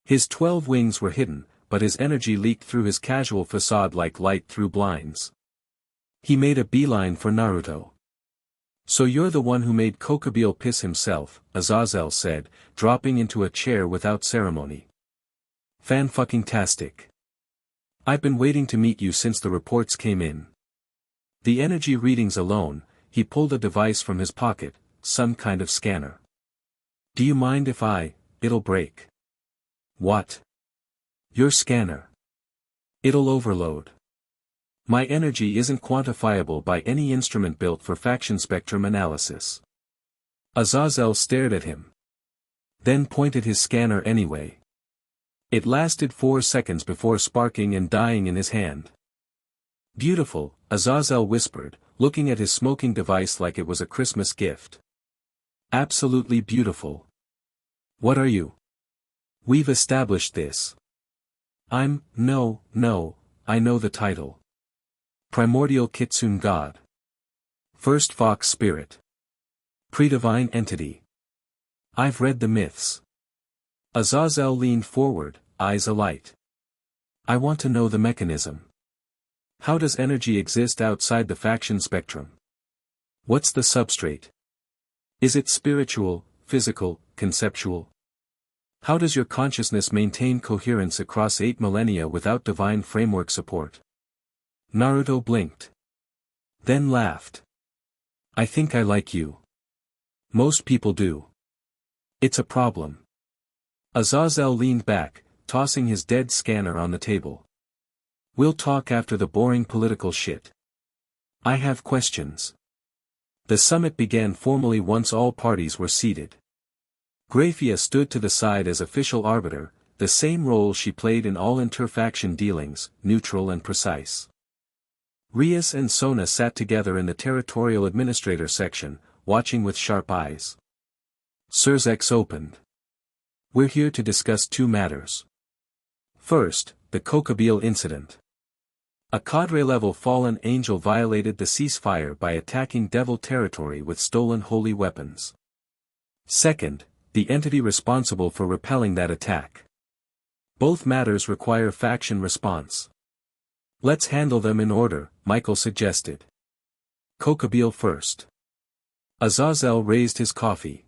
His 12 wings were hidden, but his energy leaked through his casual facade like light through blinds. He made a beeline for Naruto. So you're the one who made Kokobile piss himself, Azazel said, dropping into a chair without ceremony. Fan-fucking-tastic. I've been waiting to meet you since the reports came in. The energy readings alone, he pulled a device from his pocket, some kind of scanner. Do you mind if it'll break. What? Your scanner. It'll overload. My energy isn't quantifiable by any instrument built for faction spectrum analysis. Azazel stared at him. Then pointed his scanner anyway. It lasted 4 seconds before sparking and dying in his hand. Beautiful, Azazel whispered, looking at his smoking device like it was a Christmas gift. Absolutely beautiful. What are you? We've established this. No, I know the title. Primordial Kitsune God. First Fox Spirit. Predivine Entity. I've read the myths. Azazel leaned forward, eyes alight. I want to know the mechanism. How does energy exist outside the faction spectrum? What's the substrate? Is it spiritual, physical, conceptual? How does your consciousness maintain coherence across 8 millennia without divine framework support? Naruto blinked. Then laughed. I think I like you. Most people do. It's a problem. Azazel leaned back, tossing his dead scanner on the table. We'll talk after the boring political shit. I have questions. The summit began formally once all parties were seated. Grayfia stood to the side as official arbiter, the same role she played in all inter-faction dealings, neutral and precise. Rias and Sona sat together in the territorial administrator section, watching with sharp eyes. Surzex opened. We're here to discuss 2 matters. First, the Kokobile incident. A cadre-level fallen angel violated the ceasefire by attacking devil territory with stolen holy weapons. Second, the entity responsible for repelling that attack. Both matters require faction response. Let's handle them in order, Michael suggested. Kokobile first. Azazel raised his coffee.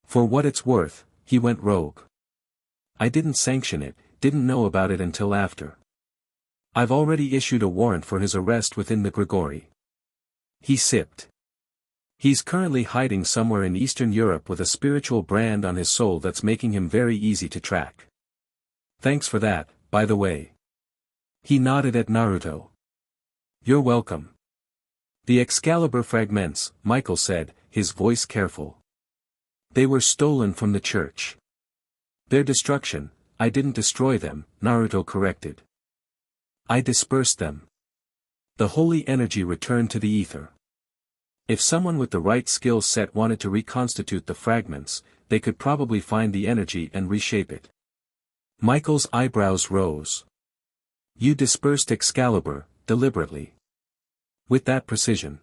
For what it's worth, he went rogue. I didn't sanction it, didn't know about it until after. I've already issued a warrant for his arrest within the Gregory. He sipped. He's currently hiding somewhere in Eastern Europe with a spiritual brand on his soul that's making him very easy to track. Thanks for that, by the way. He nodded at Naruto. You're welcome. The Excalibur fragments, Michael said, his voice careful. They were stolen from the church. Their destruction, I didn't destroy them, Naruto corrected. I dispersed them. The holy energy returned to the ether. If someone with the right skill set wanted to reconstitute the fragments, they could probably find the energy and reshape it. Michael's eyebrows rose. You dispersed Excalibur, deliberately. With that precision.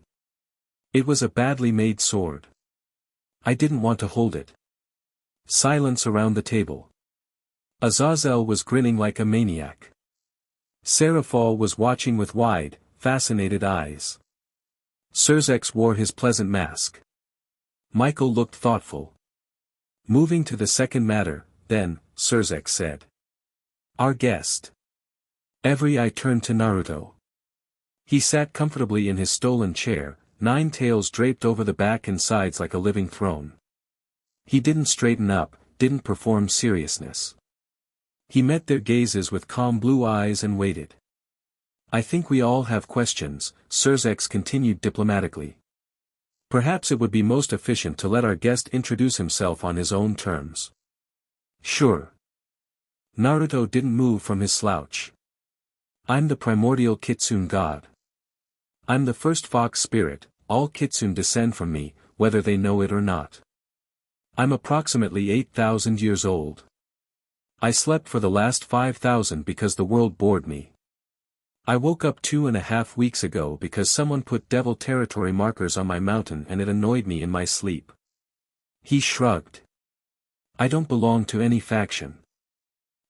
It was a badly made sword. I didn't want to hold it. Silence around the table. Azazel was grinning like a maniac. Seraphol was watching with wide, fascinated eyes. Serzex wore his pleasant mask. Michael looked thoughtful. Moving to the second matter, then, Serzex said. Our guest. Every eye turned to Naruto. He sat comfortably in his stolen chair, 9 tails draped over the back and sides like a living throne. He didn't straighten up, didn't perform seriousness. He met their gazes with calm blue eyes and waited. I think we all have questions, Serzex continued diplomatically. Perhaps it would be most efficient to let our guest introduce himself on his own terms. Sure. Naruto didn't move from his slouch. I'm the Primordial Kitsune God. I'm the first fox spirit, all Kitsune descend from me, whether they know it or not. I'm approximately 8,000 years old. I slept for the last 5,000 because the world bored me. I woke up 2.5 weeks ago because someone put devil territory markers on my mountain and it annoyed me in my sleep. He shrugged. I don't belong to any faction.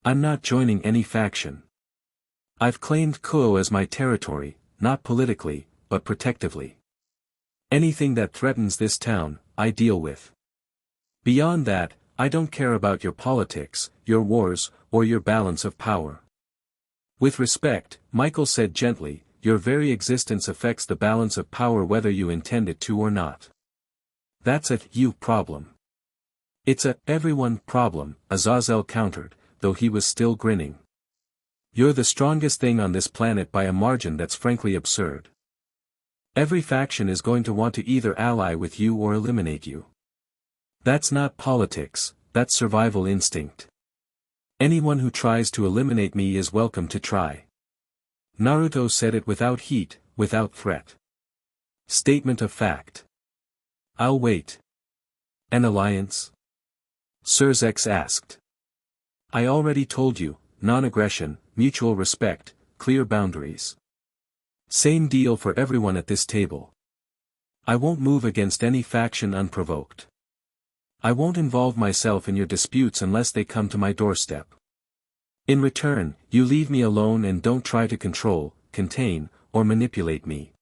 I'm not joining any faction. I've claimed Kuoh as my territory, not politically, but protectively. Anything that threatens this town, I deal with. Beyond that, I don't care about your politics, your wars, or your balance of power. With respect, Michael said gently, your very existence affects the balance of power whether you intend it to or not. That's a you problem. It's a everyone problem, Azazel countered, though he was still grinning. You're the strongest thing on this planet by a margin that's frankly absurd. Every faction is going to want to either ally with you or eliminate you. That's not politics, that's survival instinct. Anyone who tries to eliminate me is welcome to try. Naruto said it without heat, without threat. Statement of fact. I'll wait. An alliance? Serzex asked. I already told you, non-aggression, mutual respect, clear boundaries. Same deal for everyone at this table. I won't move against any faction unprovoked. I won't involve myself in your disputes unless they come to my doorstep. In return, you leave me alone and don't try to control, contain, or manipulate me.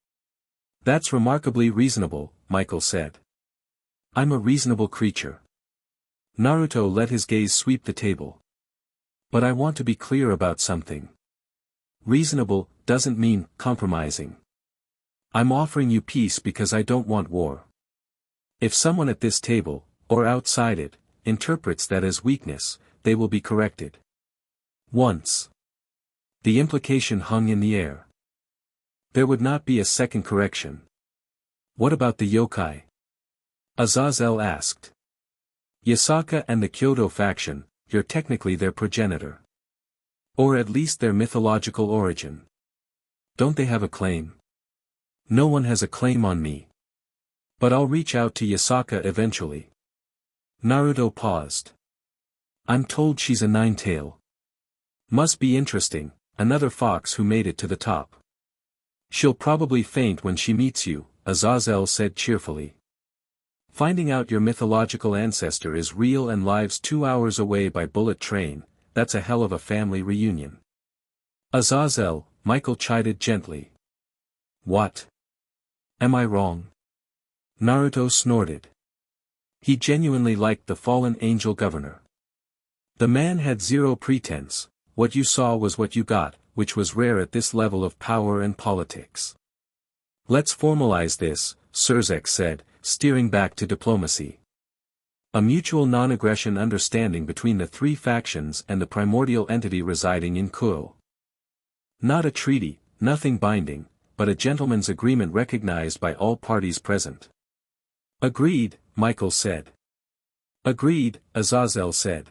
That's remarkably reasonable, Michael said. I'm a reasonable creature. Naruto let his gaze sweep the table. But I want to be clear about something. Reasonable doesn't mean compromising. I'm offering you peace because I don't want war. If someone at this table, or outside it, interprets that as weakness, they will be corrected. Once. The implication hung in the air. There would not be a second correction. What about the yokai? Azazel asked. Yasaka and the Kyoto faction, you're technically their progenitor. Or at least their mythological origin. Don't they have a claim? No one has a claim on me. But I'll reach out to Yasaka eventually. Naruto paused. I'm told she's a 9-tail. Must be interesting, another fox who made it to the top. She'll probably faint when she meets you, Azazel said cheerfully. Finding out your mythological ancestor is real and lives 2 hours away by bullet train, that's a hell of a family reunion. Azazel, Michael chided gently. What? Am I wrong? Naruto snorted. He genuinely liked the fallen angel governor. The man had zero pretense, what you saw was what you got, which was rare at this level of power and politics. Let's formalize this, Serzex said, steering back to diplomacy. A mutual non-aggression understanding between the 3 factions and the primordial entity residing in Kuoh. Not a treaty, nothing binding, but a gentleman's agreement recognized by all parties present. Agreed, Michael said. Agreed, Azazel said.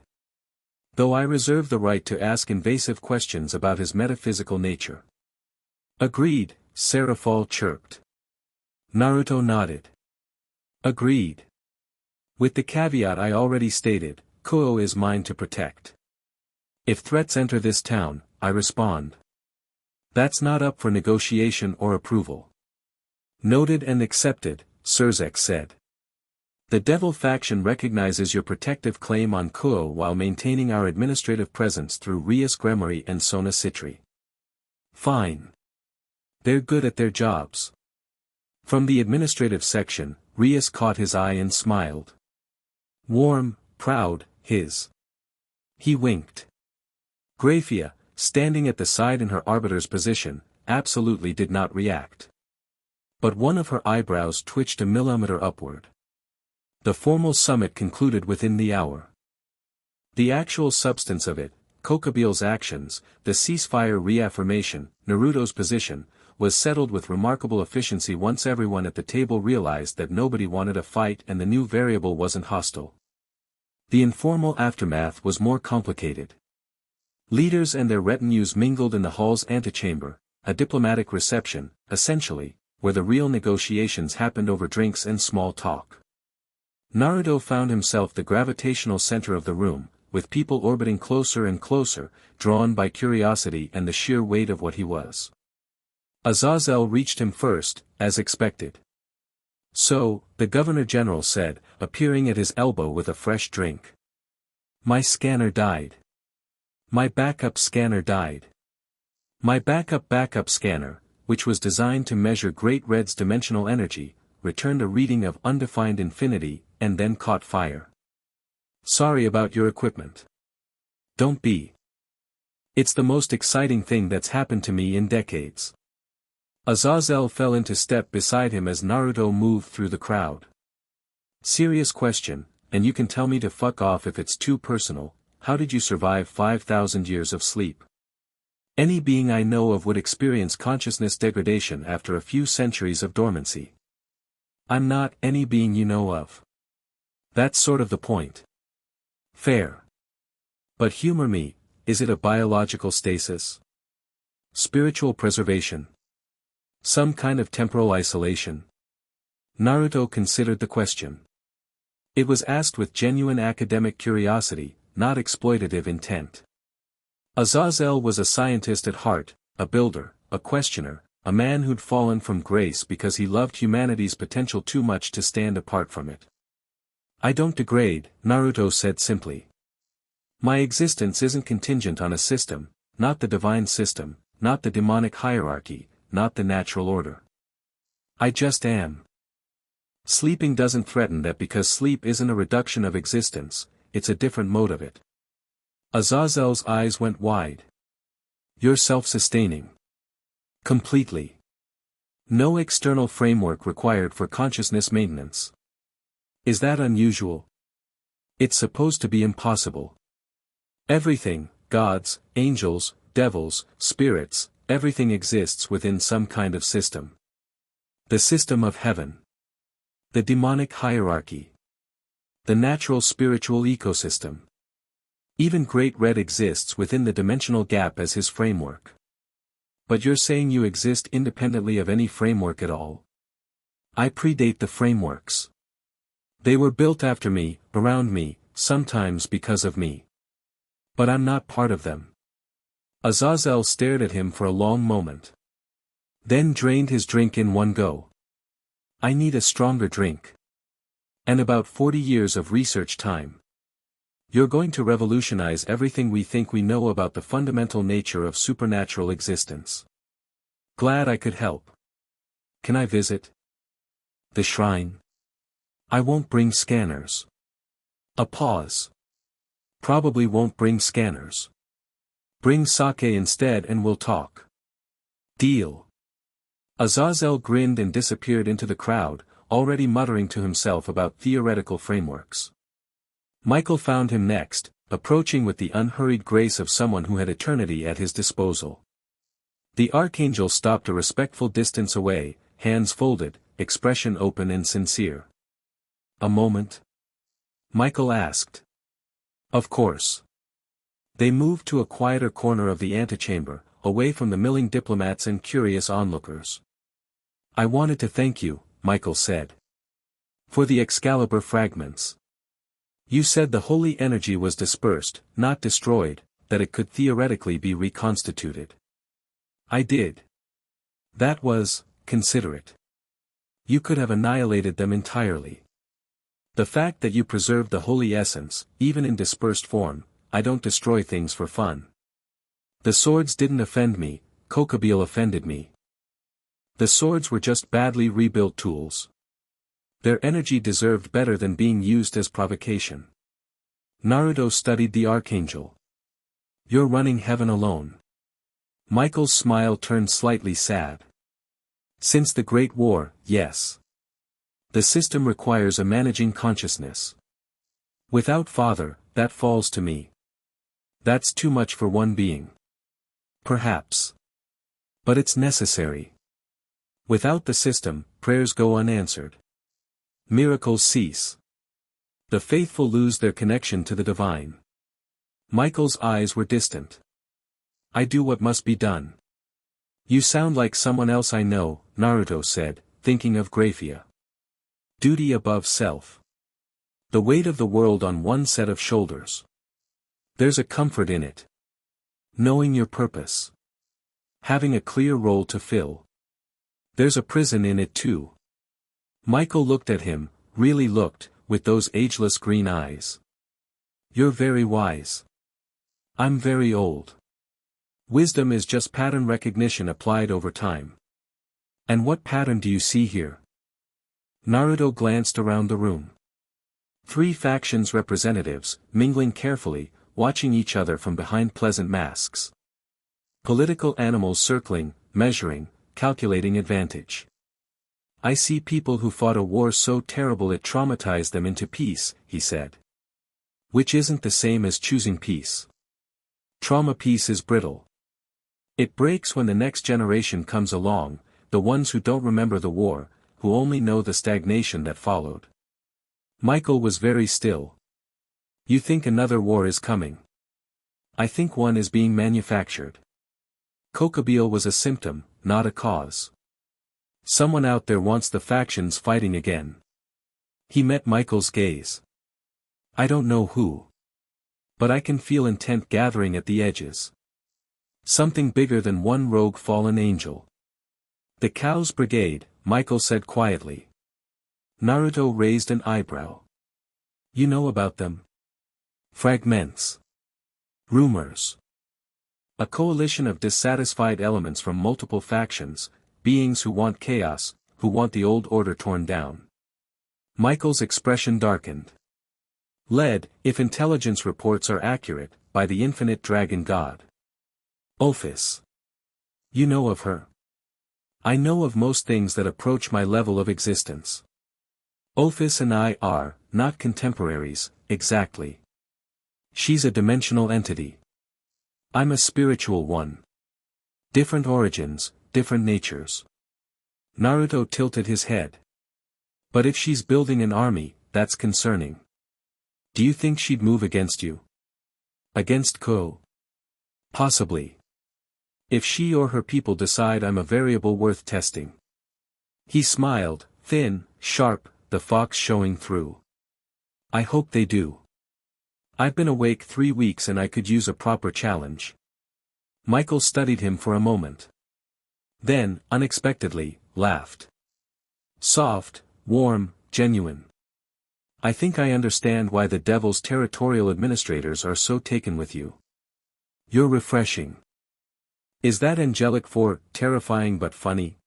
Though I reserve the right to ask invasive questions about his metaphysical nature. Agreed, Seraphol chirped. Naruto nodded. Agreed. With the caveat I already stated, Kuoh is mine to protect. If threats enter this town, I respond. That's not up for negotiation or approval. Noted and accepted, Surzek said. The Devil faction recognizes your protective claim on Kuoh while maintaining our administrative presence through Rias Gremory and Sona Citri. Fine. They're good at their jobs. From the administrative section, Rias caught his eye and smiled. Warm, proud, his. He winked. Grayfia, standing at the side in her arbiter's position, absolutely did not react. But one of her eyebrows twitched a millimeter upward. The formal summit concluded within the hour. The actual substance of it, Kokobil's actions, the ceasefire reaffirmation, Naruto's position, was settled with remarkable efficiency once everyone at the table realized that nobody wanted a fight and the new variable wasn't hostile. The informal aftermath was more complicated. Leaders and their retinues mingled in the hall's antechamber, a diplomatic reception, essentially, where the real negotiations happened over drinks and small talk. Naruto found himself the gravitational center of the room, with people orbiting closer and closer, drawn by curiosity and the sheer weight of what he was. Azazel reached him first, as expected. So, the Governor-General said, appearing at his elbow with a fresh drink. My scanner died. My backup scanner died. My backup scanner, which was designed to measure Great Red's dimensional energy, returned a reading of undefined infinity, and then caught fire. Sorry about your equipment. Don't be. It's the most exciting thing that's happened to me in decades. Azazel fell into step beside him as Naruto moved through the crowd. Serious question, and you can tell me to fuck off if it's too personal, how did you survive 5,000 years of sleep? Any being I know of would experience consciousness degradation after a few centuries of dormancy. I'm not any being you know of. That's sort of the point. Fair. But humor me, is it a biological stasis? Spiritual preservation? Some kind of temporal isolation? Naruto considered the question. It was asked with genuine academic curiosity, not exploitative intent. Azazel was a scientist at heart, a builder, a questioner, a man who'd fallen from grace because he loved humanity's potential too much to stand apart from it. I don't degrade, Naruto said simply. My existence isn't contingent on a system, not the divine system, not the demonic hierarchy, not the natural order. I just am. Sleeping doesn't threaten that because sleep isn't a reduction of existence, it's a different mode of it. Azazel's eyes went wide. You're self-sustaining. Completely. No external framework required for consciousness maintenance. Is that unusual? It's supposed to be impossible. Everything, gods, angels, devils, spirits, everything exists within some kind of system. The system of heaven. The demonic hierarchy. The natural spiritual ecosystem. Even Great Red exists within the dimensional gap as his framework. But you're saying you exist independently of any framework at all? I predate the frameworks. They were built after me, around me, sometimes because of me. But I'm not part of them. Azazel stared at him for a long moment. Then drained his drink in one go. I need a stronger drink. And about 40 years of research time. You're going to revolutionize everything we think we know about the fundamental nature of supernatural existence. Glad I could help. Can I visit the shrine? I won't bring scanners. A pause. Probably won't bring scanners. Bring sake instead and we'll talk. Deal. Azazel grinned and disappeared into the crowd, already muttering to himself about theoretical frameworks. Michael found him next, approaching with the unhurried grace of someone who had eternity at his disposal. The archangel stopped a respectful distance away, hands folded, expression open and sincere. A moment? Michael asked. Of course. They moved to a quieter corner of the antechamber, away from the milling diplomats and curious onlookers. I wanted to thank you, Michael said. For the Excalibur fragments. You said the holy energy was dispersed, not destroyed, that it could theoretically be reconstituted. I did. That was, considerate. You could have annihilated them entirely. The fact that you preserved the holy essence, even in dispersed form, I don't destroy things for fun. The swords didn't offend me, Kokobile offended me. The swords were just badly rebuilt tools. Their energy deserved better than being used as provocation. Naruto studied the archangel. You're running heaven alone. Michael's smile turned slightly sad. Since the Great War, yes. The system requires a managing consciousness. Without father, that falls to me. That's too much for one being. Perhaps. But it's necessary. Without the system, prayers go unanswered. Miracles cease. The faithful lose their connection to the divine. Michael's eyes were distant. I do what must be done. You sound like someone else I know, Naruto said, thinking of Grayfia. Duty above self. The weight of the world on one set of shoulders. There's a comfort in it. Knowing your purpose. Having a clear role to fill. There's a prison in it too. Michael looked at him, really looked, with those ageless green eyes. You're very wise. I'm very old. Wisdom is just pattern recognition applied over time. And what pattern do you see here? Naruto glanced around the room. 3 factions representatives, mingling carefully, watching each other from behind pleasant masks. Political animals circling, measuring, calculating advantage. I see people who fought a war so terrible it traumatized them into peace, he said. Which isn't the same as choosing peace. Trauma peace is brittle. It breaks when the next generation comes along, the ones who don't remember the war, who only know the stagnation that followed. Michael was very still. You think another war is coming? I think one is being manufactured. Kokobile was a symptom, not a cause. Someone out there wants the factions fighting again. He met Michael's gaze. I don't know who. But I can feel intent gathering at the edges. Something bigger than one rogue fallen angel. The Cow's Brigade, Michael said quietly. Naruto raised an eyebrow. You know about them? Fragments. Rumors. A coalition of dissatisfied elements from multiple factions, beings who want chaos, who want the old order torn down. Michael's expression darkened. Led, if intelligence reports are accurate, by the infinite dragon god. Ophis. You know of her. I know of most things that approach my level of existence. Ophis and I are, not contemporaries, exactly. She's a dimensional entity. I'm a spiritual one. Different origins, different natures. Naruto tilted his head. But if she's building an army, that's concerning. Do you think she'd move against you? Against Kuoh? Possibly. If she or her people decide I'm a variable worth testing. He smiled, thin, sharp, the fox showing through. I hope they do. I've been awake 3 weeks and I could use a proper challenge. Michael studied him for a moment. Then, unexpectedly, laughed. Soft, warm, genuine. I think I understand why the Devil's territorial administrators are so taken with you. You're refreshing. Is that angelic for, terrifying but funny?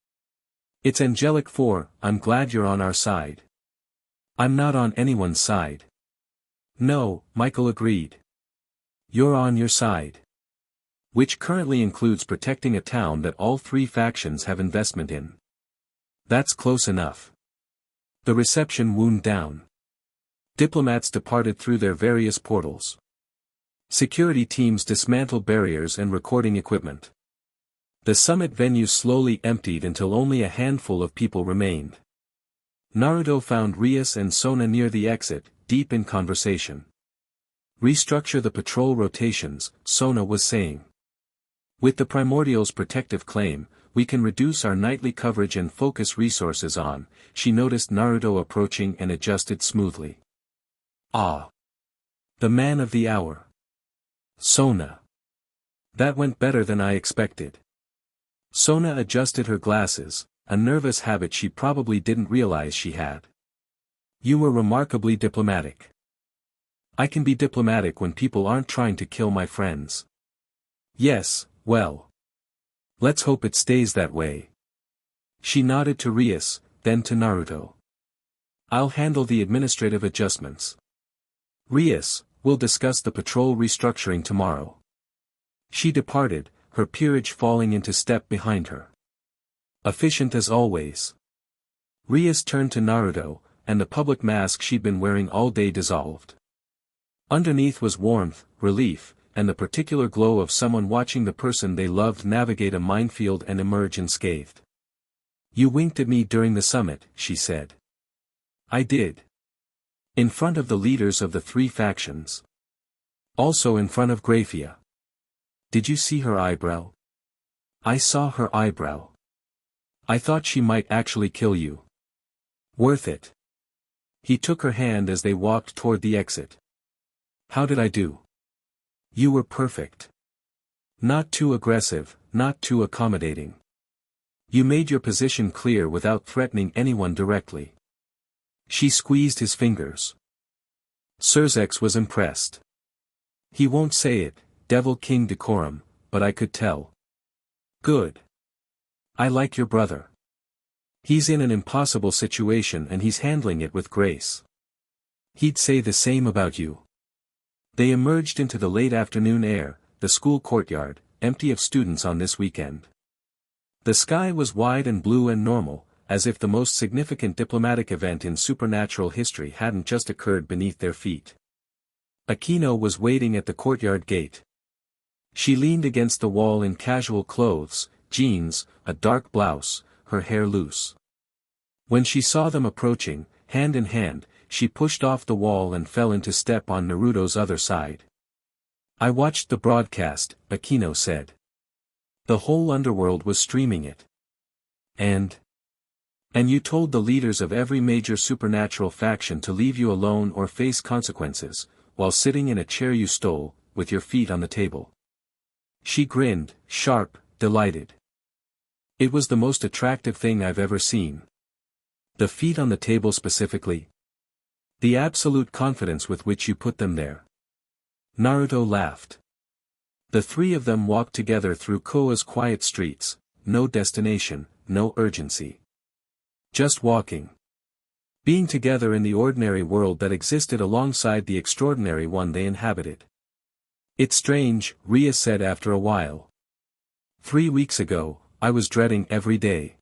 It's angelic for, I'm glad you're on our side. I'm not on anyone's side. No, Michael agreed. You're on your side. Which currently includes protecting a town that all 3 factions have investment in. That's close enough. The reception wound down. Diplomats departed through their various portals. Security teams dismantled barriers and recording equipment. The summit venue slowly emptied until only a handful of people remained. Naruto found Rias and Sona near the exit, deep in conversation. Restructure the patrol rotations, Sona was saying. With the Primordial's protective claim, we can reduce our nightly coverage and focus resources on. She noticed Naruto approaching and adjusted smoothly. Ah. The man of the hour. Sona. That went better than I expected. Sona adjusted her glasses, a nervous habit she probably didn't realize she had. You were remarkably diplomatic. I can be diplomatic when people aren't trying to kill my friends. Yes, well. Let's hope it stays that way. She nodded to Rias, then to Naruto. I'll handle the administrative adjustments. Rias, we'll discuss the patrol restructuring tomorrow. She departed, her peerage falling into step behind her. Efficient as always. Rias turned to Naruto, and the public mask she'd been wearing all day dissolved. Underneath was warmth, relief, and the particular glow of someone watching the person they loved navigate a minefield and emerge unscathed. You winked at me during the summit, she said. I did. In front of the leaders of the 3 factions. Also in front of Grayfia. Did you see her eyebrow? I saw her eyebrow. I thought she might actually kill you. Worth it. He took her hand as they walked toward the exit. How did I do? You were perfect. Not too aggressive, not too accommodating. You made your position clear without threatening anyone directly. She squeezed his fingers. Surzex was impressed. He won't say it, Devil King decorum, but I could tell. Good. I like your brother. He's in an impossible situation and he's handling it with grace. He'd say the same about you. They emerged into the late afternoon air, the school courtyard, empty of students on this weekend. The sky was wide and blue and normal, as if the most significant diplomatic event in supernatural history hadn't just occurred beneath their feet. Akeno was waiting at the courtyard gate. She leaned against the wall in casual clothes, jeans, a dark blouse, her hair loose. When she saw them approaching, hand in hand, she pushed off the wall and fell into step on Naruto's other side. I watched the broadcast, Akeno said. The whole underworld was streaming it. And you told the leaders of every major supernatural faction to leave you alone or face consequences, while sitting in a chair you stole, with your feet on the table. She grinned, sharp, delighted. It was the most attractive thing I've ever seen. The feet on the table specifically. The absolute confidence with which you put them there. Naruto laughed. The 3 of them walked together through Koa's quiet streets, no destination, no urgency. Just walking. Being together in the ordinary world that existed alongside the extraordinary one they inhabited. It's strange, Rias said after a while. 3 weeks ago, I was dreading every day.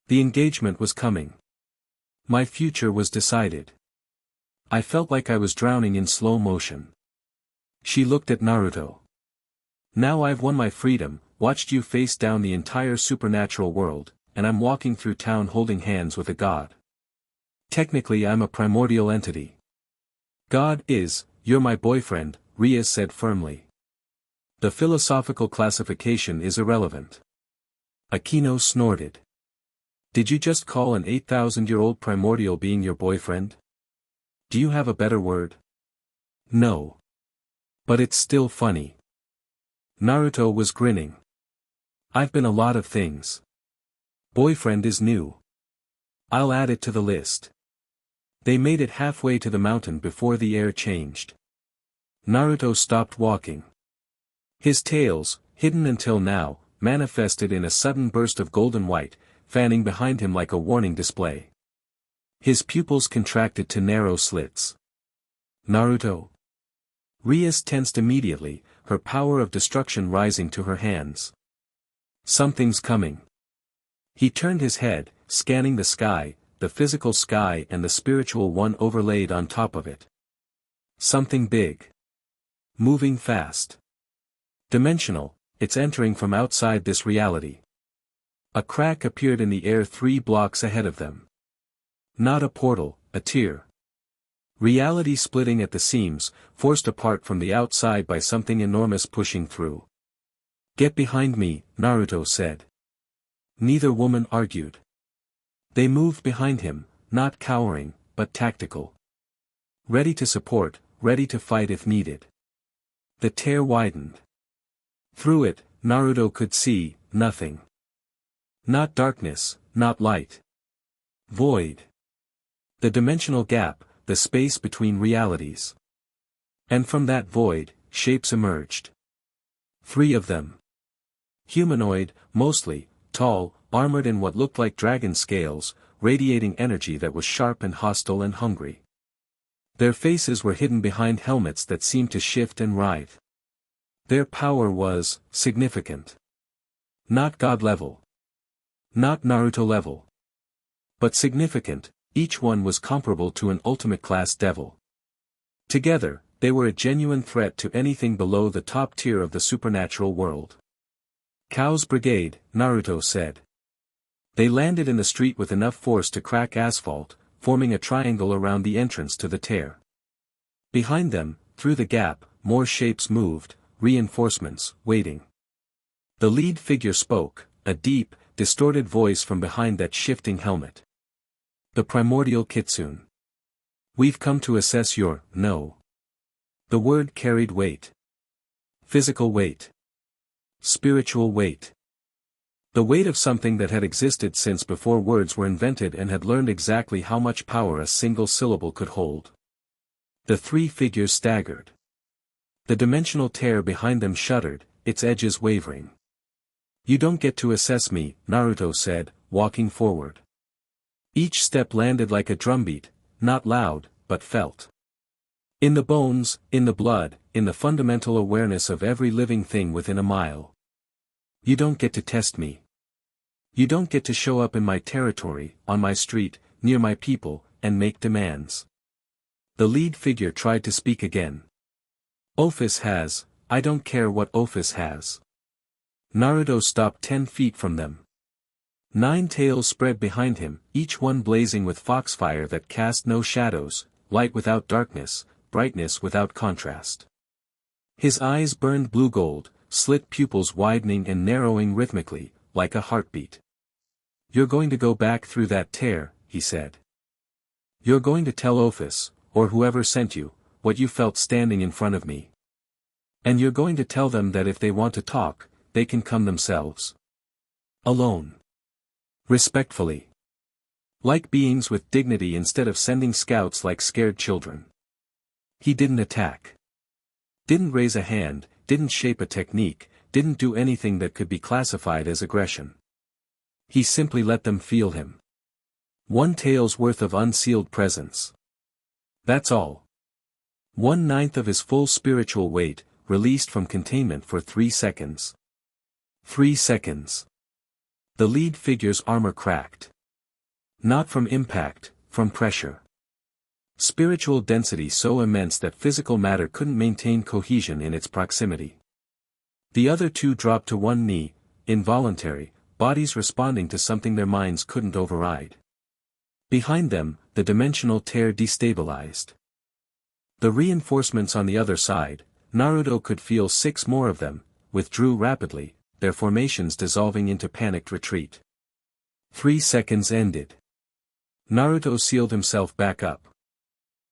The engagement was coming. My future was decided. I felt like I was drowning in slow motion. She looked at Naruto. Now I've won my freedom, watched you face down the entire supernatural world, and I'm walking through town holding hands with a god. Technically I'm a primordial entity. God is, you're my boyfriend, Rias said firmly. The philosophical classification is irrelevant. Akeno snorted. Did you just call an 8,000-year-old primordial being your boyfriend? Do you have a better word? No. But it's still funny. Naruto was grinning. I've been a lot of things. Boyfriend is new. I'll add it to the list. They made it halfway to the mountain before the air changed. Naruto stopped walking. His tails, hidden until now, manifested in a sudden burst of golden white, fanning behind him like a warning display. His pupils contracted to narrow slits. Naruto. Rias tensed immediately, her power of destruction rising to her hands. Something's coming. He turned his head, scanning the sky, the physical sky and the spiritual one overlaid on top of it. Something big. Moving fast. Dimensional, it's entering from outside this reality. A crack appeared in the air 3 blocks ahead of them. Not a portal, a tear. Reality splitting at the seams, forced apart from the outside by something enormous pushing through. Get behind me, Naruto said. Neither woman argued. They moved behind him, not cowering, but tactical. Ready to support, ready to fight if needed. The tear widened. Through it, Naruto could see, nothing. Not darkness, not light. Void. The dimensional gap, the space between realities. And from that void, shapes emerged. 3 of them. Humanoid, mostly, tall, armored in what looked like dragon scales, radiating energy that was sharp and hostile and hungry. Their faces were hidden behind helmets that seemed to shift and writhe. Their power was significant. Not God level. Not Naruto level. But significant, each one was comparable to an ultimate class devil. Together, they were a genuine threat to anything below the top tier of the supernatural world. Kuoh's brigade, Naruto said. They landed in the street with enough force to crack asphalt, forming a triangle around the entrance to the tear. Behind them, through the gap, more shapes moved, reinforcements, waiting. The lead figure spoke, a deep, distorted voice from behind that shifting helmet. The Primordial Kitsune. We've come to assess your, no. The word carried weight. Physical weight. Spiritual weight. The weight of something that had existed since before words were invented and had learned exactly how much power a single syllable could hold. The 3 figures staggered. The dimensional tear behind them shuddered, its edges wavering. You don't get to assess me, Naruto said, walking forward. Each step landed like a drumbeat, not loud, but felt. In the bones, in the blood, in the fundamental awareness of every living thing within a mile. You don't get to test me. You don't get to show up in my territory, on my street, near my people, and make demands. The lead figure tried to speak again. Office has, I don't care what Office has. Naruto stopped 10 feet from them. 9 tails spread behind him, each one blazing with foxfire that cast no shadows, light without darkness, brightness without contrast. His eyes burned blue gold, slit pupils widening and narrowing rhythmically, like a heartbeat. You're going to go back through that tear, he said. You're going to tell Office, or whoever sent you, what you felt standing in front of me. And you're going to tell them that if they want to talk, they can come themselves. Alone. Respectfully. Like beings with dignity instead of sending scouts like scared children. He didn't attack. Didn't raise a hand, didn't shape a technique, didn't do anything that could be classified as aggression. He simply let them feel him. 1 tail's worth of unsealed presence. That's all. 1/9 of his full spiritual weight, released from containment for 3 seconds. 3 seconds. The lead figure's armor cracked. Not from impact, from pressure. Spiritual density so immense that physical matter couldn't maintain cohesion in its proximity. The other 2 dropped to one knee, involuntary, bodies responding to something their minds couldn't override. Behind them, the dimensional tear destabilized. The reinforcements on the other side, Naruto could feel 6 more of them, withdrew rapidly, their formations dissolving into panicked retreat. 3 seconds ended. Naruto sealed himself back up.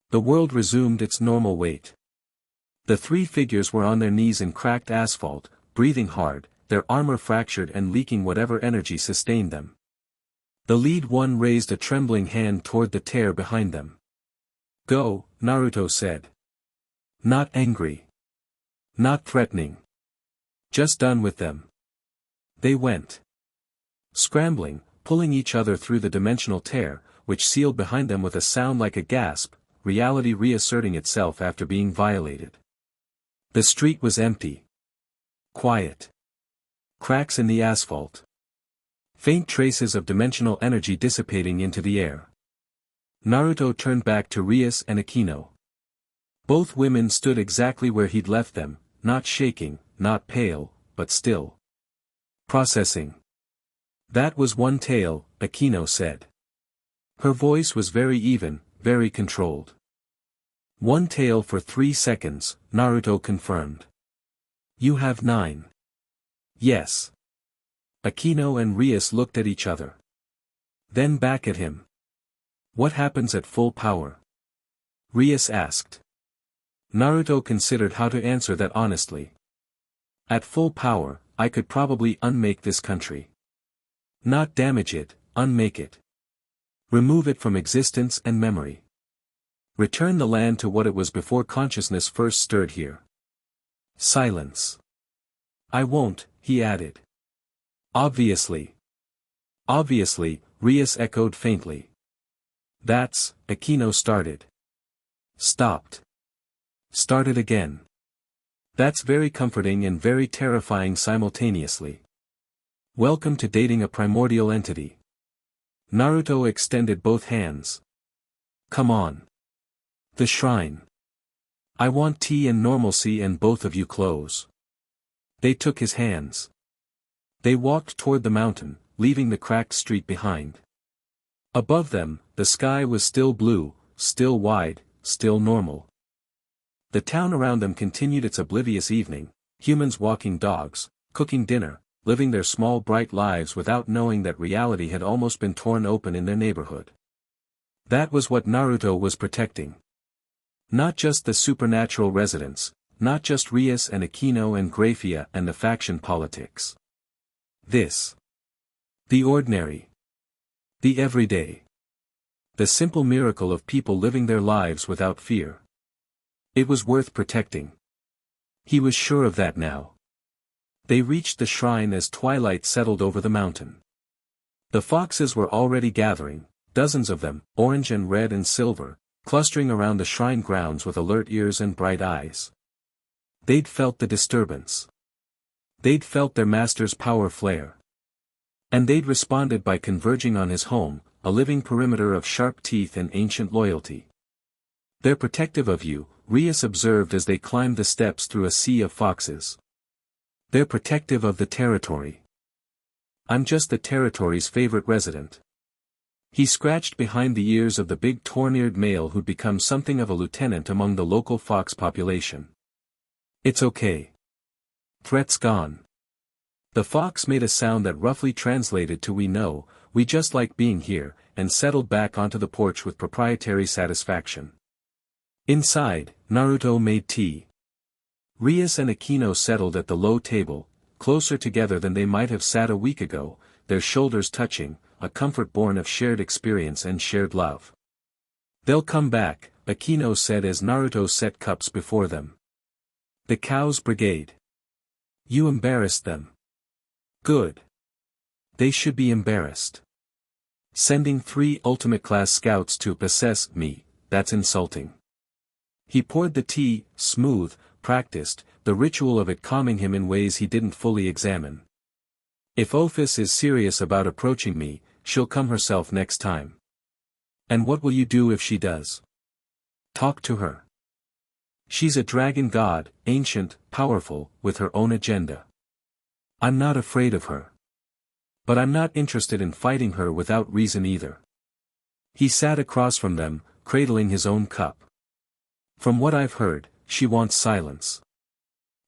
The world resumed its normal weight. The 3 figures were on their knees in cracked asphalt, breathing hard, their armor fractured and leaking whatever energy sustained them. The lead one raised a trembling hand toward the tear behind them. Go, Naruto said. Not angry. Not threatening. Just done with them. They went. Scrambling, pulling each other through the dimensional tear, which sealed behind them with a sound like a gasp, reality reasserting itself after being violated. The street was empty. Quiet. Cracks in the asphalt. Faint traces of dimensional energy dissipating into the air. Naruto turned back to Rias and Akeno. Both women stood exactly where he'd left them, not shaking, not pale, but still. Processing. That was 1 tail, Akeno said. Her voice was very even, very controlled. 1 tail for 3 seconds, Naruto confirmed. You have 9. Yes. Akeno and Rias looked at each other. Then back at him. What happens at full power? Rias asked. Naruto considered how to answer that honestly. At full power, I could probably unmake this country. Not damage it, unmake it. Remove it from existence and memory. Return the land to what it was before consciousness first stirred here. Silence. I won't, he added. Obviously. Obviously, Rias echoed faintly. That's, Akeno started. Stopped. Started again. That's very comforting and very terrifying simultaneously. Welcome to dating a primordial entity. Naruto extended both hands. Come on. The shrine. I want tea and normalcy and both of you close. They took his hands. They walked toward the mountain, leaving the cracked street behind. Above them, the sky was still blue, still wide, still normal. The town around them continued its oblivious evening, humans walking dogs, cooking dinner, living their small bright lives without knowing that reality had almost been torn open in their neighborhood. That was what Naruto was protecting. Not just the supernatural residents, not just Rias and Akeno and Grayfia and the faction politics. This. The ordinary. The everyday. The simple miracle of people living their lives without fear. It was worth protecting. He was sure of that now. They reached the shrine as twilight settled over the mountain. The foxes were already gathering, dozens of them, orange and red and silver, clustering around the shrine grounds with alert ears and bright eyes. They'd felt the disturbance. They'd felt their master's power flare. And they'd responded by converging on his home, a living perimeter of sharp teeth and ancient loyalty. They're protective of you, Rias observed as they climbed the steps through a sea of foxes. They're protective of the territory. I'm just the territory's favorite resident. He scratched behind the ears of the big torn-eared male who'd become something of a lieutenant among the local fox population. It's okay. Threat's gone. The fox made a sound that roughly translated to "we know, we just like being here," and settled back onto the porch with proprietary satisfaction. Inside, Naruto made tea. Rias and Akeno settled at the low table, closer together than they might have sat a week ago, their shoulders touching, a comfort born of shared experience and shared love. They'll come back, Akeno said as Naruto set cups before them. The Cow's Brigade. You embarrassed them. Good. They should be embarrassed. Sending 3 ultimate-class scouts to possess me, that's insulting. He poured the tea, smooth, practiced, the ritual of it calming him in ways he didn't fully examine. If Ophis is serious about approaching me, she'll come herself next time. And what will you do if she does? Talk to her. She's a dragon god, ancient, powerful, with her own agenda. I'm not afraid of her. But I'm not interested in fighting her without reason either. He sat across from them, cradling his own cup. From what I've heard, she wants silence.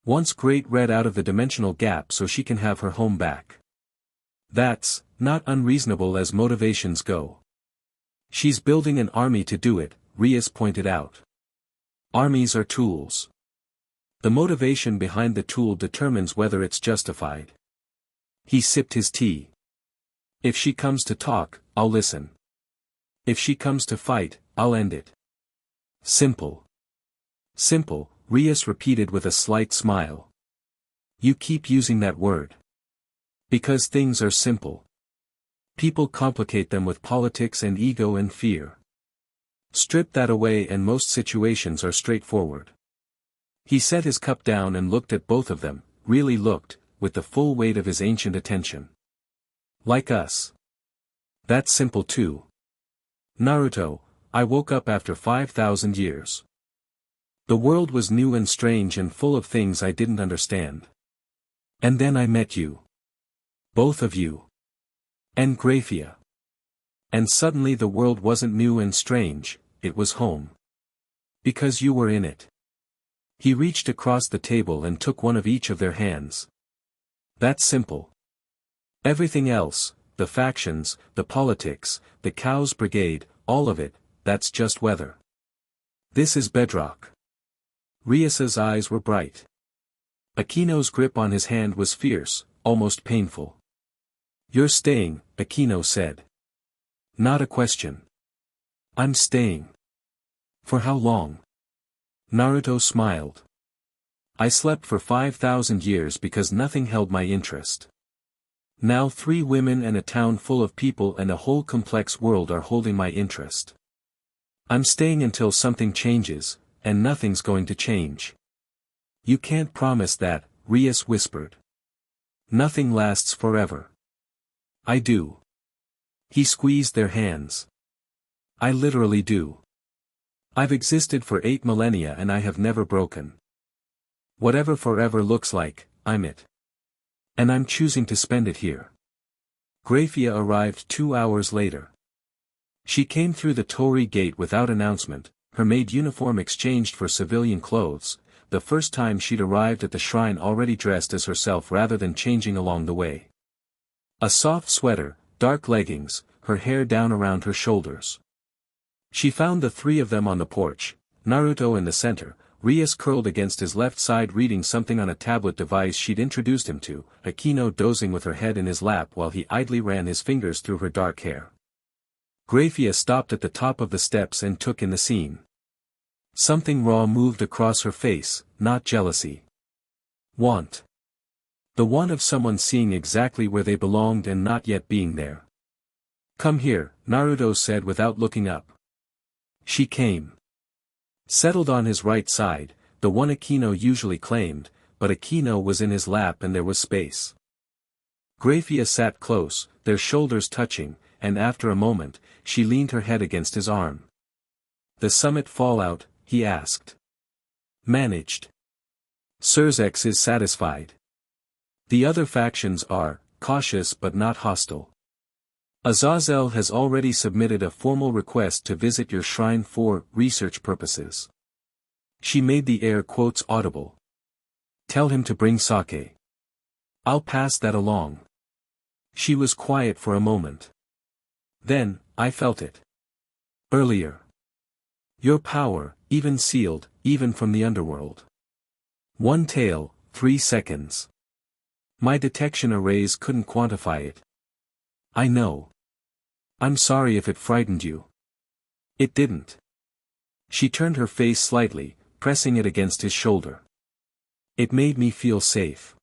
Wants Great Red out of the dimensional gap so she can have her home back. That's not unreasonable as motivations go. She's building an army to do it, Rias pointed out. Armies are tools. The motivation behind the tool determines whether it's justified. He sipped his tea. If she comes to talk, I'll listen. If she comes to fight, I'll end it. Simple. Simple, Rias repeated with a slight smile. You keep using that word. Because things are simple. People complicate them with politics and ego and fear. Strip that away and most situations are straightforward. He set his cup down and looked at both of them, really looked, with the full weight of his ancient attention. Like us. That's simple too. Naruto, I woke up after 5,000 years. The world was new and strange and full of things I didn't understand. And then I met you. Both of you. And Grayfia. And suddenly the world wasn't new and strange, it was home. Because you were in it. He reached across the table and took one of each of their hands. That's simple. Everything else, the factions, the politics, the Cow's Brigade, all of it, that's just weather. This is bedrock. Rias's eyes were bright. Akeno's grip on his hand was fierce, almost painful. You're staying, Akeno said. Not a question. I'm staying. For how long? Naruto smiled. I slept for 5,000 years because nothing held my interest. Now 3 women and a town full of people and a whole complex world are holding my interest. I'm staying until something changes, and nothing's going to change. You can't promise that, Rias whispered. Nothing lasts forever. I do. He squeezed their hands. I literally do. I've existed for 8 millennia and I have never broken. Whatever forever looks like, I'm it. And I'm choosing to spend it here. Grayfia arrived 2 hours later. She came through the Torii gate without announcement, her maid uniform exchanged for civilian clothes, the first time she'd arrived at the shrine already dressed as herself rather than changing along the way. A soft sweater, dark leggings, her hair down around her shoulders. She found the 3 of them on the porch, Naruto in the center, Rias curled against his left side reading something on a tablet device she'd introduced him to, Akeno dozing with her head in his lap while he idly ran his fingers through her dark hair. Grayfia stopped at the top of the steps and took in the scene. Something raw moved across her face, not jealousy. Want. The want of someone seeing exactly where they belonged and not yet being there. Come here, Naruto said without looking up. She came. Settled on his right side, the one Akeno usually claimed, but Akeno was in his lap and there was space. Grayfia sat close, their shoulders touching, and after a moment, she leaned her head against his arm. The summit fallout, he asked. Managed. Surzex is satisfied. The other factions are, cautious but not hostile. Azazel has already submitted a formal request to visit your shrine for research purposes. She made the air quotes audible. Tell him to bring sake. I'll pass that along. She was quiet for a moment. Then, I felt it. Earlier. Your power, even sealed, even from the underworld. One tail, 3 seconds. My detection arrays couldn't quantify it. I know. I'm sorry if it frightened you. It didn't. She turned her face slightly, pressing it against his shoulder. It made me feel safe.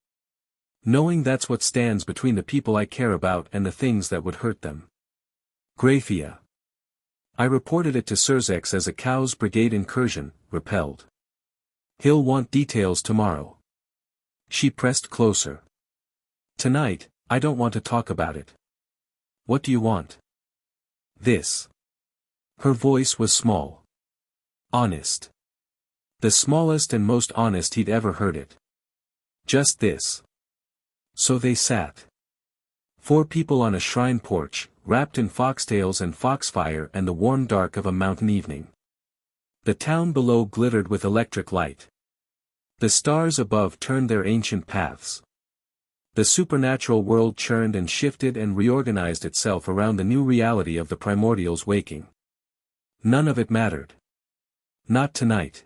Knowing that's what stands between the people I care about and the things that would hurt them. Grayfia. I reported it to Surzex as a Cow's Brigade incursion, repelled. He'll want details tomorrow. She pressed closer. Tonight, I don't want to talk about it. What do you want? This. Her voice was small. Honest. The smallest and most honest he'd ever heard it. Just this. So they sat. 4 people on a shrine porch, wrapped in foxtails and foxfire and the warm dark of a mountain evening. The town below glittered with electric light. The stars above turned their ancient paths. The supernatural world churned and shifted and reorganized itself around the new reality of the primordials waking. None of it mattered. Not tonight.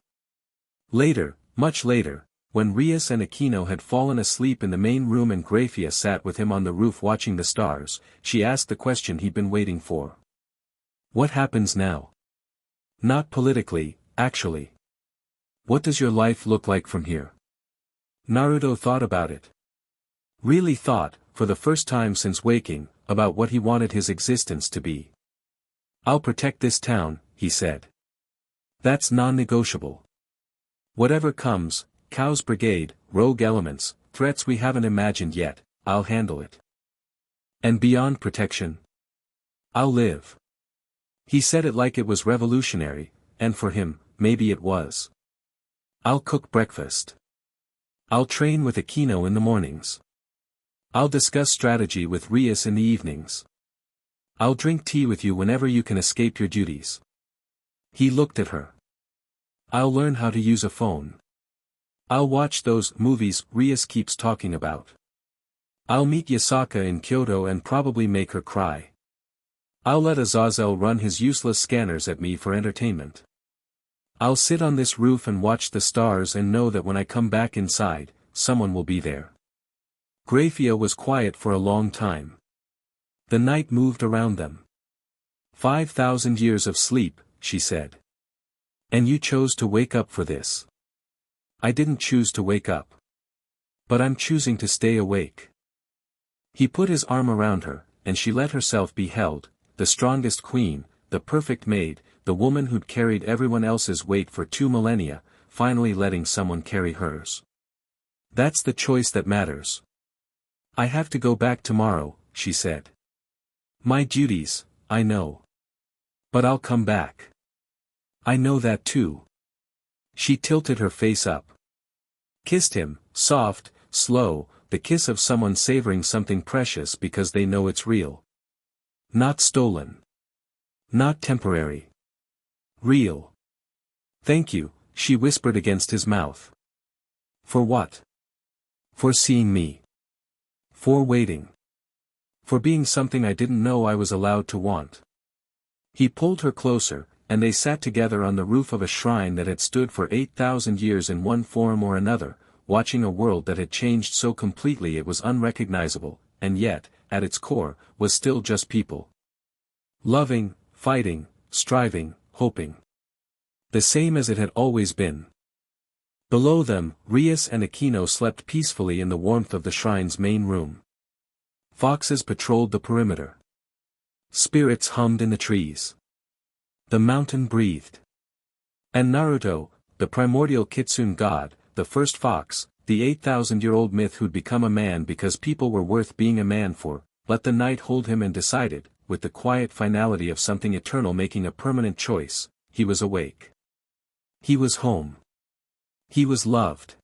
Later, much later, when Rias and Akeno had fallen asleep in the main room and Grayfia sat with him on the roof watching the stars, she asked the question he'd been waiting for. What happens now? Not politically, actually. What does your life look like from here? Naruto thought about it. Really thought, for the first time since waking, about what he wanted his existence to be. I'll protect this town, he said. That's non-negotiable. Whatever comes, Cow's Brigade, rogue elements, threats we haven't imagined yet, I'll handle it. And beyond protection? I'll live. He said it like it was revolutionary, and for him, maybe it was. I'll cook breakfast. I'll train with Akeno in the mornings. I'll discuss strategy with Rias in the evenings. I'll drink tea with you whenever you can escape your duties. He looked at her. I'll learn how to use a phone. I'll watch those movies Rias keeps talking about. I'll meet Yasaka in Kyoto and probably make her cry. I'll let Azazel run his useless scanners at me for entertainment. I'll sit on this roof and watch the stars and know that when I come back inside, someone will be there. Grayfia was quiet for a long time. The night moved around them. 5,000 years of sleep, she said. And you chose to wake up for this. I didn't choose to wake up. But I'm choosing to stay awake. He put his arm around her, and she let herself be held, the strongest queen, the perfect maid, the woman who'd carried everyone else's weight for 2 millennia, finally letting someone carry hers. That's the choice that matters. I have to go back tomorrow, she said. My duties, I know. But I'll come back. I know that too. She tilted her face up. Kissed him, soft, slow, the kiss of someone savoring something precious because they know it's real. Not stolen. Not temporary. Real. Thank you, she whispered against his mouth. For what? For seeing me. For waiting. For being something I didn't know I was allowed to want. He pulled her closer, and they sat together on the roof of a shrine that had stood for 8,000 years in one form or another, watching a world that had changed so completely it was unrecognizable, and yet, at its core, was still just people. Loving, fighting, striving, hoping. The same as it had always been. Below them, Rias and Akeno slept peacefully in the warmth of the shrine's main room. Foxes patrolled the perimeter. Spirits hummed in the trees. The mountain breathed. And Naruto, the primordial Kitsune god, the first fox, the 8,000-year-old myth who'd become a man because people were worth being a man for, let the night hold him and decided, with the quiet finality of something eternal making a permanent choice, he was awake. He was home. He was loved.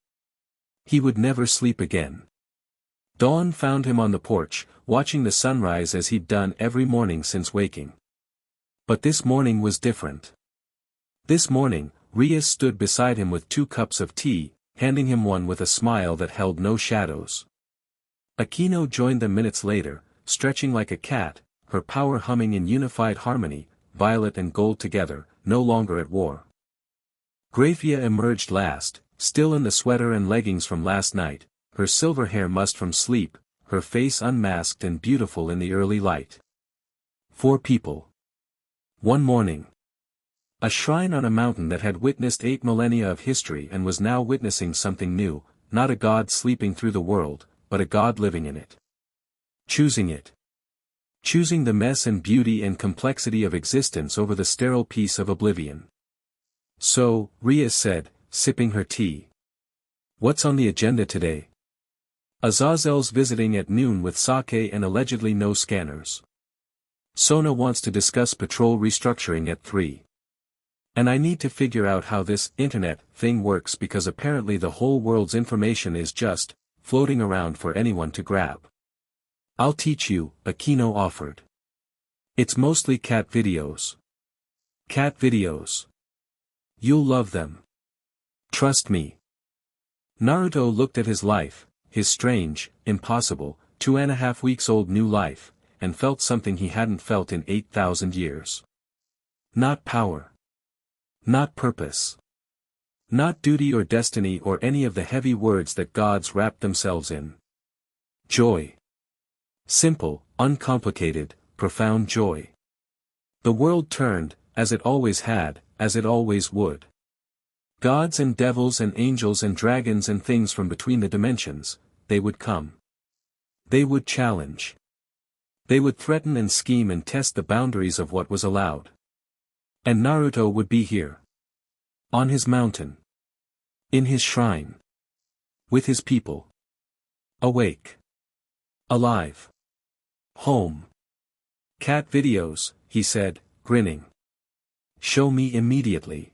He would never sleep again. Dawn found him on the porch, watching the sunrise as he'd done every morning since waking. But this morning was different. This morning, Rias stood beside him with 2 cups of tea, handing him one with a smile that held no shadows. Akeno joined them minutes later, stretching like a cat, her power humming in unified harmony, violet and gold together, no longer at war. Grayfia emerged last, still in the sweater and leggings from last night, her silver hair mussed from sleep, her face unmasked and beautiful in the early light. 4 people. One morning. A shrine on a mountain that had witnessed 8 millennia of history and was now witnessing something new, not a god sleeping through the world, but a god living in it. Choosing it. Choosing the mess and beauty and complexity of existence over the sterile peace of oblivion. So, Rias said, sipping her tea. What's on the agenda today? Azazel's visiting at noon with sake and allegedly no scanners. Sona wants to discuss patrol restructuring at 3. And I need to figure out how this internet thing works because apparently the whole world's information is just floating around for anyone to grab. I'll teach you, Akeno offered. It's mostly cat videos. Cat videos. You'll love them. Trust me. Naruto looked at his life, his strange, impossible, 2.5 weeks old new life, and felt something he hadn't felt in 8,000 years. Not power. Not purpose. Not duty or destiny or any of the heavy words that gods wrap themselves in. Joy. Simple, uncomplicated, profound joy. The world turned, as it always had, as it always would. Gods and devils and angels and dragons and things from between the dimensions, they would come. They would challenge. They would threaten and scheme and test the boundaries of what was allowed. And Naruto would be here. On his mountain. In his shrine. With his people. Awake. Alive. Home. Cat videos, he said, grinning. Show me immediately.